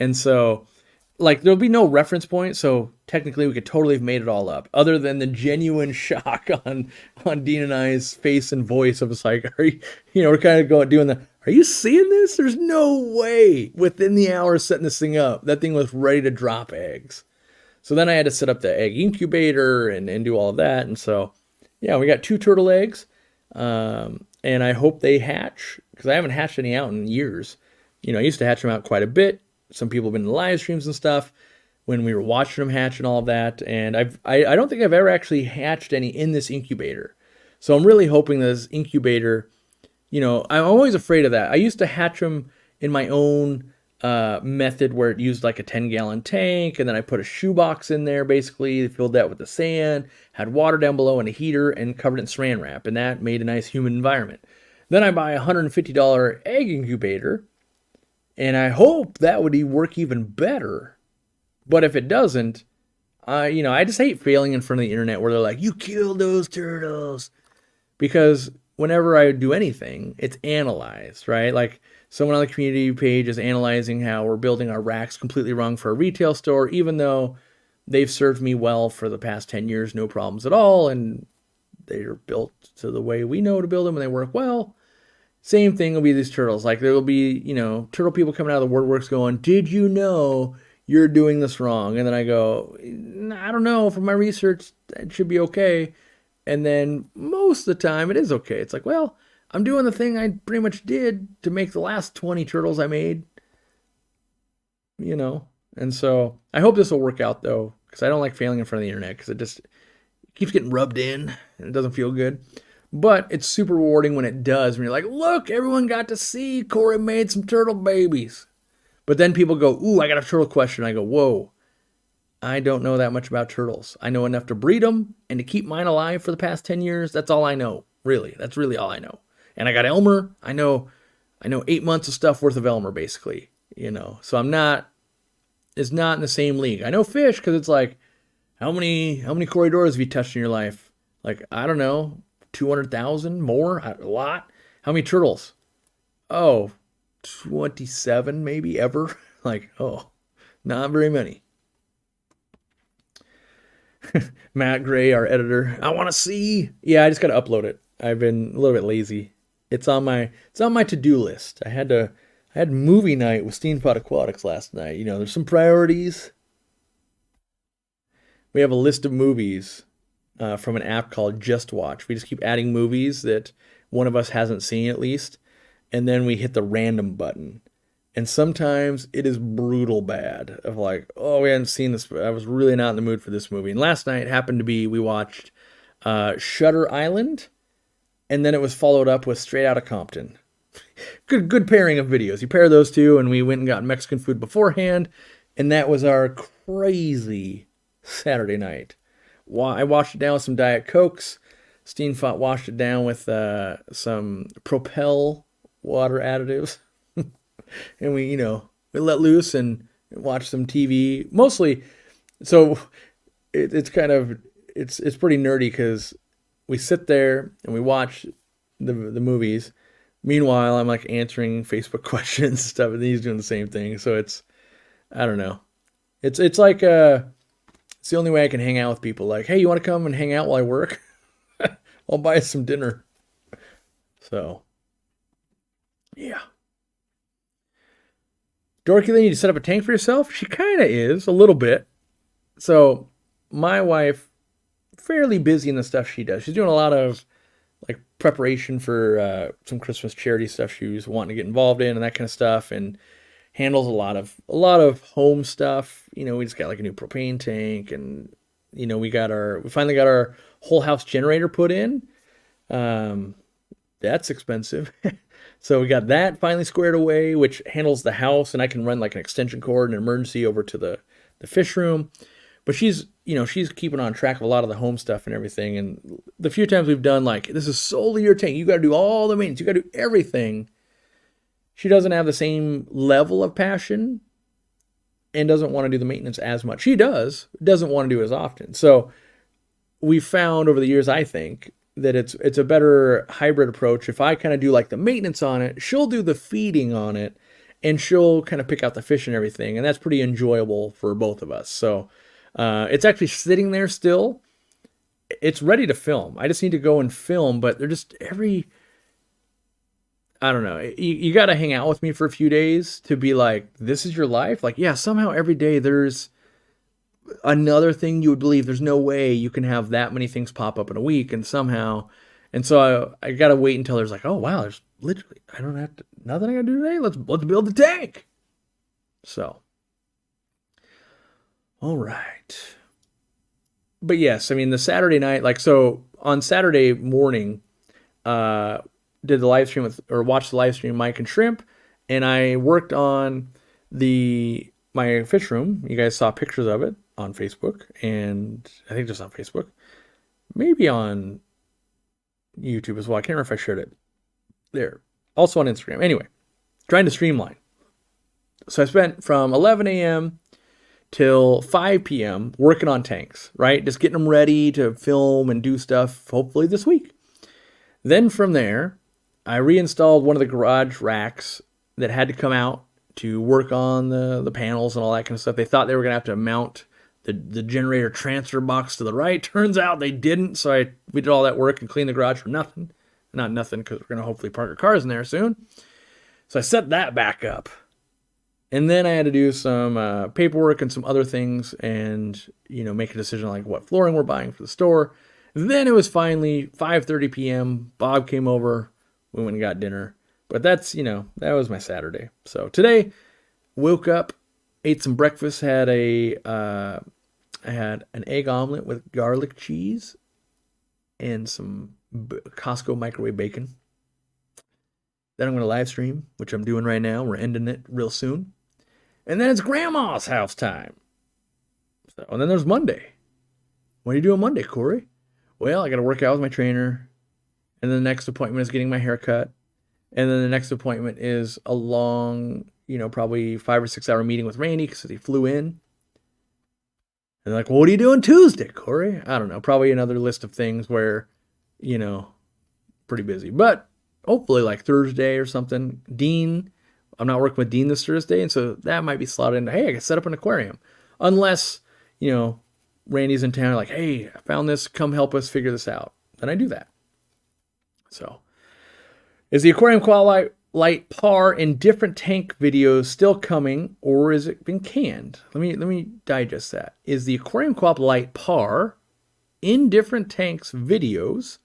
And so, like, there'll be no reference point, so technically we could totally have made it all up, other than the genuine shock on Dean and I's face and voice of us like, we're kind of are you seeing this? There's no way within the hour of setting this thing up, that thing was ready to drop eggs. So then I had to set up the egg incubator and do all of that. And so, yeah, we got 2 turtle eggs, and I hope they hatch, because I haven't hatched any out in years. I used to hatch them out quite a bit. Some people have been in the live streams and stuff when we were watching them hatch and all of that. And I don't think I've ever actually hatched any in this incubator. So I'm really hoping this incubator, I'm always afraid of that. I used to hatch them in my own method where it used like a 10-gallon tank. And then I put a shoebox in there, basically filled that with the sand, had water down below and a heater, and covered it in saran wrap. And that made a nice humid environment. Then I buy a $150 egg incubator. And I hope that would work even better. But if it doesn't, I just hate failing in front of the internet where they're like, you killed those turtles. Because whenever I do anything, it's analyzed, right? Like someone on the community page is analyzing how we're building our racks completely wrong for a retail store, even though they've served me well for the past 10 years, no problems at all. And they're built to the way we know to build them and they work well. Same thing will be these turtles. Like there will be, turtle people coming out of the WordWorks going, did you know you're doing this wrong? And then I go, I don't know. From my research, it should be okay. And then most of the time it is okay. It's like, well, I'm doing the thing I pretty much did to make the last 20 turtles I made. And so I hope this will work out though, because I don't like failing in front of the internet because it just keeps getting rubbed in and it doesn't feel good. But it's super rewarding when it does. When you're like, look, everyone got to see Corey made some turtle babies. But then people go, ooh, I got a turtle question. I go, whoa, I don't know that much about turtles. I know enough to breed them and to keep mine alive for the past 10 years. That's all I know, really. That's really all I know. And I got Elmer. I know 8 months of stuff worth of Elmer, basically. So it's not in the same league. I know fish because it's like, how many corydoras have you touched in your life? Like, I don't know. 200,000 more, a lot. How many turtles? 27 maybe ever. Like, not very many. Matt Gray, our editor, I want to see. Yeah, I just got to upload it. I've been a little bit lazy. It's on my to-do list. I had movie night with Steampod Aquatics last night. There's some priorities. We have a list of movies from an app called Just Watch. We just keep adding movies that one of us hasn't seen at least, and then we hit the random button. And sometimes it is brutal bad of like, we hadn't seen this. I was really not in the mood for this movie. And last night happened to be, we watched Shutter Island, and then it was followed up with Straight Outta Compton. Good pairing of videos. You pair those two, and we went and got Mexican food beforehand, and that was our crazy Saturday night. I washed it down with some Diet Cokes. Steamfot washed it down with some Propel water additives. And we let loose and watched some TV. Mostly, so it's pretty nerdy because we sit there and we watch the movies. Meanwhile, I'm like answering Facebook questions and stuff, and he's doing the same thing. So it's, I don't know. It's like it's the only way I can hang out with people. Like, hey, you want to come and hang out while I work? I'll buy us some dinner. So, yeah. Dorky, they need to set up a tank for yourself? She kind of is, a little bit. So, my wife, fairly busy in the stuff she does. She's doing a lot of like preparation for some Christmas charity stuff she was wanting to get involved in and that kind of stuff, and handles a lot of home stuff. We just got like a new propane tank, and we finally got our whole house generator put in. That's expensive. So we got that finally squared away, which handles the house, and I can run like an extension cord in an emergency over to the fish room. But she's keeping on track of a lot of the home stuff and everything. And the few times we've done like, this is solely your tank, you got to do all the maintenance, you got to do everything. She doesn't have the same level of passion and doesn't want to do the maintenance as much. She doesn't want to do it as often. So we've found over the years, I think, that it's a better hybrid approach. If I kind of do like the maintenance on it, she'll do the feeding on it, and she'll kind of pick out the fish and everything. And that's pretty enjoyable for both of us. So it's actually sitting there still. It's ready to film. I just need to go and film, but they're just I don't know. You got to hang out with me for a few days to be like, this is your life. Like, yeah, somehow every day there's another thing you would believe. There's no way you can have that many things pop up in a week, and so I got to wait until there's like, oh wow, there's literally, I don't have to, nothing I got to do today. Let's build the tank. So, all right. But yes, I mean, the Saturday night, like, so on Saturday morning, did the live stream watched the live stream, Mike and Shrimp, and I worked on my fish room. You guys saw pictures of it on Facebook, and I think just on Facebook, maybe on YouTube as well. I can't remember if I shared it there. Also on Instagram. Anyway, trying to streamline. So I spent from 11 a.m. till 5 p.m. working on tanks, right? Just getting them ready to film and do stuff, hopefully this week. Then from there, I reinstalled one of the garage racks that had to come out to work on the panels and all that kind of stuff. They thought they were going to have to mount the generator transfer box to the right. Turns out they didn't, so we did all that work and cleaned the garage for nothing. Not nothing, because we're going to hopefully park our cars in there soon. So I set that back up. And then I had to do some paperwork and some other things, and make a decision like what flooring we're buying for the store. Then it was finally 5:30 p.m. Bob came over. We went and got dinner. But that's, that was my Saturday. So today, woke up, ate some breakfast, I had an egg omelet with garlic cheese and some Costco microwave bacon. Then I'm going to live stream, which I'm doing right now. We're ending it real soon. And then it's Grandma's house time. And then there's Monday. What are you doing Monday, Corey? Well, I got to work out with my trainer. And then the next appointment is getting my hair cut. And then the next appointment is a long, probably 5 or 6 hour meeting with Randy because he flew in. And they're like, well, what are you doing Tuesday, Corey? I don't know. Probably another list of things where, pretty busy. But hopefully like Thursday or something. Dean, I'm not working with Dean this Thursday. And so that might be slotted into, hey, I can set up an aquarium. Unless, Randy's in town, like, hey, I found this. Come help us figure this out. Then I do that. So, is the Aquariumcoop Light Par in different tank videos still coming, or is it been canned? Let me digest that. Is the Aquariumcoop Light Par in different tanks videos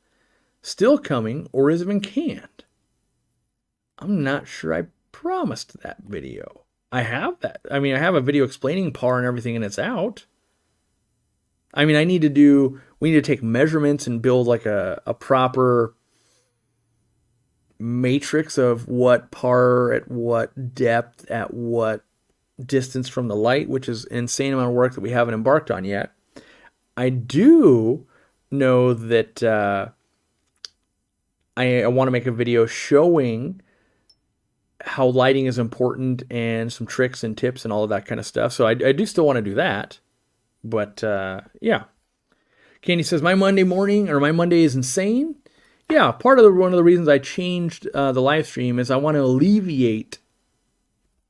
still coming, or is it been canned? I'm not sure I promised that video. I have that. I mean, I have a video explaining par and everything, and it's out. I mean, we need to take measurements and build like a proper matrix of what par at what depth at what distance from the light, which is an insane amount of work that we haven't embarked on yet. I do know that I want to make a video showing how lighting is important and some tricks and tips and all of that kind of stuff. So I do still want to do that. But yeah. Candy says, my Monday is insane. yeah, one of the reasons I changed the live stream is I want to alleviate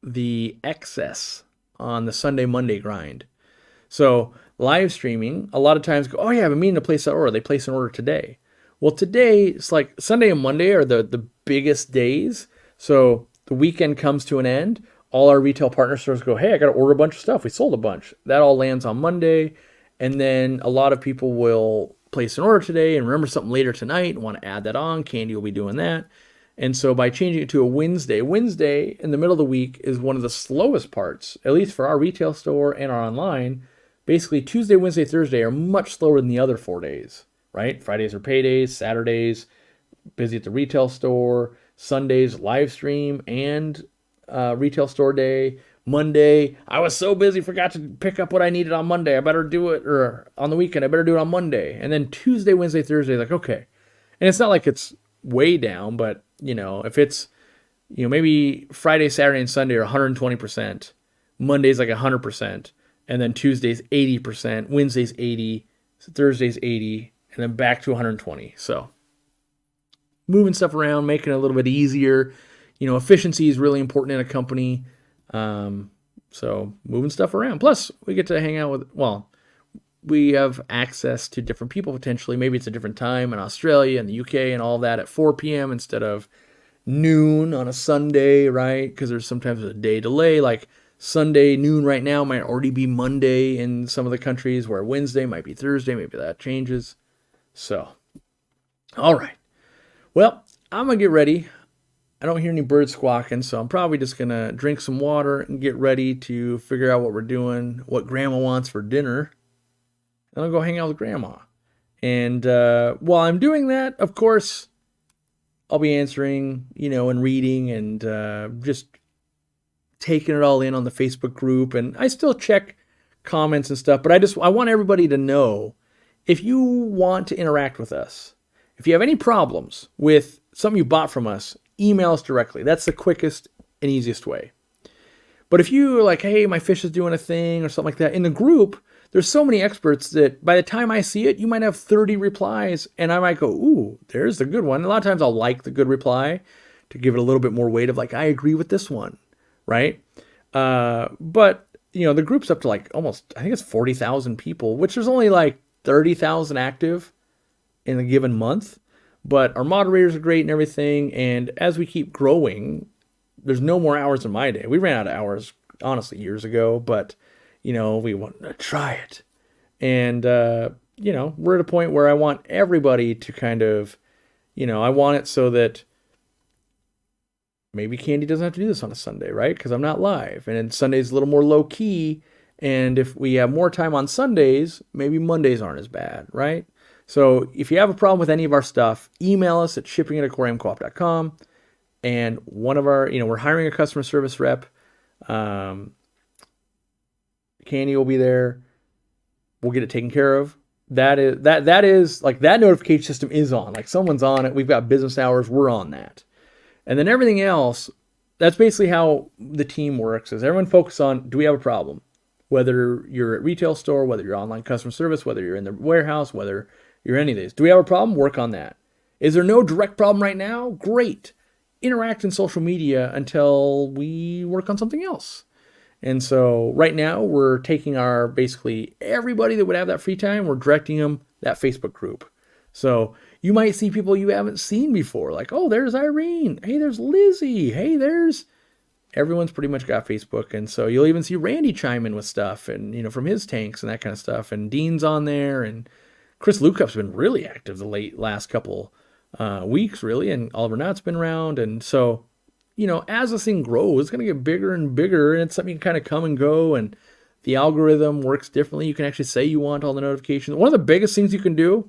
the excess on the Sunday Monday grind. So live streaming, a lot of times go, oh yeah, I have a meeting to place an order. They place an order today. Well, today it's like Sunday and Monday are the biggest days. So the weekend comes to an end. All our retail partner stores go, hey, I got to order a bunch of stuff. We sold a bunch. That all lands on Monday. And then a lot of people will place an order today and remember something later tonight and want to add that on. Candy will be doing that. And so by changing it to a Wednesday in the middle of the week is one of the slowest parts, at least for our retail store and our online. Basically, Tuesday, Wednesday, Thursday are much slower than the other 4 days, right? Fridays are paydays, Saturdays, busy at the retail store, Sundays, live stream and retail store day. Monday, I was so busy, forgot to pick up what I needed on Monday. I better do it, or on the weekend, I better do it on Monday. And then Tuesday, Wednesday, Thursday, like, okay. And it's not like it's way down, but, if it's, maybe Friday, Saturday, and Sunday are 120%. Monday's like 100%. And then Tuesday's 80%, Wednesday's 80%, Thursday's 80%, and then back to 120%. So moving stuff around, making it a little bit easier. Efficiency is really important in a company. So moving stuff around. Plus, we get to hang out with, we have access to different people potentially. Maybe it's a different time in Australia and the UK and all that at 4 p.m. instead of noon on a Sunday, right? Because there's sometimes a day delay, like Sunday noon right now might already be Monday in some of the countries, where Wednesday might be Thursday. Maybe that changes. So, all right. Well, I'm going to get ready. I don't hear any birds squawking, so I'm probably just going to drink some water and get ready to figure out what we're doing, what Grandma wants for dinner. And I'll go hang out with Grandma. And while I'm doing that, of course, I'll be answering, and reading and just taking it all in on the Facebook group. And I still check comments and stuff, but I want everybody to know, if you want to interact with us, if you have any problems with something you bought from us, email us directly. That's the quickest and easiest way. But if you're like, hey, my fish is doing a thing or something like that, in the group, there's so many experts that by the time I see it, you might have 30 replies, and I might go, ooh, there's the good one. A lot of times I'll like the good reply to give it a little bit more weight of like, I agree with this one, right? But, the group's up to like almost, I think it's 40,000 people, which there's only like 30,000 active in a given month. But our moderators are great and everything, and as we keep growing, there's no more hours in my day. We ran out of hours, honestly, years ago, but we want to try it. And, we're at a point where I want everybody to kind of, I want it so that maybe Candy doesn't have to do this on a Sunday, right? Because I'm not live. And then Sunday's a little more low key. And if we have more time on Sundays, maybe Mondays aren't as bad, right? So if you have a problem with any of our stuff, email us at shipping@aquariumcoop.com. And one of our, we're hiring a customer service rep. Candy will be there. We'll get it taken care of. That is like, that notification system is on. Like, someone's on it. We've got business hours. We're on that. And then everything else, that's basically how the team works, is everyone focuses on, do we have a problem? Whether you're at retail store, whether you're online customer service, whether you're in the warehouse, whether you're any of these. Do we have a problem? Work on that. Is there no direct problem right now? Great. Interact in social media until we work on something else. And so right now we're taking our, basically everybody that would have that free time, we're directing them that Facebook group. So you might see people you haven't seen before, like, oh, there's Irene. Hey, there's Lizzie. Hey, everyone's pretty much got Facebook. And so you'll even see Randy chime in with stuff and, from his tanks and that kind of stuff. And Dean's on there, and Chris Lukup's been really active the last couple weeks, really. And Oliver Knott's been around. And so, as this thing grows, it's going to get bigger and bigger, and it's something you can kind of come and go, and the algorithm works differently. You can actually say you want all the notifications. One of the biggest things you can do,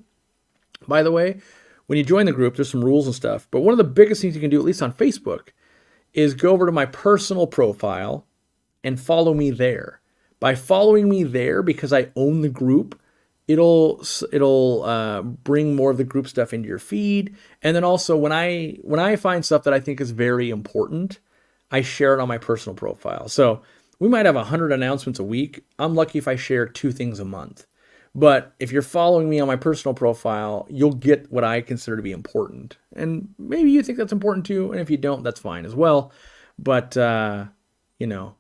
by the way, when you join the group, there's some rules and stuff, but one of the biggest things you can do, at least on Facebook, is go over to my personal profile and follow me there. By following me there, because I own the group, it'll bring more of the group stuff into your feed. And then also when I find stuff that I think is very important, I share it on my personal profile. So we might have 100 announcements a week. I'm lucky if I share 2 things a month. But if you're following me on my personal profile, you'll get what I consider to be important. And maybe you think that's important too. And if you don't, that's fine as well. But, you know,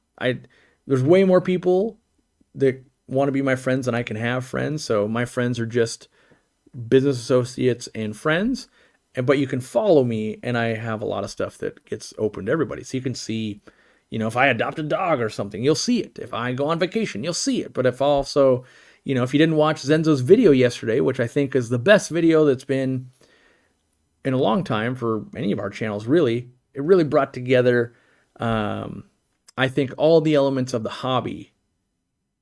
there's way more people that want to be my friends than I can have friends. So my friends are just business associates and friends. But you can follow me, and I have a lot of stuff that gets open to everybody. So you can see, you know, if I adopt a dog or something, you'll see it. If I go on vacation, you'll see it. But if also, you know, if you didn't watch Zenzo's video yesterday, which I think is the best video that's been in a long time for any of our channels, really, it really brought together, I think, all the elements of the hobby.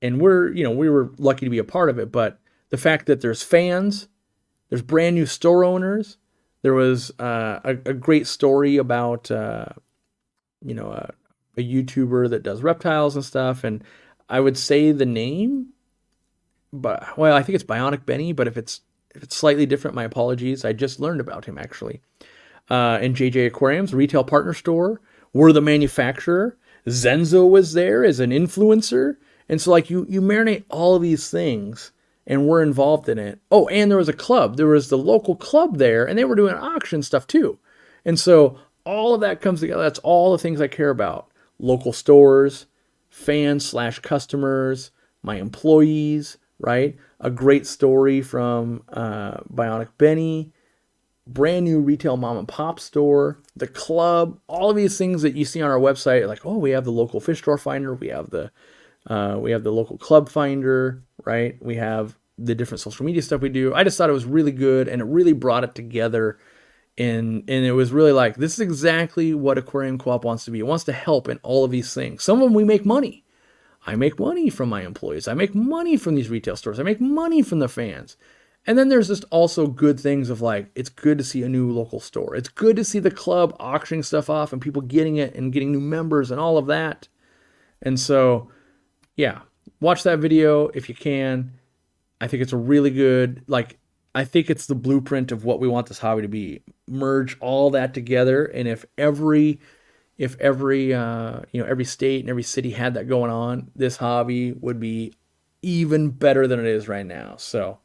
And we were lucky to be a part of it, but the fact that there's fans, there's brand new store owners, there was a great story about, a YouTuber that does reptiles and stuff. And I would say the name, but, well, I think it's Bionic Benny, but if it's slightly different, my apologies. I just learned about him, actually. And JJ Aquariums, retail partner store. We're the manufacturer. Zenzo was there as an influencer. And so, like, you marinate all of these things, and we're involved in it. Oh, and there was a club. There was the local club there, and they were doing auction stuff, too. And so all of that comes together. That's all the things I care about. Local stores, fans/customers, my employees, right? A great story from Bionic Benny, brand new retail mom and pop store, the club, all of these things that you see on our website, like, oh, we have the local fish store finder, we have the local club finder, right? We have the different social media stuff we do. I just thought it was really good, and it really brought it together. And it was really like, this is exactly what Aquarium Co-op wants to be. It wants to help in all of these things. Some of them we make money. I make money from my employees. I make money from these retail stores. I make money from the fans. And then there's just also good things of, like, it's good to see a new local store. It's good to see the club auctioning stuff off and people getting it and getting new members and all of that. And so, yeah, watch that video if you can. I think it's a really good, like, I think it's the blueprint of what we want this hobby to be. Merge all that together, and if every state and every city had that going on, this hobby would be even better than it is right now. So,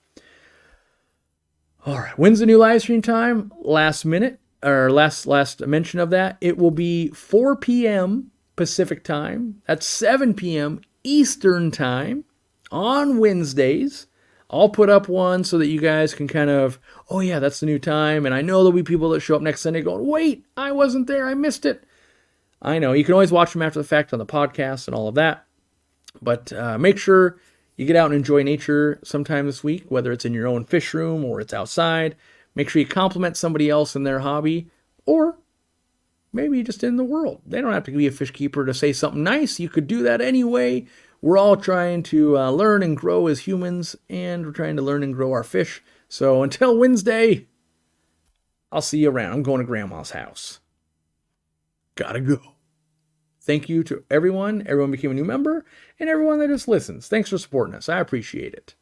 all right, when's the new live stream time? Last minute, or last mention of that. It will be 4 p.m. Pacific time. That's 7 p.m. Eastern time on Wednesdays. I'll put up one so that you guys can kind of, oh yeah, that's the new time. And I know there'll be people that show up next Sunday going, wait, I wasn't there, I missed it. I know, you can always watch them after the fact on the podcast and all of that. But make sure you get out and enjoy nature sometime this week, whether it's in your own fish room or it's outside. Make sure you compliment somebody else in their hobby, or maybe just in the world. They don't have to be a fish keeper to say something nice. You could do that anyway. We're all trying to learn and grow as humans, and we're trying to learn and grow our fish. So until Wednesday, I'll see you around. I'm going to Grandma's house. Gotta go. Thank you to everyone. Everyone became a new member, and everyone that just listens. Thanks for supporting us. I appreciate it.